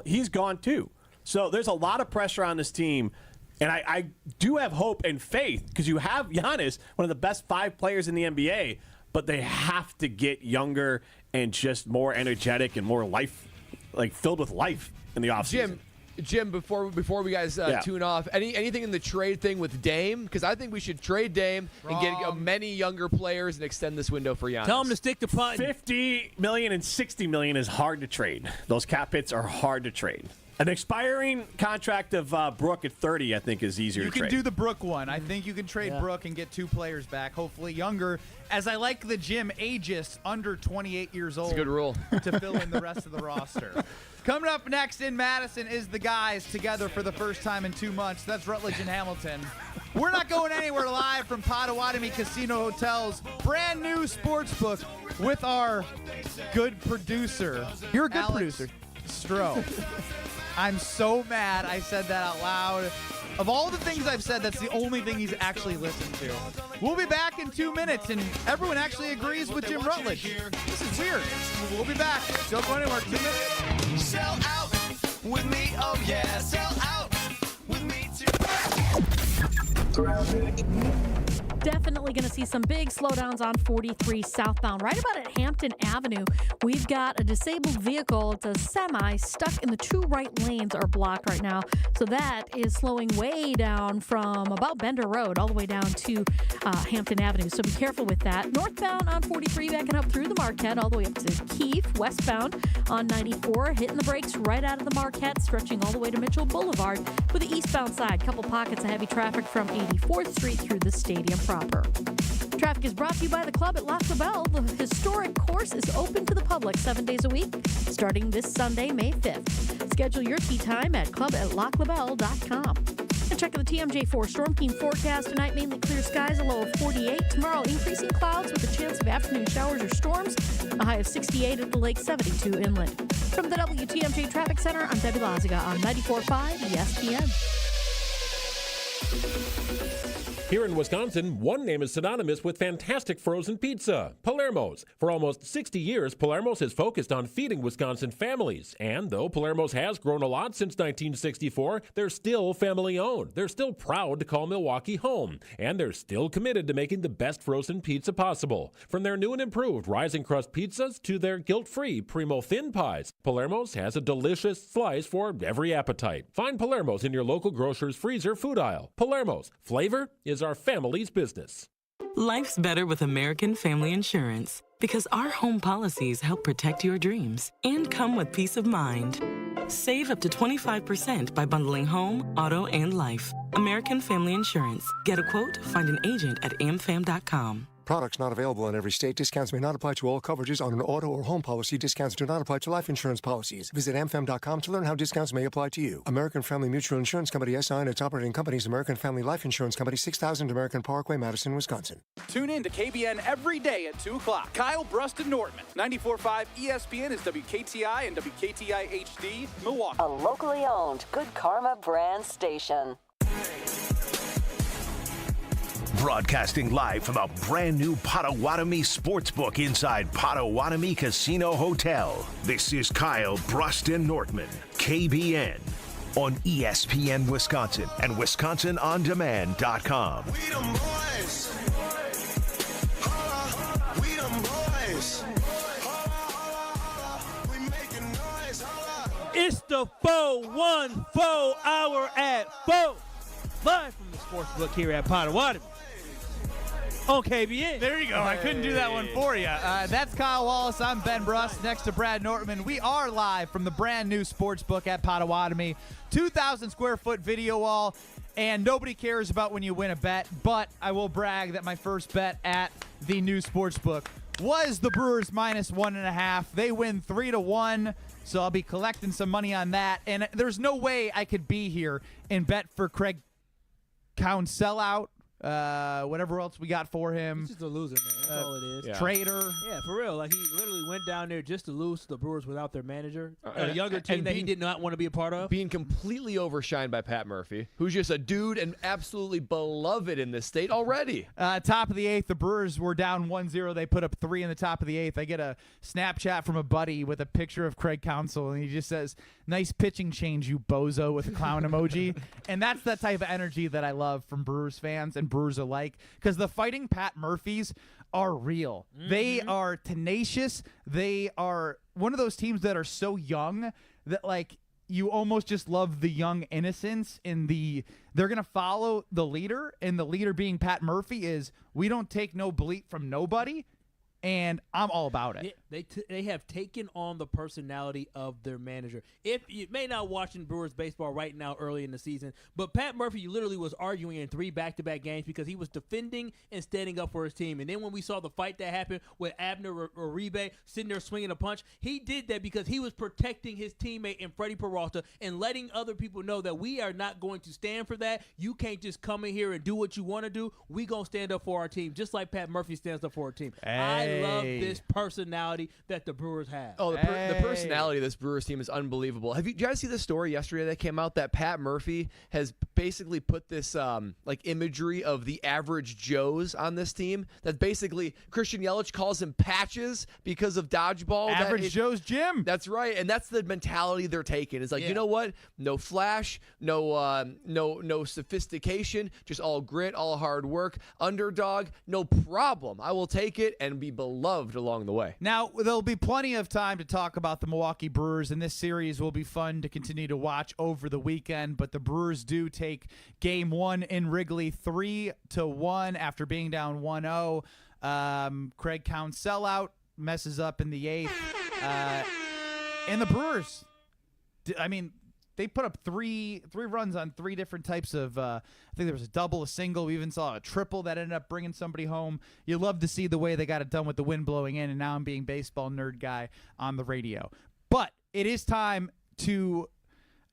he's gone too. So there's a lot of pressure on this team. And I do have hope and faith because you have Giannis, one of the best 5 players in the NBA, but they have to get younger and just more energetic and more life, like filled with life in the offseason. Jim, before we guys tune off, anything in the trade thing with Dame? Because I think we should trade Dame and get many younger players and extend this window for Giannis. Tell him to stick to punt. $50 million and $60 million is hard to trade. Those cap hits are hard to trade. An expiring contract of Brooke at 30, I think, is easier to trade. You can do the Brooke one. I think you can trade Brooke and get 2 players back, hopefully younger. As I like the Jim, ageist, under 28 years old. That's a good rule. To fill in the rest of the roster. Coming up next in Madison is the guys together for the first time in 2 months. That's Rutledge and Hamilton. We're not going anywhere. Live from Potawatomi Casino Hotel's brand new Sportsbook with our good producer. You're a good Alex producer. Stroh. I'm so mad I said that out loud. Of all the things I've said, that's the only thing he's actually listened to. We'll be back in 2 minutes, and everyone actually agrees with Jim Rutledge. This is weird. We'll be back. Don't go anywhere. 2 minutes. Sell out with me, oh yeah. Sell out with me too. Definitely going to see some big slowdowns on 43 southbound. Right about at Hampton Avenue, we've got a disabled vehicle. It's a semi stuck in the 2 right lanes are blocked right now. So that is slowing way down from about Bender Road all the way down to Hampton Avenue. So be careful with that. Northbound on 43 backing up through the Marquette all the way up to Keefe. Westbound on 94 hitting the brakes right out of the Marquette, stretching all the way to Mitchell Boulevard. For the eastbound side, couple pockets of heavy traffic from 84th Street through the stadium proper. Traffic is brought to you by the Club at Lac La Belle. The historic course is open to the public 7 days a week, starting this Sunday, May 5th. Schedule your tee time at clubatlaclabelle.com. And check the TMJ4 Storm Team forecast tonight. Mainly clear skies, a low of 48. Tomorrow, increasing clouds with a chance of afternoon showers or storms. A high of 68 at the lake, 72 inland. From the WTMJ Traffic Center, I'm Debbie Laziga on 94.5 ESPN. Here in Wisconsin, one name is synonymous with fantastic frozen pizza, Palermo's. For almost 60 years, Palermo's has focused on feeding Wisconsin families. And though Palermo's has grown a lot since 1964, they're still family-owned. They're still proud to call Milwaukee home. And they're still committed to making the best frozen pizza possible. From their new and improved rising crust pizzas to their guilt-free Primo thin pies, Palermo's has a delicious slice for every appetite. Find Palermo's in your local grocer's freezer food aisle. Palermo's, flavor is our family's business. Life's better with American Family Insurance because our home policies help protect your dreams and come with peace of mind. Save up to 25% by bundling home, auto, and life. American Family Insurance. Get a quote, find an agent at amfam.com. Products not available in every state. Discounts may not apply to all coverages on an auto or home policy. Discounts do not apply to life insurance policies. Visit amfam.com to learn how discounts may apply to you. American Family Mutual Insurance Company SI and its operating companies, American Family Life Insurance Company, 6000 American Parkway, Madison, Wisconsin. Tune in to KBN every day at 2 o'clock. Kyle, Brust, and Nortman. 94.5 ESPN is WKTI and WKTI HD, Milwaukee. A locally owned Good Karma brand station. Broadcasting live from a brand new Potawatomi Sportsbook inside Potawatomi Casino Hotel. This is Kyle, Brust, and Nortman, KBN, on ESPN Wisconsin and WisconsinOnDemand.com. We them boys. Holla, we them boys. Holla, we making noise. Holla. It's the 414 hour at 4. Live from the Sportsbook here at Potawatomi. On KBN. There you go. I couldn't do that one for you. That's Kyle Wallace. I'm Ben Brust next to Brad Nortman. We are live from the brand new Sportsbook at Potawatomi. 2,000 square foot video wall, and nobody cares about when you win a bet, but I will brag that my first bet at the new Sportsbook was the Brewers minus 1.5. They win 3-1, so I'll be collecting some money on that. And there's no way I could be here and bet for Craig Count sellout. Whatever else we got for him. He's just a loser, man. That's all it is. Yeah. Traitor. Yeah, for real. Like, he literally went down there just to lose to the Brewers without their manager. A younger team that he did not want to be a part of. Being completely overshined by Pat Murphy, who's just a dude and absolutely beloved in this state already. Top of the 8th, the Brewers were down 1-0. They put up 3 in the top of the 8th. I get a Snapchat from a buddy with a picture of Craig Counsell, and he just says, "Nice pitching change, you bozo," with a clown emoji. And that's the type of energy that I love from Brewers fans and Brewers alike, because the fighting Pat Murphys are real. Mm-hmm. They are tenacious. They are one of those teams that are so young that, like, you almost just love the young innocence in they're going to follow the leader, and the leader being Pat Murphy is, we don't take no bleep from nobody, and I'm all about it. They have taken on the personality of their manager. If you may not watching Brewers baseball right now early in the season, but Pat Murphy literally was arguing in 3 back-to-back games because he was defending and standing up for his team. And then when we saw the fight that happened with Abner Uribe sitting there swinging a punch, he did that because he was protecting his teammate and Freddie Peralta and letting other people know that we are not going to stand for that. You can't just come in here and do what you want to do. We going to stand up for our team, just like Pat Murphy stands up for our team. I love this personality that the Brewers have. Oh, the personality of this Brewers team is unbelievable. Did you guys see the story yesterday that came out that Pat Murphy has basically put this like imagery of the average Joes on this team? That basically Christian Yelich calls him patches because of dodgeball. Average Joe's gym. That's right, and that's the mentality they're taking. It's like, you know what? No flash, no sophistication, just all grit, all hard work. Underdog, no problem. I will take it and be beloved along the way. Now, there'll be plenty of time to talk about the Milwaukee Brewers, and this series will be fun to continue to watch over the weekend, but the Brewers do take Game 1 in Wrigley 3-1 after being down 1-0. Craig Count sellout, messes up in the 8th. And the Brewers, I mean, they put up three runs on 3 different types of, I think there was a double, a single. We even saw a triple that ended up bringing somebody home. You love to see the way they got it done with the wind blowing in, and now I'm being baseball nerd guy on the radio. But it is time to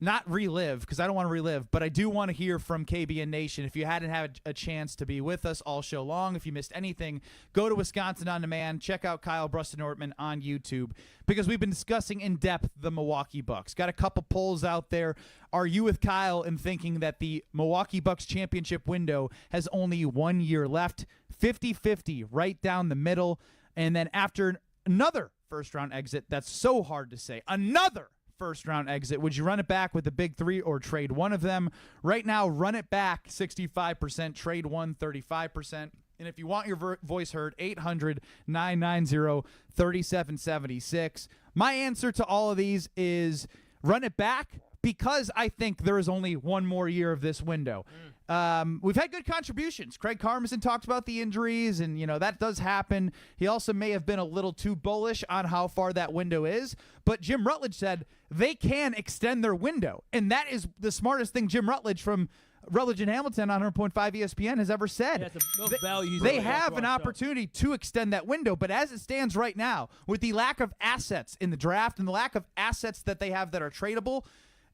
not relive, because I don't want to relive, but I do want to hear from KBN Nation. If you hadn't had a chance to be with us all show long, if you missed anything, go to Wisconsin On Demand. Check out Kyle, Brust, and Nortman on YouTube, because we've been discussing in depth the Milwaukee Bucks. Got a couple polls out there. Are you with Kyle in thinking that the Milwaukee Bucks championship window has only 1 year left? 50-50 right down the middle. And then after another first-round exit, that's so hard to say, another first-round exit, would you run it back with the big 3 or trade one of them? Right now, run it back 65%, trade one 35%. And if you want your voice heard, 800-990-3776. My answer to all of these is run it back, because I think there is only 1 more year of this window. We've had good contributions. Craig Karmazin talked about the injuries, and, you know, that does happen. He also may have been a little too bullish on how far that window is. But Jim Rutledge said they can extend their window, and that is the smartest thing Jim Rutledge from Rutledge and Hamilton on 100.5 ESPN has ever said. Yeah, it's the most value he's They ever have brought an to our show. opportunity to extend that window, but as it stands right now, with the lack of assets in the draft and the lack of assets that they have that are tradable,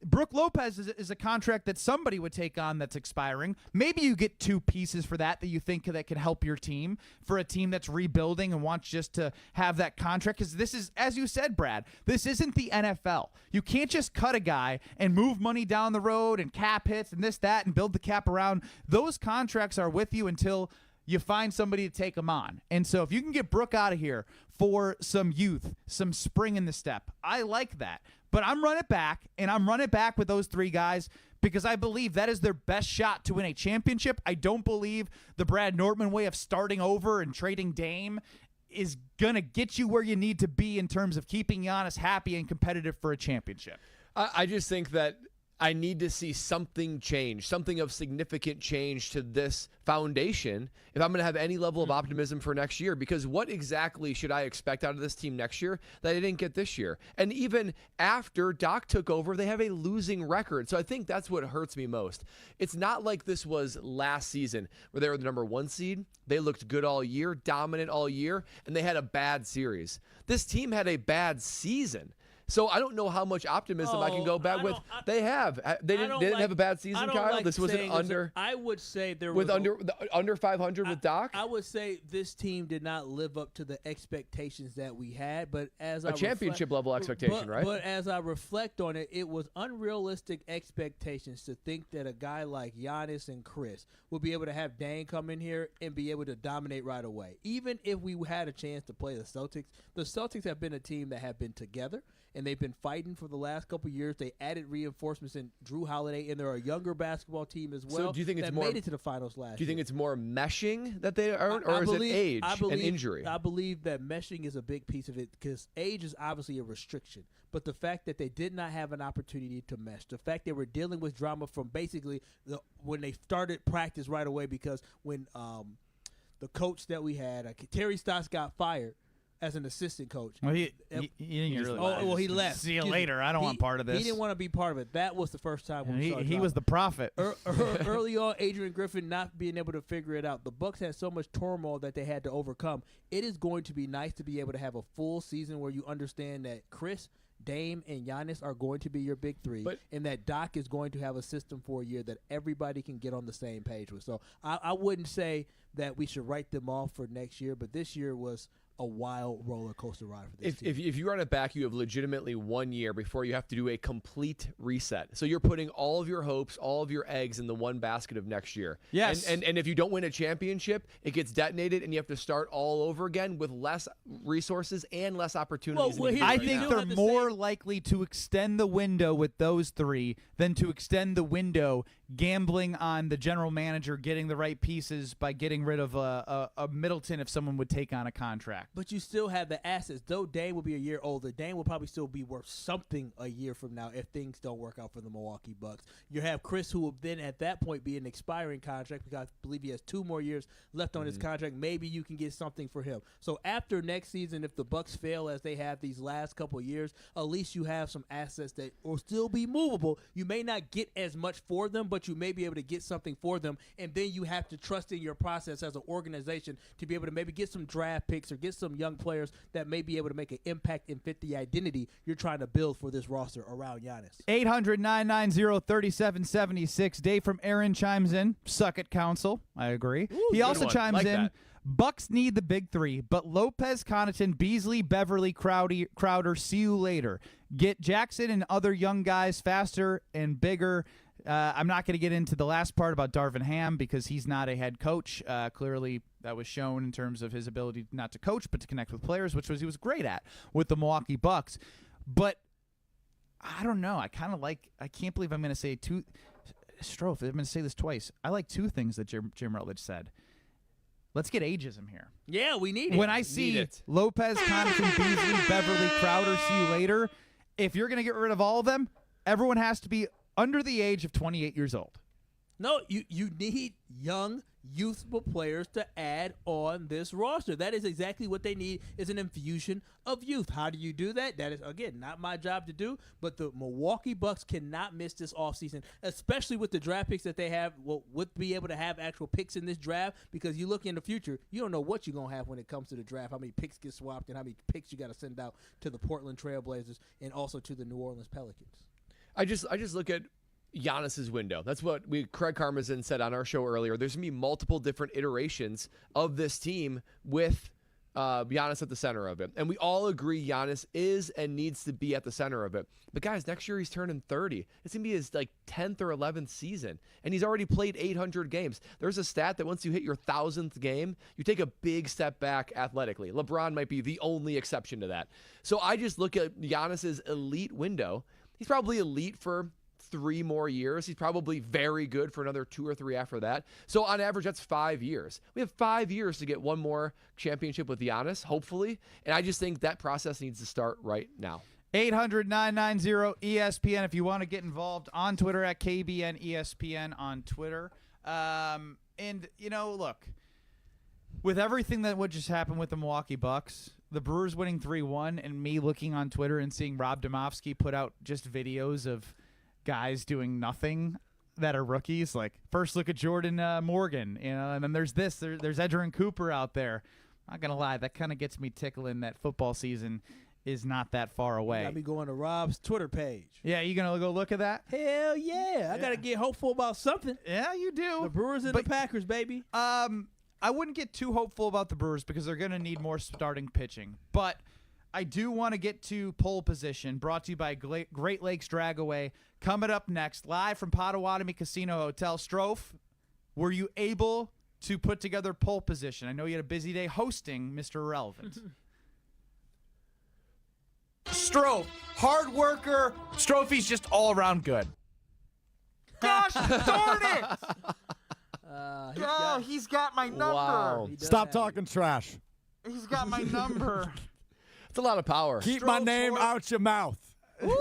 Brook Lopez is a contract that somebody would take on that's expiring. Maybe you get two pieces for that you think that can help your team, for a team that's rebuilding and wants just to have that contract. Because this is, as you said, Brad, this isn't the NFL. You can't just cut a guy and move money down the road and cap hits and this, that, and build the cap around. Those contracts are with you until you find somebody to take them on. And so if you can get Brook out of here for some youth, some spring in the step, I like that. But I'm running back, and I'm running back with those three guys because I believe that is their best shot to win a championship. I don't believe the Brad Nortman way of starting over and trading Dame is going to get you where you need to be in terms of keeping Giannis happy and competitive for a championship. I just think that I need to see something change, something of significant change to this foundation if I'm going to have any level of optimism for next year. Because what exactly should I expect out of this team next year that I didn't get this year? And even after Doc took over, they have a losing record. So I think that's what hurts me most. It's not like this was last season where they were the number 1 seed. They looked good all year, dominant all year, and they had a bad series. This team had a bad season. So I don't know how much optimism I can go back with. They didn't have a bad season, Kyle. Like this was an under. I would say there with was under 500 with Doc. I would say this team did not live up to the expectations that we had. But as a championship level expectation, right? But as I reflect on it, it was unrealistic expectations to think that a guy like Giannis and Chris would be able to have Dame come in here and be able to dominate right away. Even if we had a chance to play the Celtics have been a team that have been together. And they've been fighting for the last couple of years. They added reinforcements in Drew Holiday, and they're a younger basketball team as well. So do you think it's made it to the finals last year? Do you think it's more meshing that they aren't, or is it age and injury? I believe that meshing is a big piece of it because age is obviously a restriction. But the fact that they did not have an opportunity to mesh, the fact they were dealing with drama from basically when they started practice right away, because when the coach that we had, Terry Stotts, got fired as an assistant coach. Well, he didn't really. He left. See you later. I don't want part of this. He didn't want to be part of it. That was the first time when he was the prophet. Early on, Adrian Griffin not being able to figure it out. The Bucks had so much turmoil that they had to overcome. It is going to be nice to be able to have a full season where you understand that Chris, Dame, and Giannis are going to be your big three, and that Doc is going to have a system for a year that everybody can get on the same page with. So I wouldn't say that we should write them off for next year, but this year was a wild roller coaster ride for this team. If you run it back, you have legitimately 1 year before you have to do a complete reset. So you're putting all of your hopes, all of your eggs in the one basket of next year. Yes. And if you don't win a championship, it gets detonated and you have to start all over again with less resources and less opportunities. I think they're more likely to extend the window with those three than to extend the window gambling on the general manager getting the right pieces by getting rid of a Middleton if someone would take on a contract. But you still have the assets. Though Dame will be a year older, Dame will probably still be worth something a year from now if things don't work out for the Milwaukee Bucks. You have Chris, who will then at that point be an expiring contract because I believe he has 2 more years left on his contract. Maybe you can get something for him. So after next season, if the Bucks fail as they have these last couple of years, at least you have some assets that will still be movable. You may not get as much for them, but you may be able to get something for them. And then you have to trust in your process as an organization to be able to maybe get some draft picks or get some young players that may be able to make an impact and fit the identity you're trying to build for this roster around Giannis. 800-990-3776. Dave from Aaron chimes in. Suck it, Council. I agree. He also chimes in. That. Bucks need the big three, but Lopez, Connaughton, Beasley, Beverly, Crowder, see you later. Get Jackson and other young guys faster and bigger. I'm not going to get into the last part about Darvin Ham because he's not a head coach. Clearly, that was shown in terms of his ability not to coach but to connect with players, which he was great at with the Milwaukee Bucks. But I don't know. I can't believe I'm going to say Strofe, I'm going to say this twice. I like 2 things that Jim Rutledge said. Let's get ageism here. Yeah, we need it. When I see Lopez, Connaughton, Beasley, Beverly, Crowder, see you later, if you're going to get rid of all of them, everyone has to be under the age of 28 years old. No, you need young, youthful players to add on this roster. That is exactly what they need, is an infusion of youth. How do you do that? That is, again, not my job to do, but the Milwaukee Bucks cannot miss this offseason, especially with the draft picks that they have. Would be able to have actual picks in this draft, because you look in the future, you don't know what you're going to have when it comes to the draft, how many picks get swapped and how many picks you got to send out to the Portland Trailblazers and also to the New Orleans Pelicans. I just look at Giannis's window. That's what Craig Karmazin said on our show earlier. There's going to be multiple different iterations of this team with Giannis at the center of it. And we all agree Giannis is and needs to be at the center of it. But guys, next year he's turning 30. It's going to be his 10th or 11th season. And he's already played 800 games. There's a stat that once you hit your 1,000th game, you take a big step back athletically. LeBron might be the only exception to that. So I just look at Giannis's elite window. He's probably elite for 3 more years. He's probably very good for another 2 or 3 after that. So on average, that's 5 years. We have 5 years to get one more championship with Giannis, hopefully. And I just think that process needs to start right now. 800-990-ESPN if you want to get involved. On Twitter at KBN ESPN on Twitter. And, look, with everything that would just happen with the Milwaukee Bucks, the Brewers winning 3-1, and me looking on Twitter and seeing Rob Domofsky put out just videos of guys doing nothing that are rookies. Like, first look at Jordan Morgan, and then there's Edgerrin Cooper out there. I'm not going to lie, that kind of gets me tickling that football season is not that far away. I'll be going to Rob's Twitter page. Yeah, you going to go look at that? Hell yeah. I got to get hopeful about something. Yeah, you do. The Brewers and the Packers, baby. I wouldn't get too hopeful about the Brewers because they're going to need more starting pitching. But I do want to get to pole position, brought to you by Great Lakes Dragaway. Coming up next, live from Potawatomi Casino Hotel. Strofe, were you able to put together pole position? I know you had a busy day hosting Mr. Irrelevant. Strofe, hard worker. Strophe's just all around good. Gosh darn it! He's got my number. Wow. Stop talking trash. He's got my number. It's a lot of power. Keep my name out your mouth. Woo!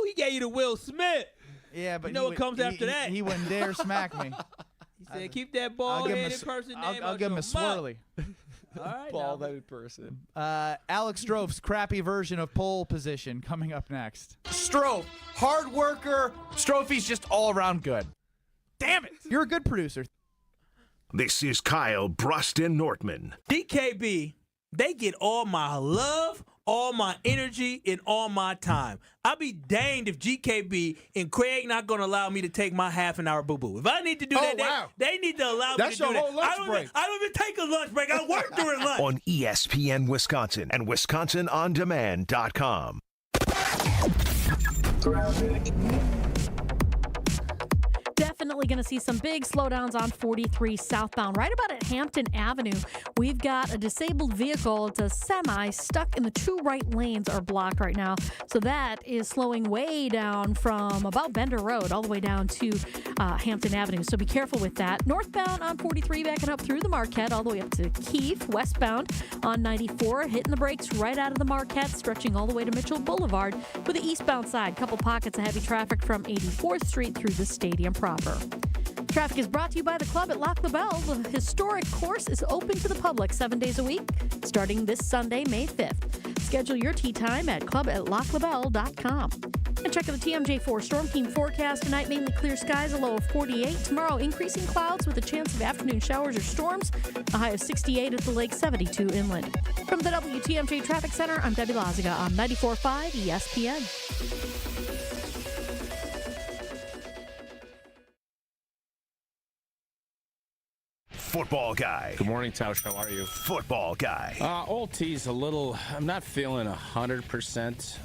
He gave you the Will Smith. Yeah, but you know what comes after that? He wouldn't dare smack me. He said, keep that bald-headed person name I'll give him a swirly. All right, bald-headed person. Alex Strofe's crappy version of pole position coming up next. Strofe, hard worker. Strophe's just all around good. Damn it! You're a good producer. This is Kyle, Brust, and Nortman. DKB, they get all my love, all my energy, and all my time. I'll be danged if GKB and Craig not going to allow me to take my half-an-hour boo-boo. If I need to do that, they need to allow me to do that. That's your whole lunch break. I don't even take a lunch break. I work during lunch. On ESPN Wisconsin and WisconsinOnDemand.com. Definitely going to see some big slowdowns on 43 southbound. Right about at Hampton Avenue, we've got a disabled vehicle. It's a semi stuck in the 2 right lanes are blocked right now. So that is slowing way down from about Bender Road all the way down to Hampton Avenue. So be careful with that. Northbound on 43 backing up through the Marquette all the way up to Keith. Westbound on 94 hitting the brakes right out of the Marquette, stretching all the way to Mitchell Boulevard. With the eastbound side, couple pockets of heavy traffic from 84th Street through the stadium proper. Traffic is brought to you by the Club at Lock LaBelle. The historic course is open to the public 7 days a week, starting this Sunday, May 5th. Schedule your tee time at club@locklabelle.com. And check out the TMJ4 Storm Team forecast tonight. Mainly clear skies, a low of 48. Tomorrow, increasing clouds with a chance of afternoon showers or storms. A high of 68 at the lake, 72 inland. From the WTMJ Traffic Center, I'm Debbie Laziga on 94.5 ESPN. Football guy. Good morning, Tausch. How are you? Football guy. Old T's a little. I'm not feeling 100%.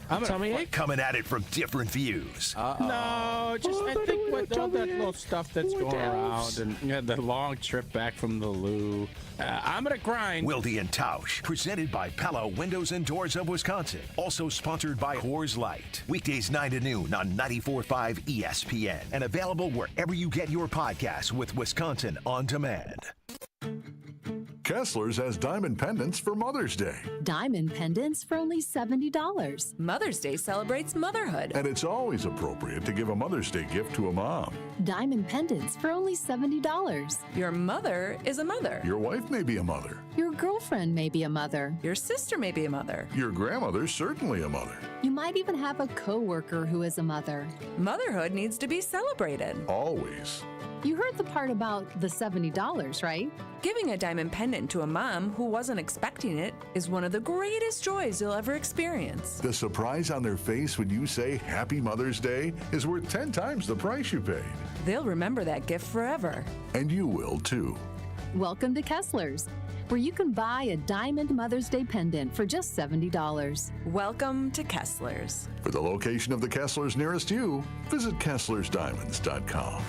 Coming at it from different views. No, just I think with all that little stuff that's going around and the long trip back from the loo, I'm gonna grind. Wilde and Tausch, presented by Pella Windows and Doors of Wisconsin. Also sponsored by Coors Light. Weekdays 9 to noon on 94.5 ESPN and available wherever you get your podcasts with Wisconsin On Demand. Kessler's has diamond pendants for Mother's Day. Diamond pendants for only $70. Mother's Day celebrates motherhood. And it's always appropriate to give a Mother's Day gift to a mom. Diamond pendants for only $70. Your mother is a mother. Your wife may be a mother. Your girlfriend may be a mother. Your sister may be a mother. Your grandmother's certainly a mother. You might even have a coworker who is a mother. Motherhood needs to be celebrated. Always. You heard the part about the $70, right? Giving a diamond pendant to a mom who wasn't expecting it is one of the greatest joys you'll ever experience. The surprise on their face when you say Happy Mother's Day is worth 10 times the price you paid. They'll remember that gift forever. And you will too. Welcome to Kessler's, where you can buy a diamond Mother's Day pendant for just $70. Welcome to Kessler's. For the location of the Kessler's nearest you, visit KesslersDiamonds.com.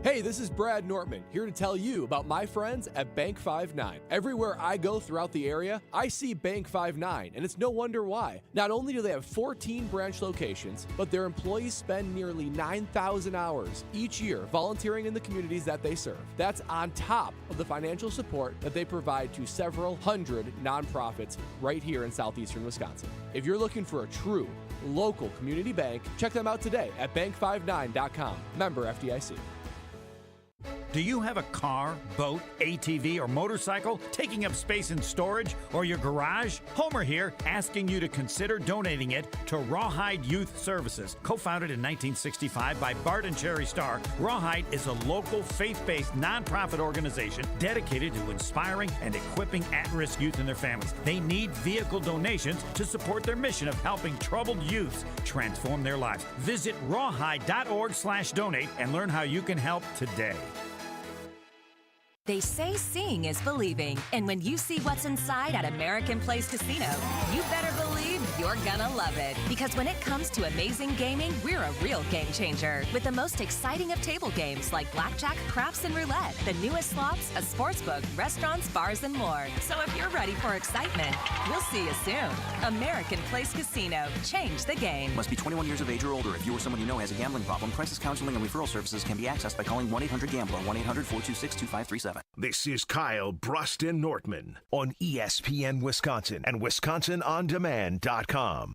Hey, this is Brad Nortman, here to tell you about my friends at Bank 5-9. Everywhere I go throughout the area, I see Bank 5-9, and it's no wonder why. Not only do they have 14 branch locations, but their employees spend nearly 9,000 hours each year volunteering in the communities that they serve. That's on top of the financial support that they provide to several hundred nonprofits right here in southeastern Wisconsin. If you're looking for a true local community bank, check them out today at bank59.com. Member FDIC. Do you have a car, boat, ATV, or motorcycle taking up space in storage or your garage? Homer here, asking you to consider donating it to Rawhide Youth Services. Co-founded in 1965 by Bart and Cherry Starr, Rawhide is a local faith-based nonprofit organization dedicated to inspiring and equipping at-risk youth and their families. They need vehicle donations to support their mission of helping troubled youths transform their lives. Visit rawhide.org/donate and learn how you can help today. They say seeing is believing, and when you see what's inside at American Place Casino, you better believe you're gonna love it. Because when it comes to amazing gaming, we're a real game changer. With the most exciting of table games like blackjack, craps, and roulette, the newest slots, a sportsbook, restaurants, bars, and more. So if you're ready for excitement, we'll see you soon. American Place Casino. Change the game. Must be 21 years of age or older. If you or someone you know has a gambling problem, crisis counseling and referral services can be accessed by calling 1-800-GAMBLER, 1-800-426-2537. This is Kyle, Brust, and Nortman on ESPN Wisconsin and WisconsinOnDemand.com.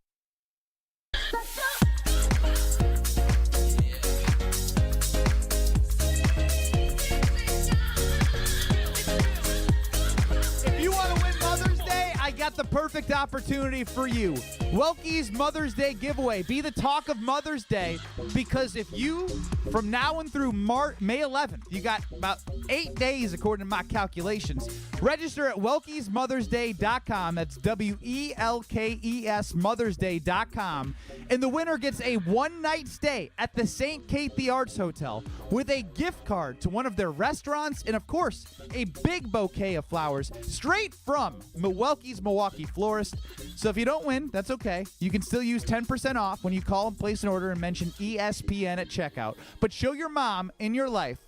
If you want to win Mother's Day, I got the perfect opportunity for you. Welky's Mother's Day giveaway. Be the talk of Mother's Day, because if you, from now and through May 11th, you got about 8 days according to my calculations. Register at WelkesMothersDay.com. That's WELKES Mothersday.com. And the winner gets a one-night stay at the St. Kate the Arts Hotel with a gift card to one of their restaurants and, of course, a big bouquet of flowers straight from Welky's Milwaukee Florist. So if you don't win, that's okay. You can still use 10% off when you call and place an order and mention ESPN at checkout. But show your mom in your life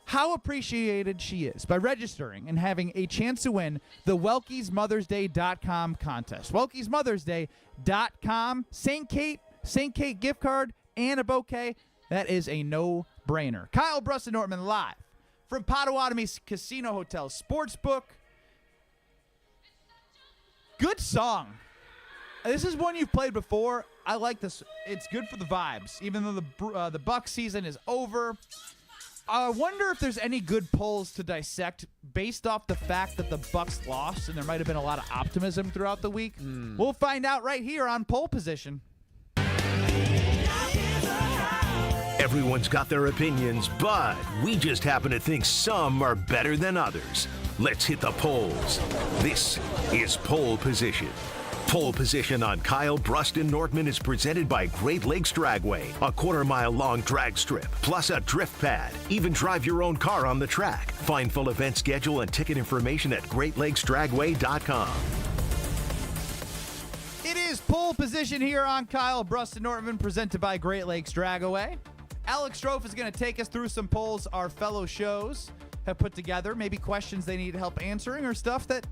how appreciated she is by registering and having a chance to win the WelkesMothersDay.com contest. WelkesMothersDay.com. St. Kate gift card and a bouquet. That is a no-brainer. Kyle, Brust, and Nortman live from Potawatomi Casino Hotel Sportsbook. Good song. This is one you've played before. I like this. It's good for the vibes, even though the Buck season is over. I wonder if there's any good polls to dissect based off the fact that the Bucks lost and there might have been a lot of optimism throughout the week. We'll find out right here on Poll Position. Everyone's got their opinions, but we just happen to think some are better than others. Let's hit the polls. This is Poll Position. Pole Position on Kyle, Brust, and Nortman is presented by Great Lakes Dragway, a quarter-mile-long drag strip, plus a drift pad. Even drive your own car on the track. Find full event schedule and ticket information at GreatLakesDragway.com. It is Pole Position here on Kyle, Brust, and Nortman, presented by Great Lakes Dragway. Alex Strofe is going to take us through some polls our fellow shows have put together, maybe questions they need help answering or stuff that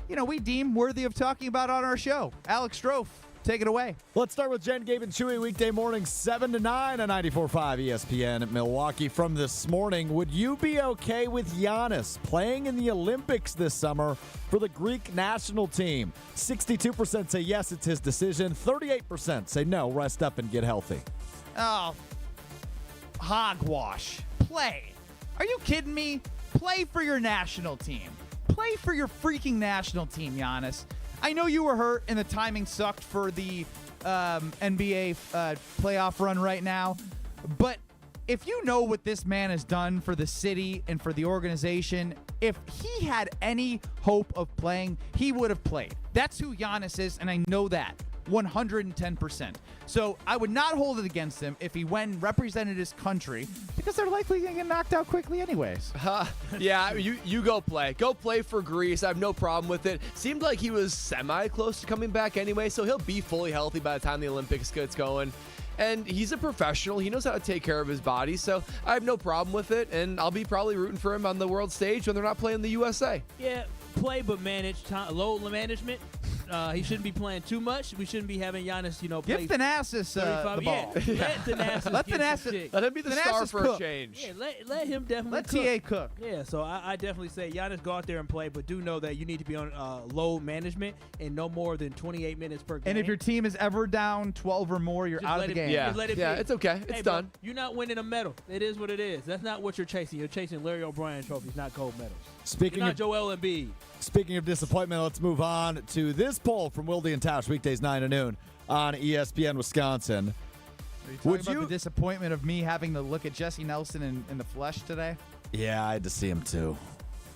we deem worthy of talking about on our show. Alex Strofe, take it away. Let's start with Jen, Gabe, and Chewy weekday morning, 7 to 9 on 94.5 ESPN at Milwaukee. From this morning, would you be okay with Giannis playing in the Olympics this summer for the Greek national team? 62% say yes, it's his decision. 38% say no, rest up and get healthy. Oh, hogwash. Play. Are you kidding me? Play for your national team. Play for your freaking national team, Giannis. I know you were hurt and the timing sucked for the NBA playoff run right now, but if you know what this man has done for the city and for the organization, if he had any hope of playing, he would have played. That's who Giannis is, and I know that 110%. So I would not hold it against him if he went and represented his country, because they're likely going to get knocked out quickly anyways. Yeah, you go play. Go play for Greece. I have no problem with it. Seemed like he was semi-close to coming back anyway, so he'll be fully healthy by the time the Olympics gets going. And he's a professional. He knows how to take care of his body, so I have no problem with it, and I'll be probably rooting for him on the world stage when they're not playing the USA. Yeah, play but manage low management. He shouldn't be playing too much. We shouldn't be having Giannis, play. Give Thanasis the ball. Yeah, let Thanasis let him be the star for cook. a change. Yeah, let him definitely let cook. TA cook. Yeah, so I definitely say Giannis, go out there and play, but do know that you need to be on low management and no more than 28 minutes per game. And if your team is ever down 12 or more, you're out of the game. Yeah, let it be. it's okay. It's done. Bro, you're not winning a medal. It is what it is. That's not what you're chasing. You're chasing Larry O'Brien trophies, not gold medals. Speaking you're not of Joel Embiid. Speaking of disappointment, let's move on to this poll from Wilde and Tausch, weekdays 9 to noon on ESPN Wisconsin. Are you talking about the disappointment of me having to look at Jesse Nelson in the flesh today? Yeah, I had to see him too.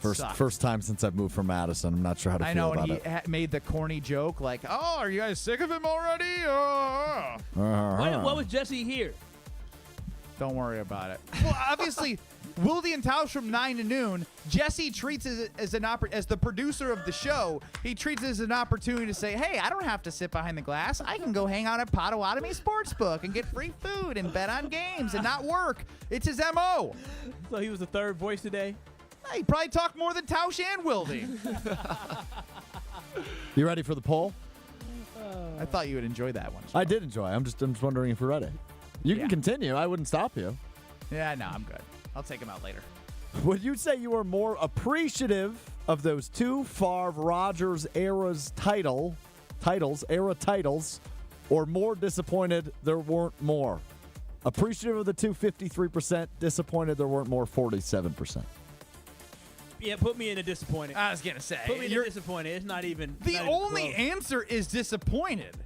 First time since I've moved from Madison. I'm not sure how to feel about it. I know, and he made the corny joke like, "Oh, are you guys sick of him already?" Oh. What was Jesse here? Don't worry about it. Well, obviously, Wilde and Tausch from 9 to noon. Jesse treats it as as the producer of the show. He treats it as an opportunity to say, "Hey, I don't have to sit behind the glass. I can go hang out at Potawatomi Sportsbook and get free food and bet on games and not work." It's his MO. So he was the third voice today. He probably talked more than Tausch and Wilde. You ready for the poll? I thought you would enjoy that one. I did enjoy it. I'm just wondering if you're ready. You can continue. I wouldn't stop you. Yeah, no, I'm good. I'll take him out later. Would you say you are more appreciative of those two Favre-Rodgers era titles, or more disappointed there weren't more? Appreciative of the two, 53%. Disappointed there weren't more, 47%. Yeah, put me in a disappointed. I was gonna say, put me in a disappointed. It's not even. The only answer is disappointed.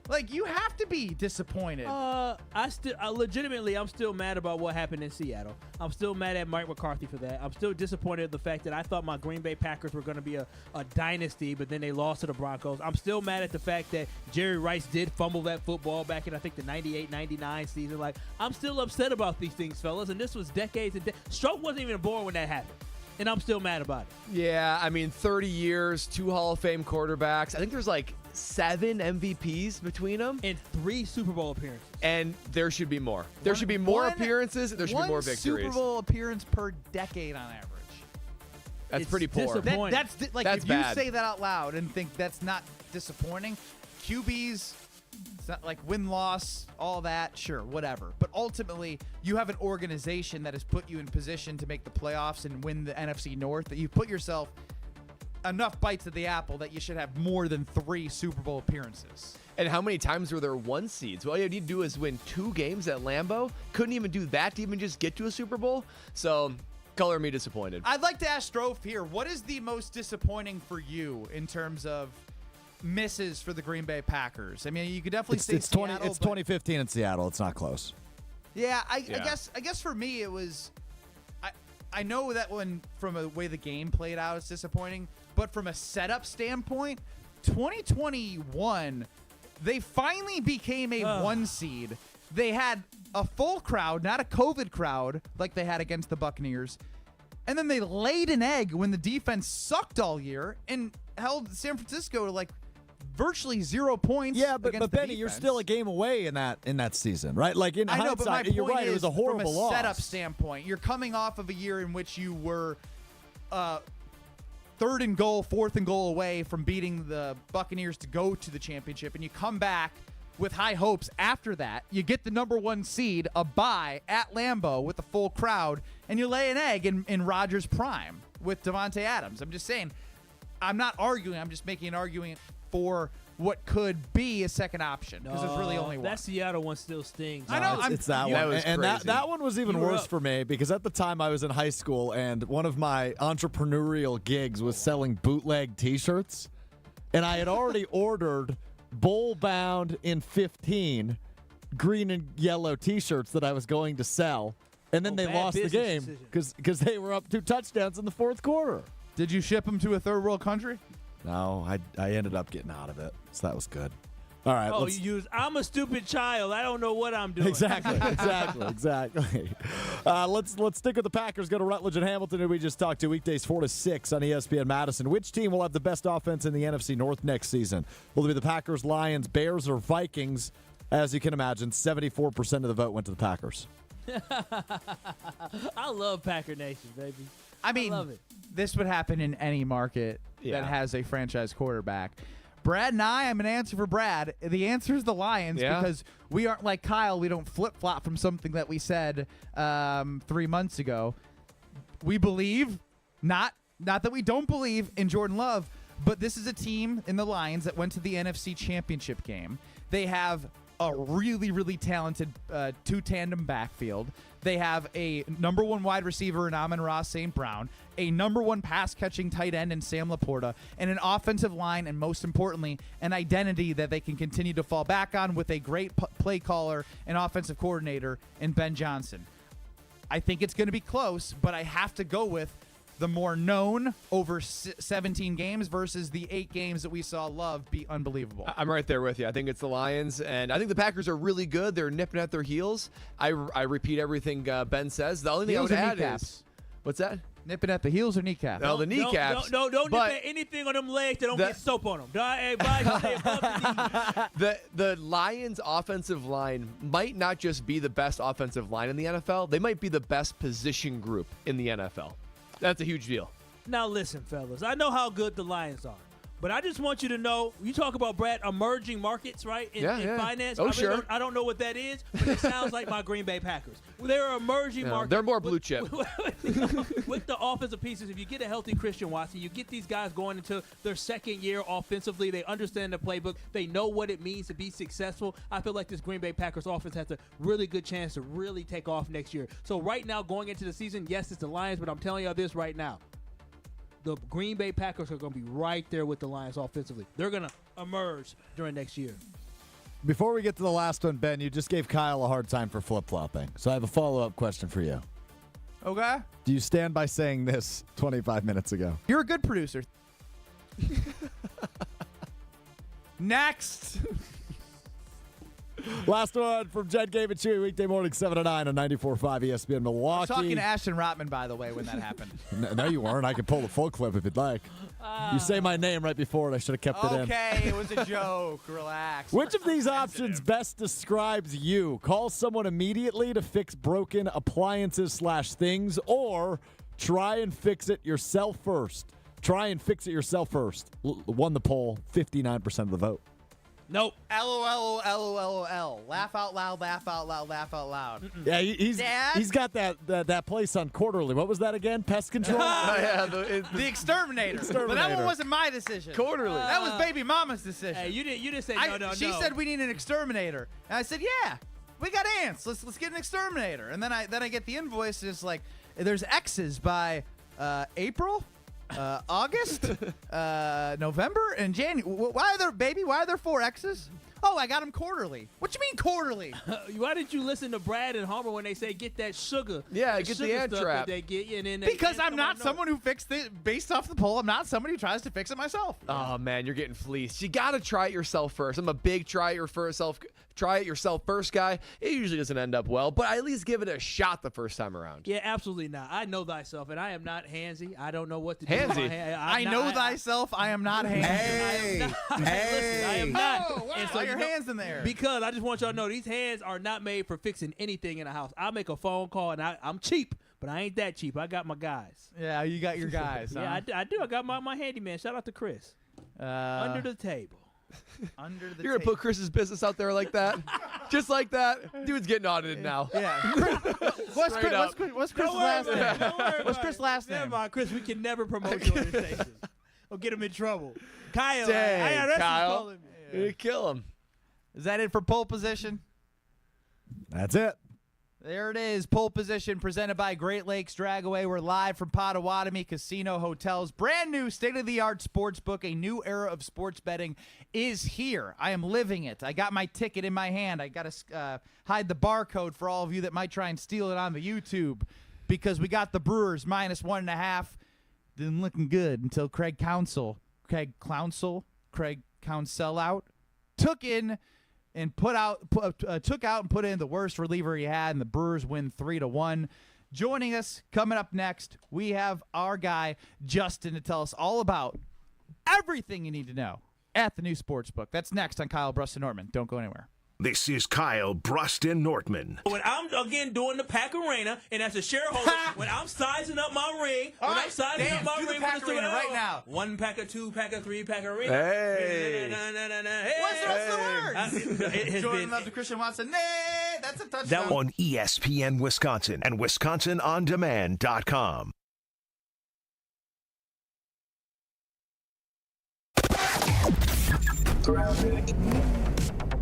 Like, you have to be disappointed. Legitimately, I'm still mad about what happened in Seattle. I'm still mad at Mike McCarthy for that. I'm still disappointed at the fact that I thought my Green Bay Packers were going to be a dynasty, but then they lost to the Broncos. I'm still mad at the fact that Jerry Rice did fumble that football back in, I think, the 98-99 season. Like, I'm still upset about these things, fellas, and this was decades and Stroke wasn't even born when that happened. And I'm still mad about it. Yeah, I mean, 30 years, 2 Hall of Fame quarterbacks. I think there's like 7 MVPs between them. And 3 Super Bowl appearances. And there should be more. There should be more appearances. There should be more victories. Super Bowl appearance per decade on average. That's pretty poor. Disappointing. That's bad. You say that out loud and think that's not disappointing, QBs, it's not like win-loss, all that, sure, whatever. But ultimately, you have an organization that has put you in position to make the playoffs and win the NFC North, that you've put yourself enough bites at the apple that you should have more than 3 Super Bowl appearances. And how many times were there 1 seeds? All you need to do is win 2 games at Lambeau. Couldn't even do that to even just get to a Super Bowl. So, color me disappointed. I'd like to ask Strofe here, what is the most disappointing for you in terms of misses for the Green Bay Packers? I mean, you could definitely say Seattle. It's 2015 in Seattle. It's not close. Yeah, I guess for me it was. I know that when from the way the game played out, it's disappointing. But from a setup standpoint, 2021, they finally became a 1 seed. They had a full crowd, not a COVID crowd like they had against the Buccaneers. And then they laid an egg when the defense sucked all year and held San Francisco to like virtually 0 points. Yeah, but Benny, you're still a game away in that season, right? Like in hindsight, but my you're point right. It was a horrible from a loss. setup standpoint. You're coming off of a year in which you were third and goal, fourth and goal away from beating the Buccaneers to go to the championship, and you come back with high hopes after that. You get the number 1 seed, a bye at Lambeau with a full crowd, and you lay an egg in Rodgers' prime with Davante Adams. I'm just saying, I'm not arguing. I'm just making an argument for what could be a second option because there's really only one. That Seattle one still stings. I know. It's that one. And that one was even worse for me because at the time I was in high school and one of my entrepreneurial gigs was selling bootleg T-shirts. And I had already ordered bowl-bound in 15 green and yellow T-shirts that I was going to sell. And then they lost the game because they were up 2 touchdowns in the fourth quarter. Did you ship them to a third world country? No, I ended up getting out of it, so that was good. All right. Oh, you use, I'm a stupid child. I don't know what I'm doing. Exactly. Let's stick with the Packers. Go to Rutledge and Hamilton, who we just talked to, weekdays 4 to 6 on ESPN Madison. Which team will have the best offense in the NFC North next season? Will it be the Packers, Lions, Bears, or Vikings? As you can imagine, 74% of the vote went to the Packers. I love Packer Nation, baby. I mean, love it. This would happen in any market that has a franchise quarterback. Brad and I'm an answer for Brad. The answer is the Lions because we aren't like Kyle. We don't flip-flop from something that we said 3 months ago. We believe, not that we don't believe in Jordan Love, but this is a team in the Lions that went to the NFC Championship game. They have a really, really talented 2-tandem backfield. They have a number 1 wide receiver in Amon-Ra St. Brown, a number 1 pass-catching tight end in Sam Laporta, and an offensive line, and most importantly, an identity that they can continue to fall back on with a great play caller and offensive coordinator in Ben Johnson. I think it's going to be close, but I have to go with the more known over 17 games versus the 8 games that we saw Love be unbelievable. I'm right there with you. I think it's the Lions, and I think the Packers are really good. They're nipping at their heels. I repeat everything Ben says. The only thing I would add is, what's that? Nipping at the heels or kneecaps? No, the kneecaps. Don't nip at anything on them legs that don't get soap on them. The Lions' offensive line might not just be the best offensive line in the NFL. They might be the best position group in the NFL. That's a huge deal. Now listen, fellas. I know how good the Lions are. But I just want you to know, you talk about, Brad, emerging markets, right, in finance. Oh, sure. I don't know what that is, but it sounds like my Green Bay Packers. They're emerging markets. They're more blue chip. With the offensive pieces, if you get a healthy Christian Watson, you get these guys going into their second year offensively. They understand the playbook. They know what it means to be successful. I feel like this Green Bay Packers offense has a really good chance to really take off next year. So right now, going into the season, yes, it's the Lions, but I'm telling you this right now. The Green Bay Packers are going to be right there with the Lions offensively. They're going to emerge during next year. Before we get to the last one, Ben, you just gave Kyle a hard time for flip-flopping. So I have a follow-up question for you. Okay. Do you stand by saying this 25 minutes ago? You're a good producer. Next. Last one from Jed Game and Chewy, weekday morning, 7 to 9 on 94.5 ESPN Milwaukee. I was talking to Ashton Rotman, by the way, when that happened. No, you weren't. I can pull the full clip if you'd like. You say my name right before it. I should have kept it in. Okay, it was a joke. Relax. Which of these options best describes you? Call someone immediately to fix broken appliances/things, or try and fix it yourself first. Try and fix it yourself first. Won the poll, 59% of the vote. Nope. LOL. Laugh out loud, laugh out loud, laugh out loud. Yeah, he's got that place on Quarterly. What was that again? Pest Control? The Exterminator. But that one wasn't my decision. Quarterly. That was Baby Mama's decision. Hey, you didn't say no. She said we need an exterminator. And I said, yeah, we got ants. Let's get an exterminator. And then I get the invoice. It's like, there's X's by April, August, November, and January. Why are there 4 X's? Oh, I got them quarterly. What you mean quarterly? Why didn't you listen to Brad and Homer when they say get that sugar? Yeah, get the ant trap. They get you, and then because I'm not someone who fixed it based off the poll. I'm not somebody who tries to fix it myself. Oh man, you're getting fleeced. You got to try it yourself first. I'm a big try it yourself first guy. It usually doesn't end up well, but I at least give it a shot the first time around. Yeah, absolutely not. I know thyself, and I am not handsy. I don't know what to do. Handsy? I know thyself. I am not handsy. Hey, I am not. Oh, wow. And so your hands in there. Because I just want y'all to know these hands are not made for fixing anything in the house. I make a phone call, and I'm cheap, but I ain't that cheap. I got my guys. Yeah, you got your guys. Yeah, I do. I got my handyman. Shout out to Chris. Under the table. Under the You're going to put Chris's business out there like that? Just like that? Dude's getting audited now. Yeah. What's Chris' last name? What's Chris' last name? Never mind, Chris. We can never promote you on this station. Or get him in trouble. Kyle. Dang, IRS Kyle. is calling me. You're going to kill him. Is that it for pole position? That's it. There it is. Pole position presented by Great Lakes Dragaway. We're live from Potawatomi Casino Hotels. Brand new state-of-the-art sportsbook. A new era of sports betting is here. I am living it. I got my ticket in my hand. I got to hide the barcode for all of you that might try and steal it on the YouTube, because we got the Brewers -1.5. Didn't looking good until Craig Counsell out, took out and put in the worst reliever he had, and the Brewers win 3-1. Joining us coming up next, we have our guy Justin to tell us all about everything you need to know at the new Sportsbook. That's next on Kyle, Brust, and Nortman. Don't go anywhere. This is Kyle, Brust, and Nortman. When I'm, again, doing the Pack Arena, and as a shareholder, when I'm sizing up my ring, I'm sizing up my ring right now. 1 pack of 2 pack of 3 pack arena. Hey. What's the word? Jordan loves the Christian Watson. Nay, that's a touchdown. On ESPN Wisconsin and WisconsinOnDemand.com.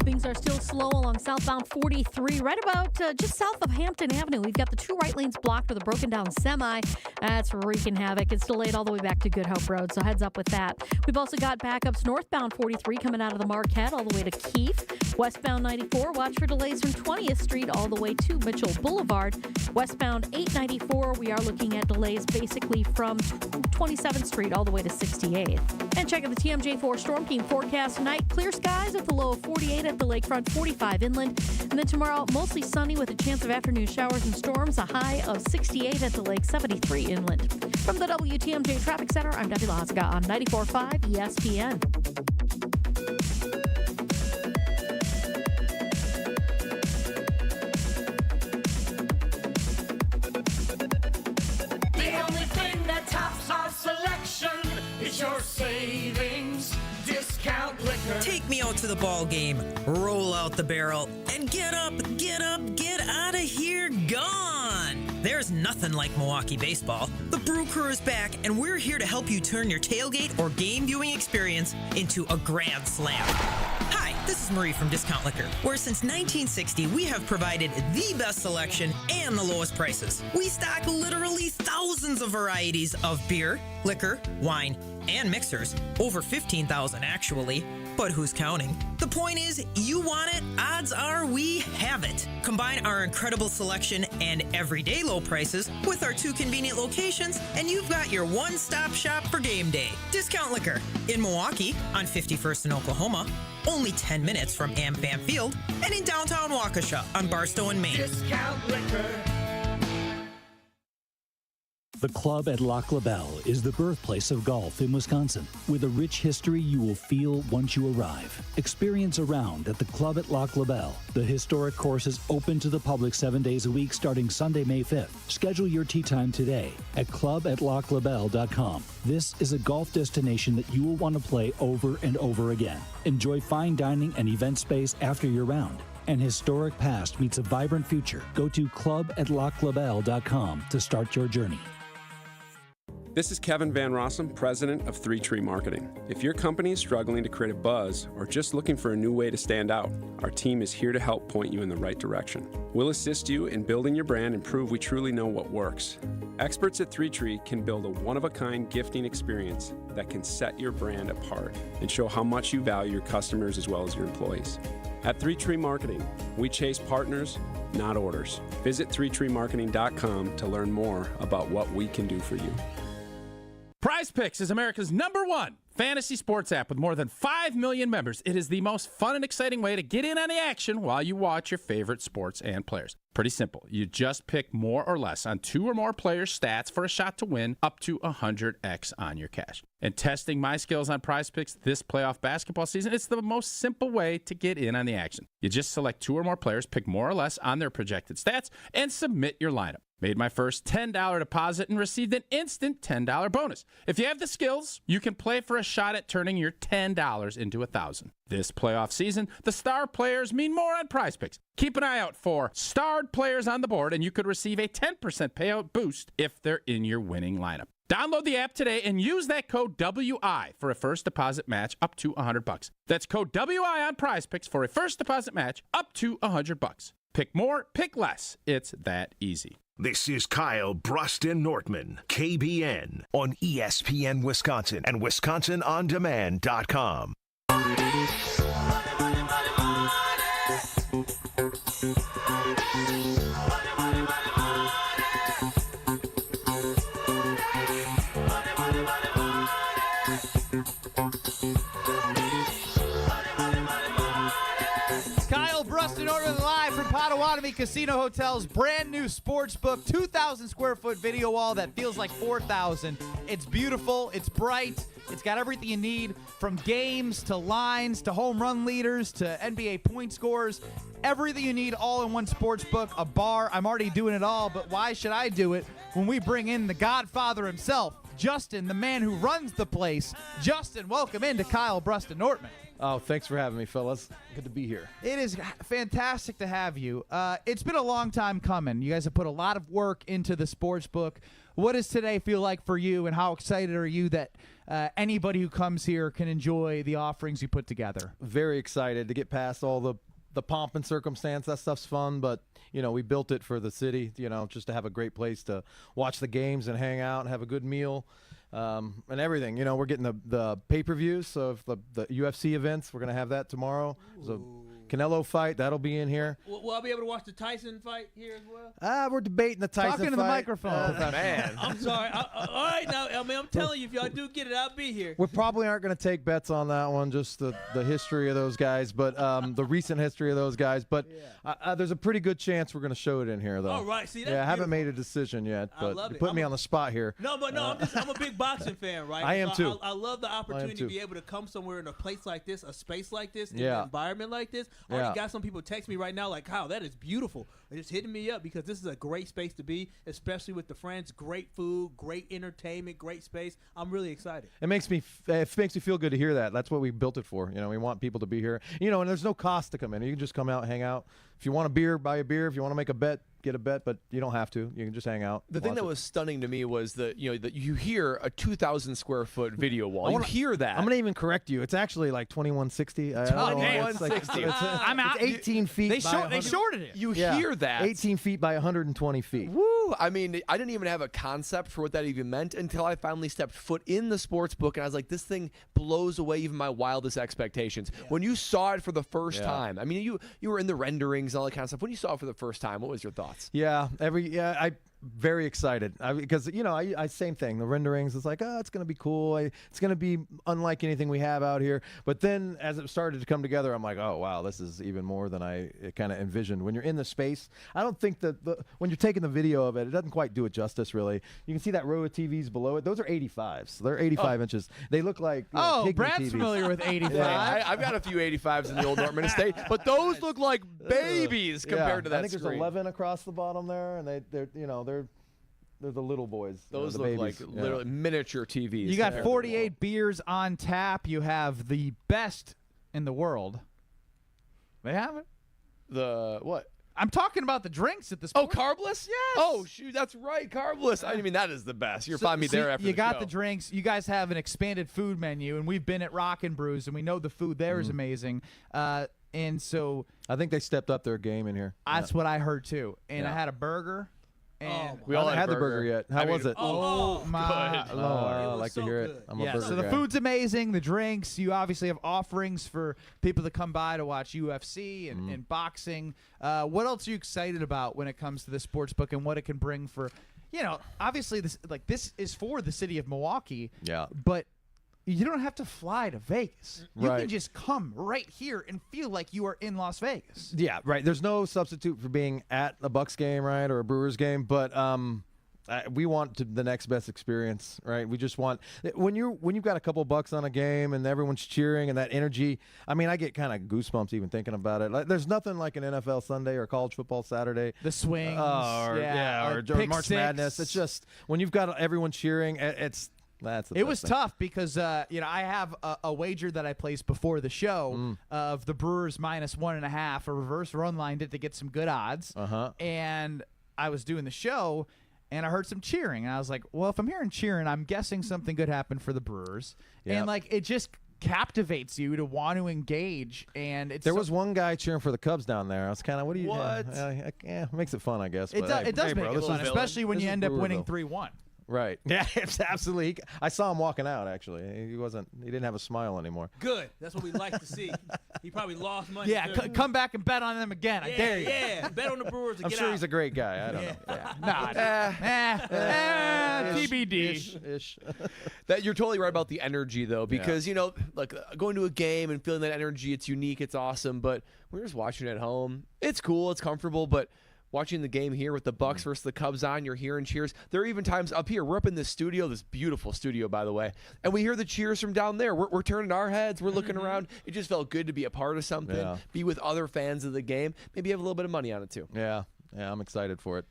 Things are still slow along southbound 43, right about just south of Hampton Avenue. We've got the 2 right lanes blocked with a broken down semi. That's wreaking havoc. It's delayed all the way back to Good Hope Road, so heads up with that. We've also got backups northbound 43 coming out of the Marquette all the way to Keefe. Westbound 94, watch for delays from 20th Street all the way to Mitchell Boulevard. Westbound 894, we are looking at delays basically from 27th Street all the way to 68th. And check out the TMJ4 Storm Team forecast tonight. Clear skies with a low of 48 at the lakefront, 45 inland. And then tomorrow, mostly sunny with a chance of afternoon showers and storms, a high of 68 at the lake, 73 inland. From the WTMJ Traffic Center, I'm Debbie Lazaga on 94.5 ESPN. The only thing that tops our selection is your savings discount liquor. Take me out to the ball game, roll out the barrel, and get up, get out of here, gone. There's nothing like Milwaukee baseball. The Brew Crew is back, and we're here to help you turn your tailgate or game viewing experience into a grand slam. Hi, this is Marie from Discount Liquor, where since 1960 we have provided the best selection and the lowest prices. We stock literally thousands of varieties of beer, liquor, wine, and mixers, over 15,000 actually, but who's counting? The point is, you want it, odds are we have it. Combine our incredible selection and everyday low prices with our 2 convenient locations, and you've got your one-stop shop for game day. Discount Liquor in Milwaukee on 51st in Oklahoma, only 10 minutes from AmFam Field, and in downtown Waukesha on Barstow and Maine. Discount liquor. The club at Lac La Belle is the birthplace of golf in Wisconsin, with a rich history you will feel once you arrive. Experience a round at the club at Lac La Belle. The historic course is open to the public 7 days a week starting Sunday, May 5th. Schedule your tee time today at clubatlaclabelle.com. This is a golf destination that you will want to play over and over again. Enjoy fine dining and event space after your round. An historic past meets a vibrant future. Go to clubatlaclabelle.com to start your journey. This is Kevin Van Rossum, president of 3 Tree Marketing. If your company is struggling to create a buzz or just looking for a new way to stand out, our team is here to help point you in the right direction. We'll assist you in building your brand and prove we truly know what works. Experts at 3 Tree can build a one-of-a-kind gifting experience that can set your brand apart and show how much you value your customers as well as your employees. At 3 Tree Marketing, we chase partners, not orders. Visit 3treemarketing.com to learn more about what we can do for you. Prize Picks is America's #1 fantasy sports app with more than 5 million members. It is the most fun and exciting way to get in on the action while you watch your favorite sports and players. Pretty simple. You just pick more or less on 2 or more players' stats for a shot to win up to 100x on your cash. And testing my skills on Prize Picks this playoff basketball season, it's the most simple way to get in on the action. You just select 2 or more players, pick more or less on their projected stats, and submit your lineup. Made my first $10 deposit and received an instant $10 bonus. If you have the skills, you can play for a shot at turning your $10 into $1,000. This playoff season, the star players mean more on Prize Picks. Keep an eye out for starred players on the board, and you could receive a 10% payout boost if they're in your winning lineup. Download the app today and use that code WI for a first deposit match up to $100. That's code WI on Prize Picks for a first deposit match up to $100. Pick more, pick less. It's that easy. This is Kyle, Brust, and Nortman, KBN, on ESPN Wisconsin and WisconsinOnDemand.com. Kyle, Brust, and Nortman live from Potawatomi Casino Hotel's brand new Sportsbook, 2,000 square foot video wall that feels like 4,000. It's beautiful. It's bright. It's got everything you need, from games to lines to home run leaders to NBA point scores. Everything you need all in one Sportsbook, a bar. I'm already doing it all, but why should I do it when we bring in the Godfather himself, Justin, the man who runs the place. Justin, welcome into Kyle, Brust, and Nortman. Oh, thanks for having me, fellas. Good to be here. It is fantastic to have you. It's been a long time coming. You guys have put a lot of work into the Sportsbook. What does today feel like for you, and how excited are you that anybody who comes here can enjoy the offerings you put together? Very excited to get past all the pomp and circumstance. That stuff's fun, but, you know, we built it for the city, you know, just to have a great place to watch the games and hang out and have a good meal. And everything, you know, we're getting the pay-per-views, so if the UFC events, we're going to have that tomorrow. There's a Canelo fight, that'll be in here. Will I be able to watch the Tyson fight here as well? We're debating the Tyson fight. Talking to the microphone. Man. I'm sorry. All right, now, I mean, I'm telling you, if y'all do get it, I'll be here. We probably aren't going to take bets on that one, just the history of those guys, but the recent history of those guys. But there's a pretty good chance we're going to show it in here, though. All right, see, that's I haven't made a decision yet, but you put me on the spot here. No, but no, I'm a big boxing fan, right? I am too. I love the opportunity to be able to come somewhere in a place like this, a space like this, in an environment like this. I already got some people text me right now like, "Kyle, that is beautiful." They're just hitting me up because this is a great space to be, especially with the friends. Great food, great entertainment, great space. I'm really excited. It makes me feel good to hear that. That's what we built it for. You know, we want people to be here. You know, and there's no cost to come in. You can just come out, hang out. If you want a beer, buy a beer. If you want to make a bet, get a bet, but you don't have to. You can just hang out. The thing that was stunning to me was that you hear a 2,000 square foot video wall. You hear that. I'm gonna even correct you. It's actually like 2160. 2160. I'm out. It's 18 feet. They shorted it. You hear that. 18 feet by 120 feet. Woo! I mean, I didn't even have a concept for what that even meant until I finally stepped foot in the Sportsbook, and I was like, this thing blows away even my wildest expectations. Yeah. When you saw it for the first time, I mean, you were in the renderings and all that kind of stuff. When you saw it for the first time, what was your thoughts? I very excited because I same thing. The renderings, it's like, oh, it's gonna be cool. It's gonna be unlike anything we have out here. But then as it started to come together, I'm like, oh wow, this is even more than I kind of envisioned. When you're in the space, I don't think that when you're taking the video of it doesn't quite do it justice. Really, you can see that row of TVs below it. Those are 85s. They're 85 inches. They look like Brad's TVs. familiar with 85. Yeah, I've got a few 85s in the old Nortman estate, but those look like babies compared to that. I think screen. There's 11 across the bottom there, and they're the little boys. Those the look babies. like literally miniature TVs. You got 48 beers on tap. You have the best in the world. They have it. The what? I'm talking about the drinks at the Oh, carbless? Yes. Oh, shoot, that's right, carbless. I mean, that is the best. You'll find me there after you the got show. the drinks. You guys have an expanded food menu, and we've been at Rockin' Brews, and we know the food there is amazing. And so I think they stepped up their game in here. That's what I heard too. And I had a burger. And we all haven't had the burger yet. How was it? Oh my Lord! I like to hear it. I'm a burger so the guy. food's amazing. The drinks. You obviously have offerings for people to come by to watch UFC and boxing. What else are you excited about when it comes to the Sportsbook and what it can bring for? Obviously this is for the city of Milwaukee. Yeah. But you don't have to fly to Vegas. You Right. can just come right here and feel like you are in Las Vegas. Yeah, right. There's no substitute for being at a Bucks game, right, or a Brewers game. But we want the next best experience, right? We just want when you've got a couple bucks on a game and everyone's cheering and that energy. I mean, I get kind of goosebumps even thinking about it. Like, there's nothing like an NFL Sunday or college football Saturday, the swings, or March Madness. It's just when you've got everyone cheering. That's the it was thing. tough because I have a wager that I placed before the show of the Brewers -1.5. A reverse run lined it to get some good odds, and I was doing the show. And I heard some cheering, and I was like, well, if I'm hearing cheering, I'm guessing something good happened for the Brewers. Yep. And, like, it just captivates you to want to engage. And it's There was one guy cheering for the Cubs down there. I was kind of, what do you... What? Yeah, makes it fun, I guess. It, but, it does make bro, it fun, especially when you end up winning Brewerville. 3-1. Right. Yeah, it's absolutely. I saw him walking out, actually. He didn't have a smile anymore. Good. That's what we like to see. He probably lost money. Yeah, come back and bet on them again. I dare you. Yeah, bet on the Brewers and I'm get sure out. he's a great guy. I don't know. TBD. Ish. That you're totally right about the energy, though, because like going to a game and feeling that energy, it's unique, it's awesome. But we're just watching it at home. It's cool, it's comfortable, but watching the game here with the Bucks versus the Cubs on, you're hearing cheers. There are even times up here. We're up in this studio, this beautiful studio, by the way, and we hear the cheers from down there. We're turning our heads. We're looking around. It just felt good to be a part of something, be with other fans of the game. Maybe have a little bit of money on it, too. Yeah, I'm excited for it.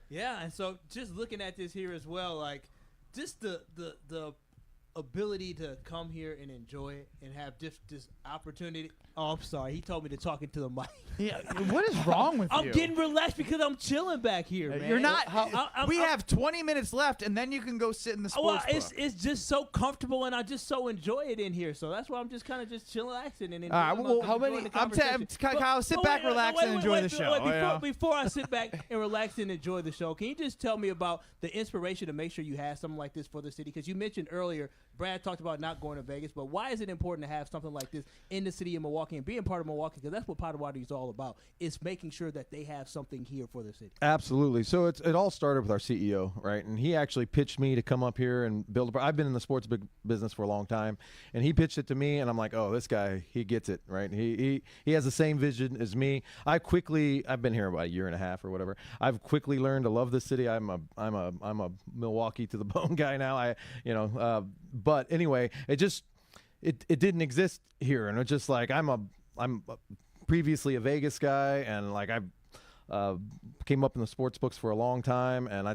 Yeah, and so just looking at this here as well, like just the ability to come here and enjoy it and have this opportunity. Oh, I'm sorry. He told me to talk into the mic. Yeah, what is wrong with you? I'm getting relaxed because I'm chilling back here, man. You're not. We have 20 minutes left, and then you can go sit in the sports book. It's just so comfortable, and I just so enjoy it in here. So that's why I'm just kind of just chillaxing and all right. Well, how many? Kyle, sit back, relax, and enjoy the show. Before I sit back and relax and enjoy the show, can you just tell me about the inspiration to make sure you have something like this for the city? Because you mentioned earlier, Brad talked about not going to Vegas, but why is it important to have something like this in the city of Milwaukee and being part of Milwaukee? Because that's what Potawatomi is all about. It's making sure that they have something here for the city. Absolutely. So it all started with our CEO, right? And he actually pitched me to come up here and build. I've been in the sports business for a long time, and he pitched it to me, and I'm like, oh, this guy, he gets it, right? He has the same vision as me. I've been here about a year and a half or whatever. I've quickly learned to love this city. I'm a Milwaukee to the bone guy now. But anyway, it didn't exist here, and it's just like I'm previously a Vegas guy, and like I came up in the sports books for a long time, and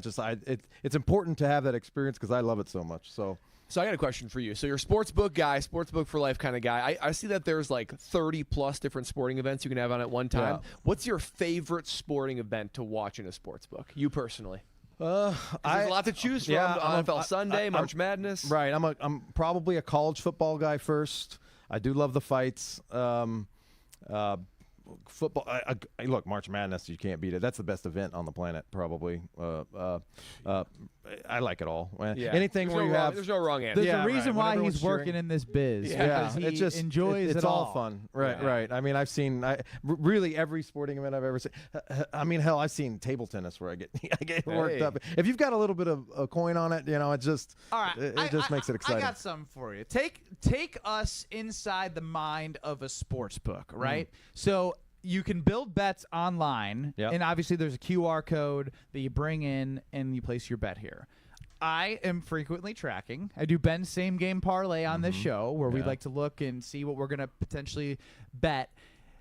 it's important to have that experience because I love it so much. So I got a question for you. So you're a sportsbook guy, sportsbook for life kind of guy. I see that there's like 30 plus different sporting events you can have on at one time. Yeah. What's your favorite sporting event to watch in a sportsbook? You personally? There's a lot to choose from. NFL Sunday, March Madness. Right. I'm probably a college football guy first. I do love the fights. Football. Look, March Madness, you can't beat it. That's the best event on the planet, probably. I like it all. Yeah. Anything There's where no you wrong, have. there's no wrong answer. There's a reason right. why When he's everyone's working cheering. in this biz. Yeah, because he enjoys it's it all fun. Right. I mean, I've seen really every sporting event I've ever seen. I mean, hell, I've seen table tennis where I get worked up. If you've got a little bit of a coin on it, it just all right. it just makes it exciting. I got something for you. Take us inside the mind of a sports book, right? So you can build bets online, and obviously there's a QR code that you bring in and you place your bet here. I am frequently tracking. I do Ben's same game parlay on this show where we like to look and see what we're going to potentially bet.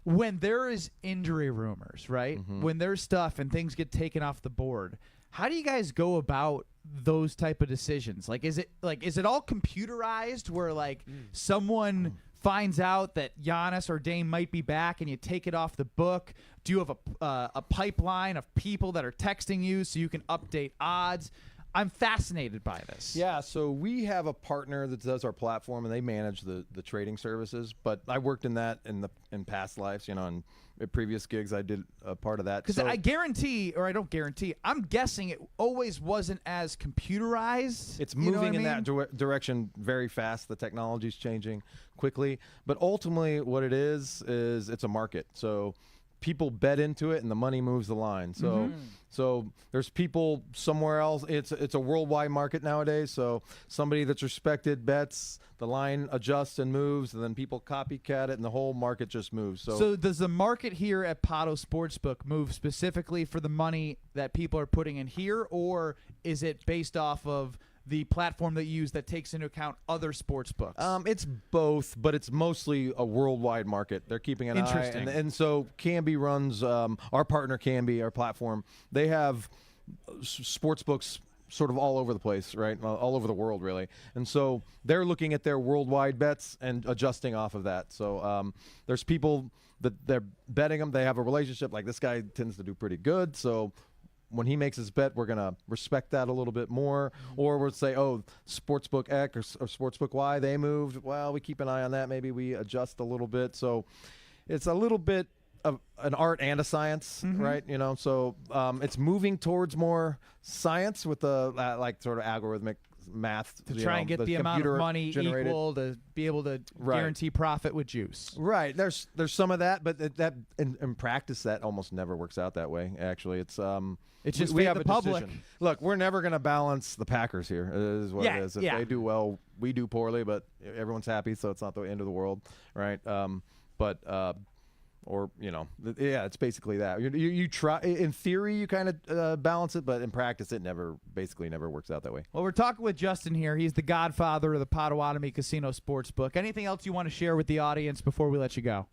When there is injury rumors, right? When there's stuff and things get taken off the board, how do you guys go about those type of decisions? Like, is it all computerized where like someone finds out that Giannis or Dame might be back and you take it off the book? Do you have a pipeline of people that are texting you so you can update odds? I'm fascinated by this. Yeah, so we have a partner that does our platform, and they manage the trading services. But I worked in that in past lives, in previous gigs. I did a part of that. Because I guarantee, or I don't guarantee, I'm guessing it always wasn't as computerized. It's moving in that direction very fast. The technology's changing quickly. But ultimately, what it is it's a market. So people bet into it and the money moves the line. So so there's people somewhere else. It's a worldwide market nowadays. So somebody that's respected bets, the line adjusts and moves, and then people copycat it, and the whole market just moves. So does the market here at Potto Sportsbook move specifically for the money that people are putting in here, or is it based off of the platform that you use that takes into account other sports books? It's both, but it's mostly a worldwide market. They're keeping an eye. Interesting. And so Canby runs, our partner Canby, our platform, they have sports books sort of all over the place, right? All over the world, really. And so they're looking at their worldwide bets and adjusting off of that. So there's people that they're betting them. They have a relationship. Like, this guy tends to do pretty good, so when he makes his bet, we're going to respect that a little bit more. Or we'll say, oh, Sportsbook X or Sportsbook Y, they moved. Well, we keep an eye on that. Maybe we adjust a little bit. So it's a little bit of an art and a science, right? You know, so it's moving towards more science with the like sort of algorithmic math to try and get the amount of money equal to be able to guarantee profit with juice. Right. There's some of that, but that in practice that almost never works out that way. Actually, it's just we feed have the a public. decision. Look, we're never going to balance the Packers here. Is what it is. If they do well, we do poorly, but everyone's happy, so it's not the end of the world, right? Or, you know, it's basically that. You try, in theory, you kind of balance it, but in practice, it basically never works out that way. Well, we're talking with Justin here. He's the godfather of the Potawatomi Casino Sportsbook. Anything else you want to share with the audience before we let you go?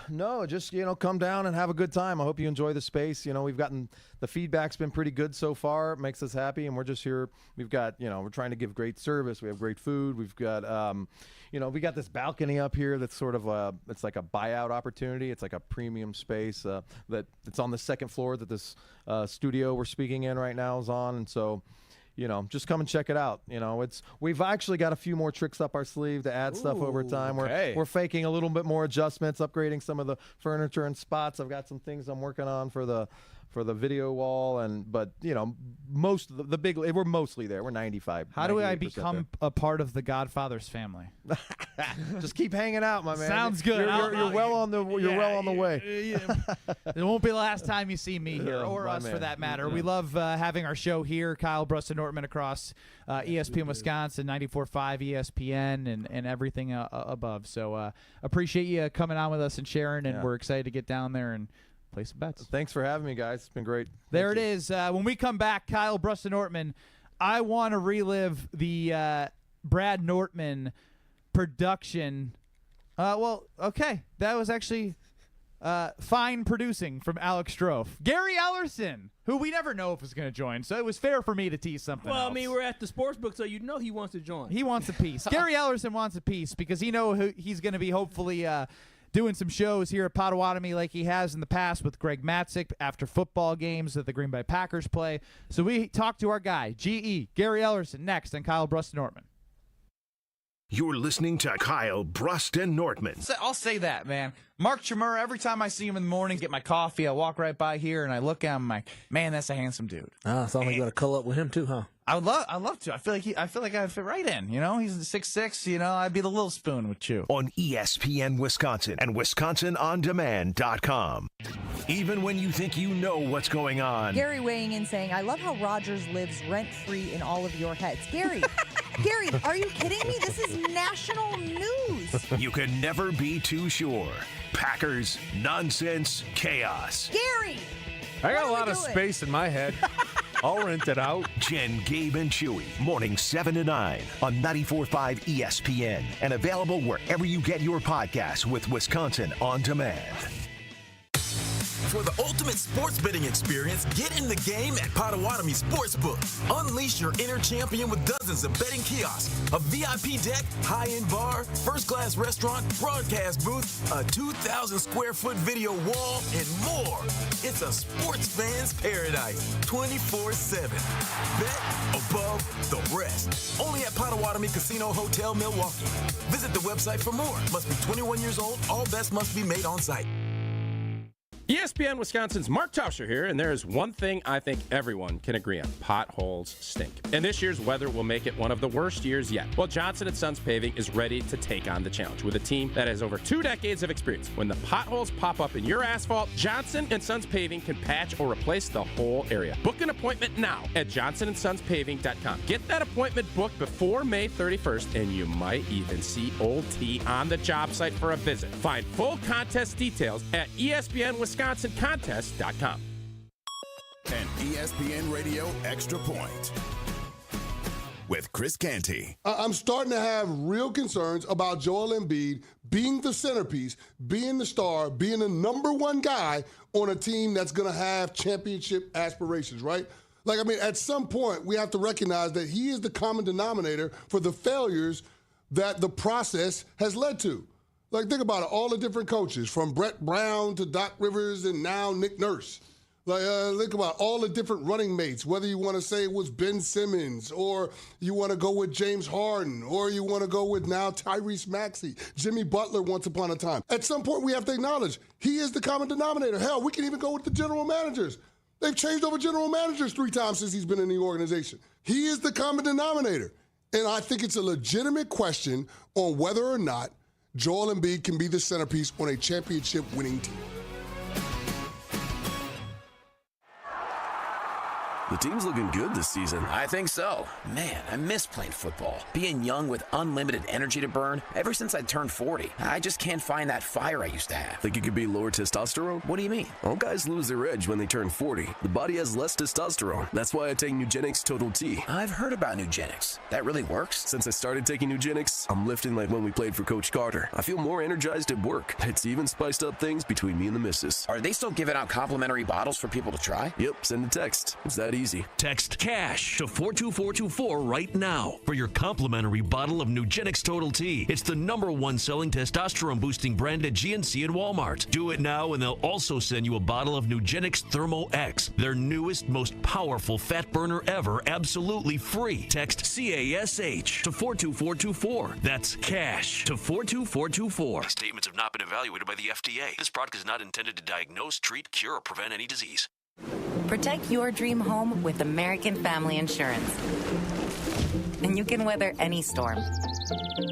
No, just, come down and have a good time. I hope you enjoy the space. We've gotten, the feedback's been pretty good so far. It makes us happy, and we're just here. We've got, we're trying to give great service. We have great food. We've got, we got this balcony up here that's sort of it's like a buyout opportunity. It's like a premium space that it's on the second floor that this studio we're speaking in right now is on, and so just come and check it out. We've actually got a few more tricks up our sleeve to add stuff over time. Okay. We're faking a little bit more adjustments, upgrading some of the furniture and spots. I've got some things I'm working on for the video wall, but most of the big, we're mostly there. We're 95. How do I become a part of the Godfather's family? Just keep hanging out, my man. Sounds good. You're well on the way. It won't be the last time you see me here, or us for that matter. We love having our show here. Kyle, Brust, and Nortman across ESPN Wisconsin, 94.5 ESPN, and everything above. So appreciate you coming on with us and sharing, and we're excited to get down there and play some bets. Thanks for having me, guys. It's been great. There it is. When we come back, Kyle, Brust, and Nortman, I want to relive the Brad Nortman production. Okay. That was actually fine producing from Alex Strofe. Gary Ellerson, who we never know if is going to join, so it was fair for me to tease something else. Well, I mean, we're at the Sportsbook, so you know he wants to join. He wants a piece. Gary Ellerson wants a piece because he knows he's going to be hopefully doing some shows here at Potawatomi like he has in the past with Greg Matzik after football games that the Green Bay Packers play. So we talked to our guy, GE, Gary Ellerson, next on Kyle, Brust, and Nortman. You're listening to Kyle, Brust, and Nortman. I'll say that, man. Mark Chmura, every time I see him in the morning, get my coffee, I walk right by here and I look at him, I'm like, man, that's a handsome dude. Sounds like you got to cull up with him too, huh? I'd love to. I feel like I'd fit right in. He's 6'6", I'd be the little spoon with Chew. On ESPN Wisconsin and WisconsinOnDemand.com. Even when you think you know what's going on. Gary weighing in saying, I love how Rogers lives rent-free in all of your heads. Gary, are you kidding me? This is national news. You can never be too sure. Packers, nonsense, chaos. Gary! I got a lot of space in my head. I'll rent it out. Jen, Gabe, and Chewy, mornings 7 to 9 on 94.5 ESPN and available wherever you get your podcasts with Wisconsin On Demand. For the ultimate sports betting experience, get in the game at Potawatomi Sportsbook. Unleash your inner champion with dozens of betting kiosks, a VIP deck, high-end bar, first-class restaurant, broadcast booth, a 2,000-square-foot video wall, and more. It's a sports fan's paradise, 24/7. Bet above the rest. Only at Potawatomi Casino Hotel, Milwaukee. Visit the website for more. Must be 21 years old. All bets must be made on site. ESPN Wisconsin's Mark Tauscher here, and there is one thing I think everyone can agree on. Potholes stink. And this year's weather will make it one of the worst years yet. Well, Johnson & Sons Paving is ready to take on the challenge with a team that has over 2 decades of experience. When the potholes pop up in your asphalt, Johnson & Sons Paving can patch or replace the whole area. Book an appointment now at johnsonsonspaving.com. Get that appointment booked before May 31st, and you might even see Old T on the job site for a visit. Find full contest details at ESPNWisconsinContest.com. An ESPN Radio Extra Point with Chris Canty. I'm starting to have real concerns about Joel Embiid being the centerpiece, being the star, being the number one guy on a team that's going to have championship aspirations, right? Like, I mean, at some point, we have to recognize that he is the common denominator for the failures that the process has led to. Like, think about it, all the different coaches, from Brett Brown to Doc Rivers and now Nick Nurse. Like, think about all the different running mates, whether you want to say it was Ben Simmons, or you want to go with James Harden, or you want to go with now Tyrese Maxey, Jimmy Butler once upon a time. At some point, we have to acknowledge he is the common denominator. Hell, we can even go with the general managers. They've changed over general managers 3 times since he's been in the organization. He is the common denominator. And I think it's a legitimate question on whether or not Joel Embiid can be the centerpiece on a championship-winning team. The team's looking good this season. I think so. Man, I miss playing football. Being young with unlimited energy to burn. Ever since I turned 40, I just can't find that fire I used to have. Think it could be lower testosterone? What do you mean? All guys lose their edge when they turn 40. The body has less testosterone. That's why I take Nugenix Total T. I've heard about Nugenix. That really works? Since I started taking Nugenix, I'm lifting like when we played for Coach Carter. I feel more energized at work. It's even spiced up things between me and the missus. Are they still giving out complimentary bottles for people to try? Yep, send a text. It's that easy. Text CASH to 42424 right now for your complimentary bottle of Nugenix Total T. It's the #1 selling testosterone-boosting brand at GNC and Walmart. Do it now, and they'll also send you a bottle of Nugenix Thermo X, their newest, most powerful fat burner ever, absolutely free. Text CASH to 42424. That's CASH to 42424. These statements have not been evaluated by the FDA. This product is not intended to diagnose, treat, cure, or prevent any disease. Protect your dream home with American Family Insurance. And you can weather any storm.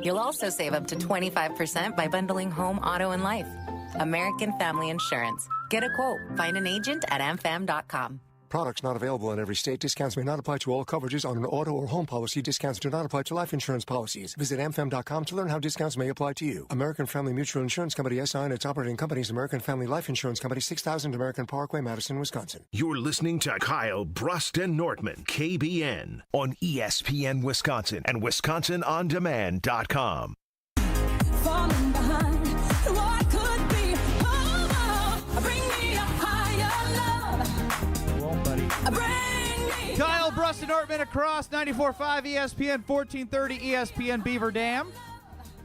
You'll also save up to 25% by bundling home, auto, and life. American Family Insurance. Get a quote. Find an agent at amfam.com. Products not available in every state. Discounts may not apply to all coverages on an auto or home policy. Discounts do not apply to life insurance policies. Visit amfam.com to learn how discounts may apply to you. American Family Mutual Insurance Company, SI, and its operating companies, American Family Life Insurance Company, 6000 American Parkway, Madison, Wisconsin. You're listening to Kyle, Brust, and Nortman, KBN, on ESPN Wisconsin and WisconsinOnDemand.com. Falling behind what could be. Bring me a higher love. Kyle, Brust, and Nortman across 94.5 ESPN, 1430 ESPN Beaver Dam.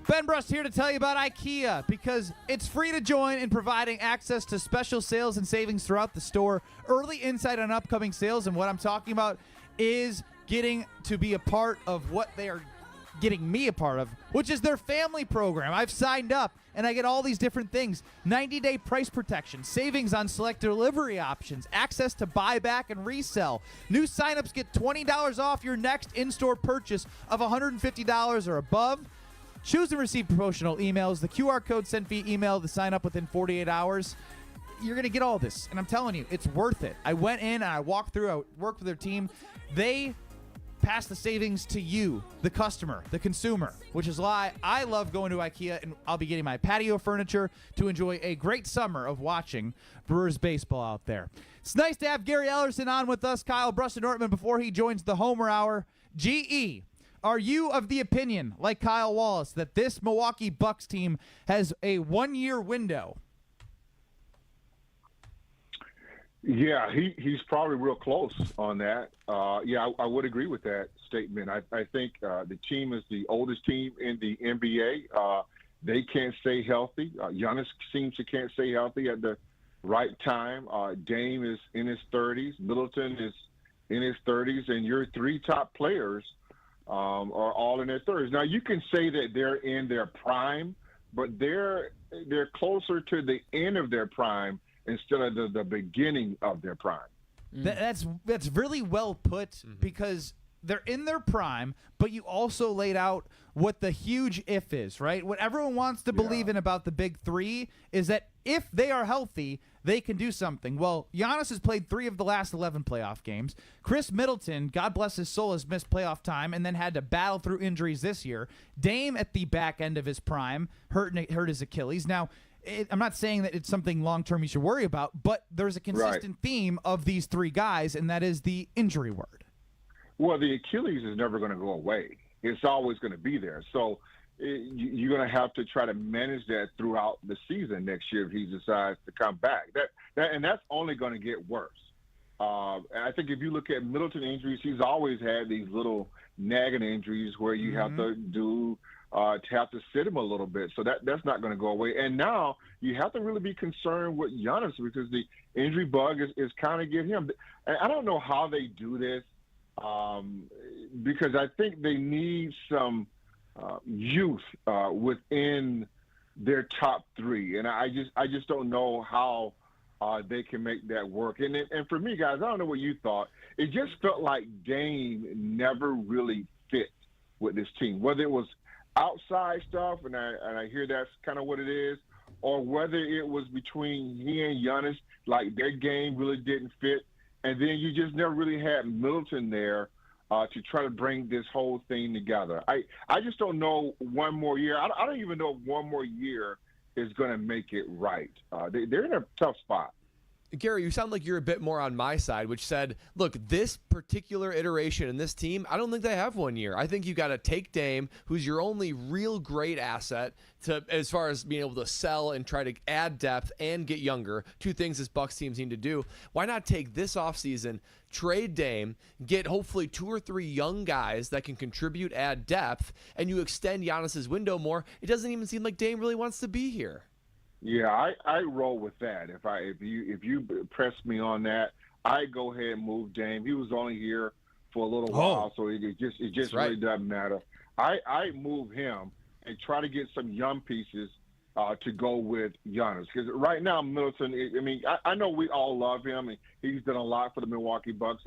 Ben Brust here to tell you about IKEA, because it's free to join in providing access to special sales and savings throughout the store, early insight on upcoming sales, and what I'm talking about is getting to be a part of what they are getting me a part of, which is their family program. I've signed up, and I get all these different things. 90-day price protection, savings on select delivery options, access to buyback and resell. New signups get $20 off your next in-store purchase of $150 or above. Choose and receive promotional emails. The QR code sent via email to sign up within 48 hours. You're going to get all this, and I'm telling you, it's worth it. I went in and I walked through, I worked with their team. They pass the savings to you, the customer, the consumer, which is why I love going to IKEA, and I'll be getting my patio furniture to enjoy a great summer of watching Brewers baseball out there. It's nice to have Gary Ellerson on with us, Kyle, Brust, and Nortman, before he joins the Homer Hour. GE, are you of the opinion, like Kyle Wallace, that this Milwaukee Bucks team has a one-year window? Yeah, he's probably real close on that. Yeah, I would agree with that statement. I think the team is the oldest team in the NBA. They can't stay healthy. Giannis seems to can't stay healthy at the right time. Dame is in his 30s. Middleton is in his 30s. And your 3 top players are all in their 30s. Now, you can say that they're in their prime, but they're closer to the end of their prime instead of the beginning of their prime. That's really well put because they're in their prime, but you also laid out what the huge if is, right? What everyone wants to believe in about the big three is that if they are healthy, they can do something. Well, Giannis has played 3 of the last 11 playoff games. Chris Middleton, God bless his soul, has missed playoff time and then had to battle through injuries this year. Dame at the back end of his prime hurt his Achilles. Now, I'm not saying that it's something long-term you should worry about, but there's a consistent theme of these 3 guys, and that is the injury word. Well, the Achilles is never going to go away. It's always going to be there. So you're going to have to try to manage that throughout the season next year if he decides to come back. And that's only going to get worse. And I think if you look at Middleton injuries, he's always had these little nagging injuries where you have to have to sit him a little bit. So that's not going to go away. And now you have to really be concerned with Giannis because the injury bug is kind of getting him. And I don't know how they do this because I think they need some youth within their top 3. And I just don't know how they can make that work. And for me, guys, I don't know what you thought. It just felt like Dame never really fit with this team, whether it was outside stuff, and I hear that's kind of what it is, or whether it was between he and Giannis, like their game really didn't fit, and then you just never really had Middleton there to try to bring this whole thing together. I just don't know one more year. I don't even know if one more year is going to make it right. They're in a tough spot. Gary, you sound like you're a bit more on my side, which said, look, this particular iteration in this team, I don't think they have 1 year. I think you got to take Dame, who's your only real great asset, as far as being able to sell and try to add depth and get younger, 2 things this Bucks team seem to do. Why not take this offseason, trade Dame, get hopefully 2 or 3 young guys that can contribute, add depth, and you extend Giannis's window more? It doesn't even seem like Dame really wants to be here. Yeah, I roll with that. If you press me on that, I go ahead and move Dame. He was only here for a little while, so it just really doesn't matter. I move him and try to get some young pieces to go with Giannis, because right now Middleton. I mean, I know we all love him, and he's done a lot for the Milwaukee Bucks,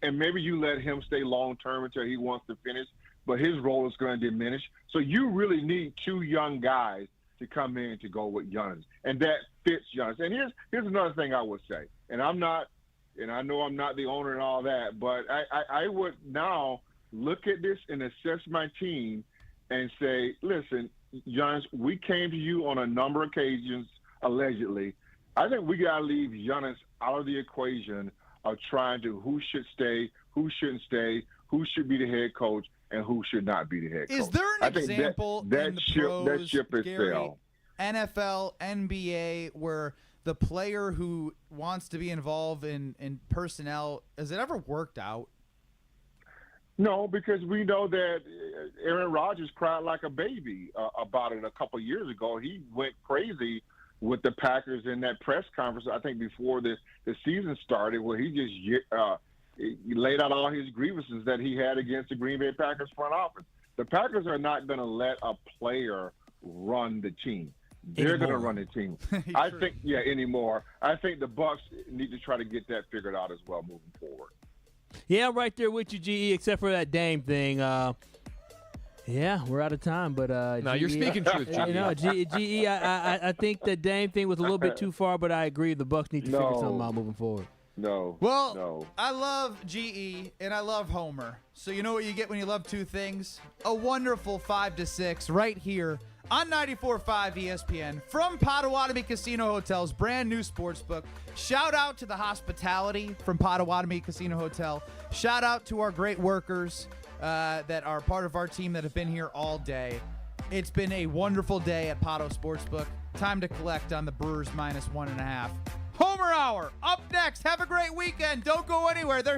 and maybe you let him stay long term until he wants to finish, but his role is going to diminish. So you really need 2 young guys to come in to go with Giannis, and that fits Giannis. And here's another thing I would say, and I know I'm not the owner and all that, but I would now look at this and assess my team and say, listen, Giannis, we came to you on a number of occasions, allegedly. I think we got to leave Giannis out of the equation of trying to who should stay, who shouldn't stay, who should be the head coach, and who should not be the head coach. Is there an example in the pros, that ship is Gary, sailed. NFL, NBA, where the player who wants to be involved in personnel, has it ever worked out? No, because we know that Aaron Rodgers cried like a baby about it a couple of years ago. He went crazy with the Packers in that press conference, I think before the season started, where he just he laid out all his grievances that he had against the Green Bay Packers front office. The Packers are not going to let a player run the team. They're going to run the team. I think, anymore. I think the Bucks need to try to get that figured out as well moving forward. Yeah, I'm right there with you, GE, except for that Dame thing. Yeah, we're out of time, but no, you're speaking truth, GE. You know, GE, I think the Dame thing was a little bit too far, but I agree the Bucks need to figure something out moving forward. No. I love GE and I love Homer. So you know what you get when you love 2 things? A wonderful 5 to 6 right here on 94.5 ESPN from Potawatomi Casino Hotel's brand new sportsbook. Shout out to the hospitality from Potawatomi Casino Hotel. Shout out to our great workers that are part of our team that have been here all day. It's been a wonderful day at Potto Sportsbook. Time to collect on the Brewers -1.5. Homer Hour up next. Have a great weekend. Don't go anywhere. They're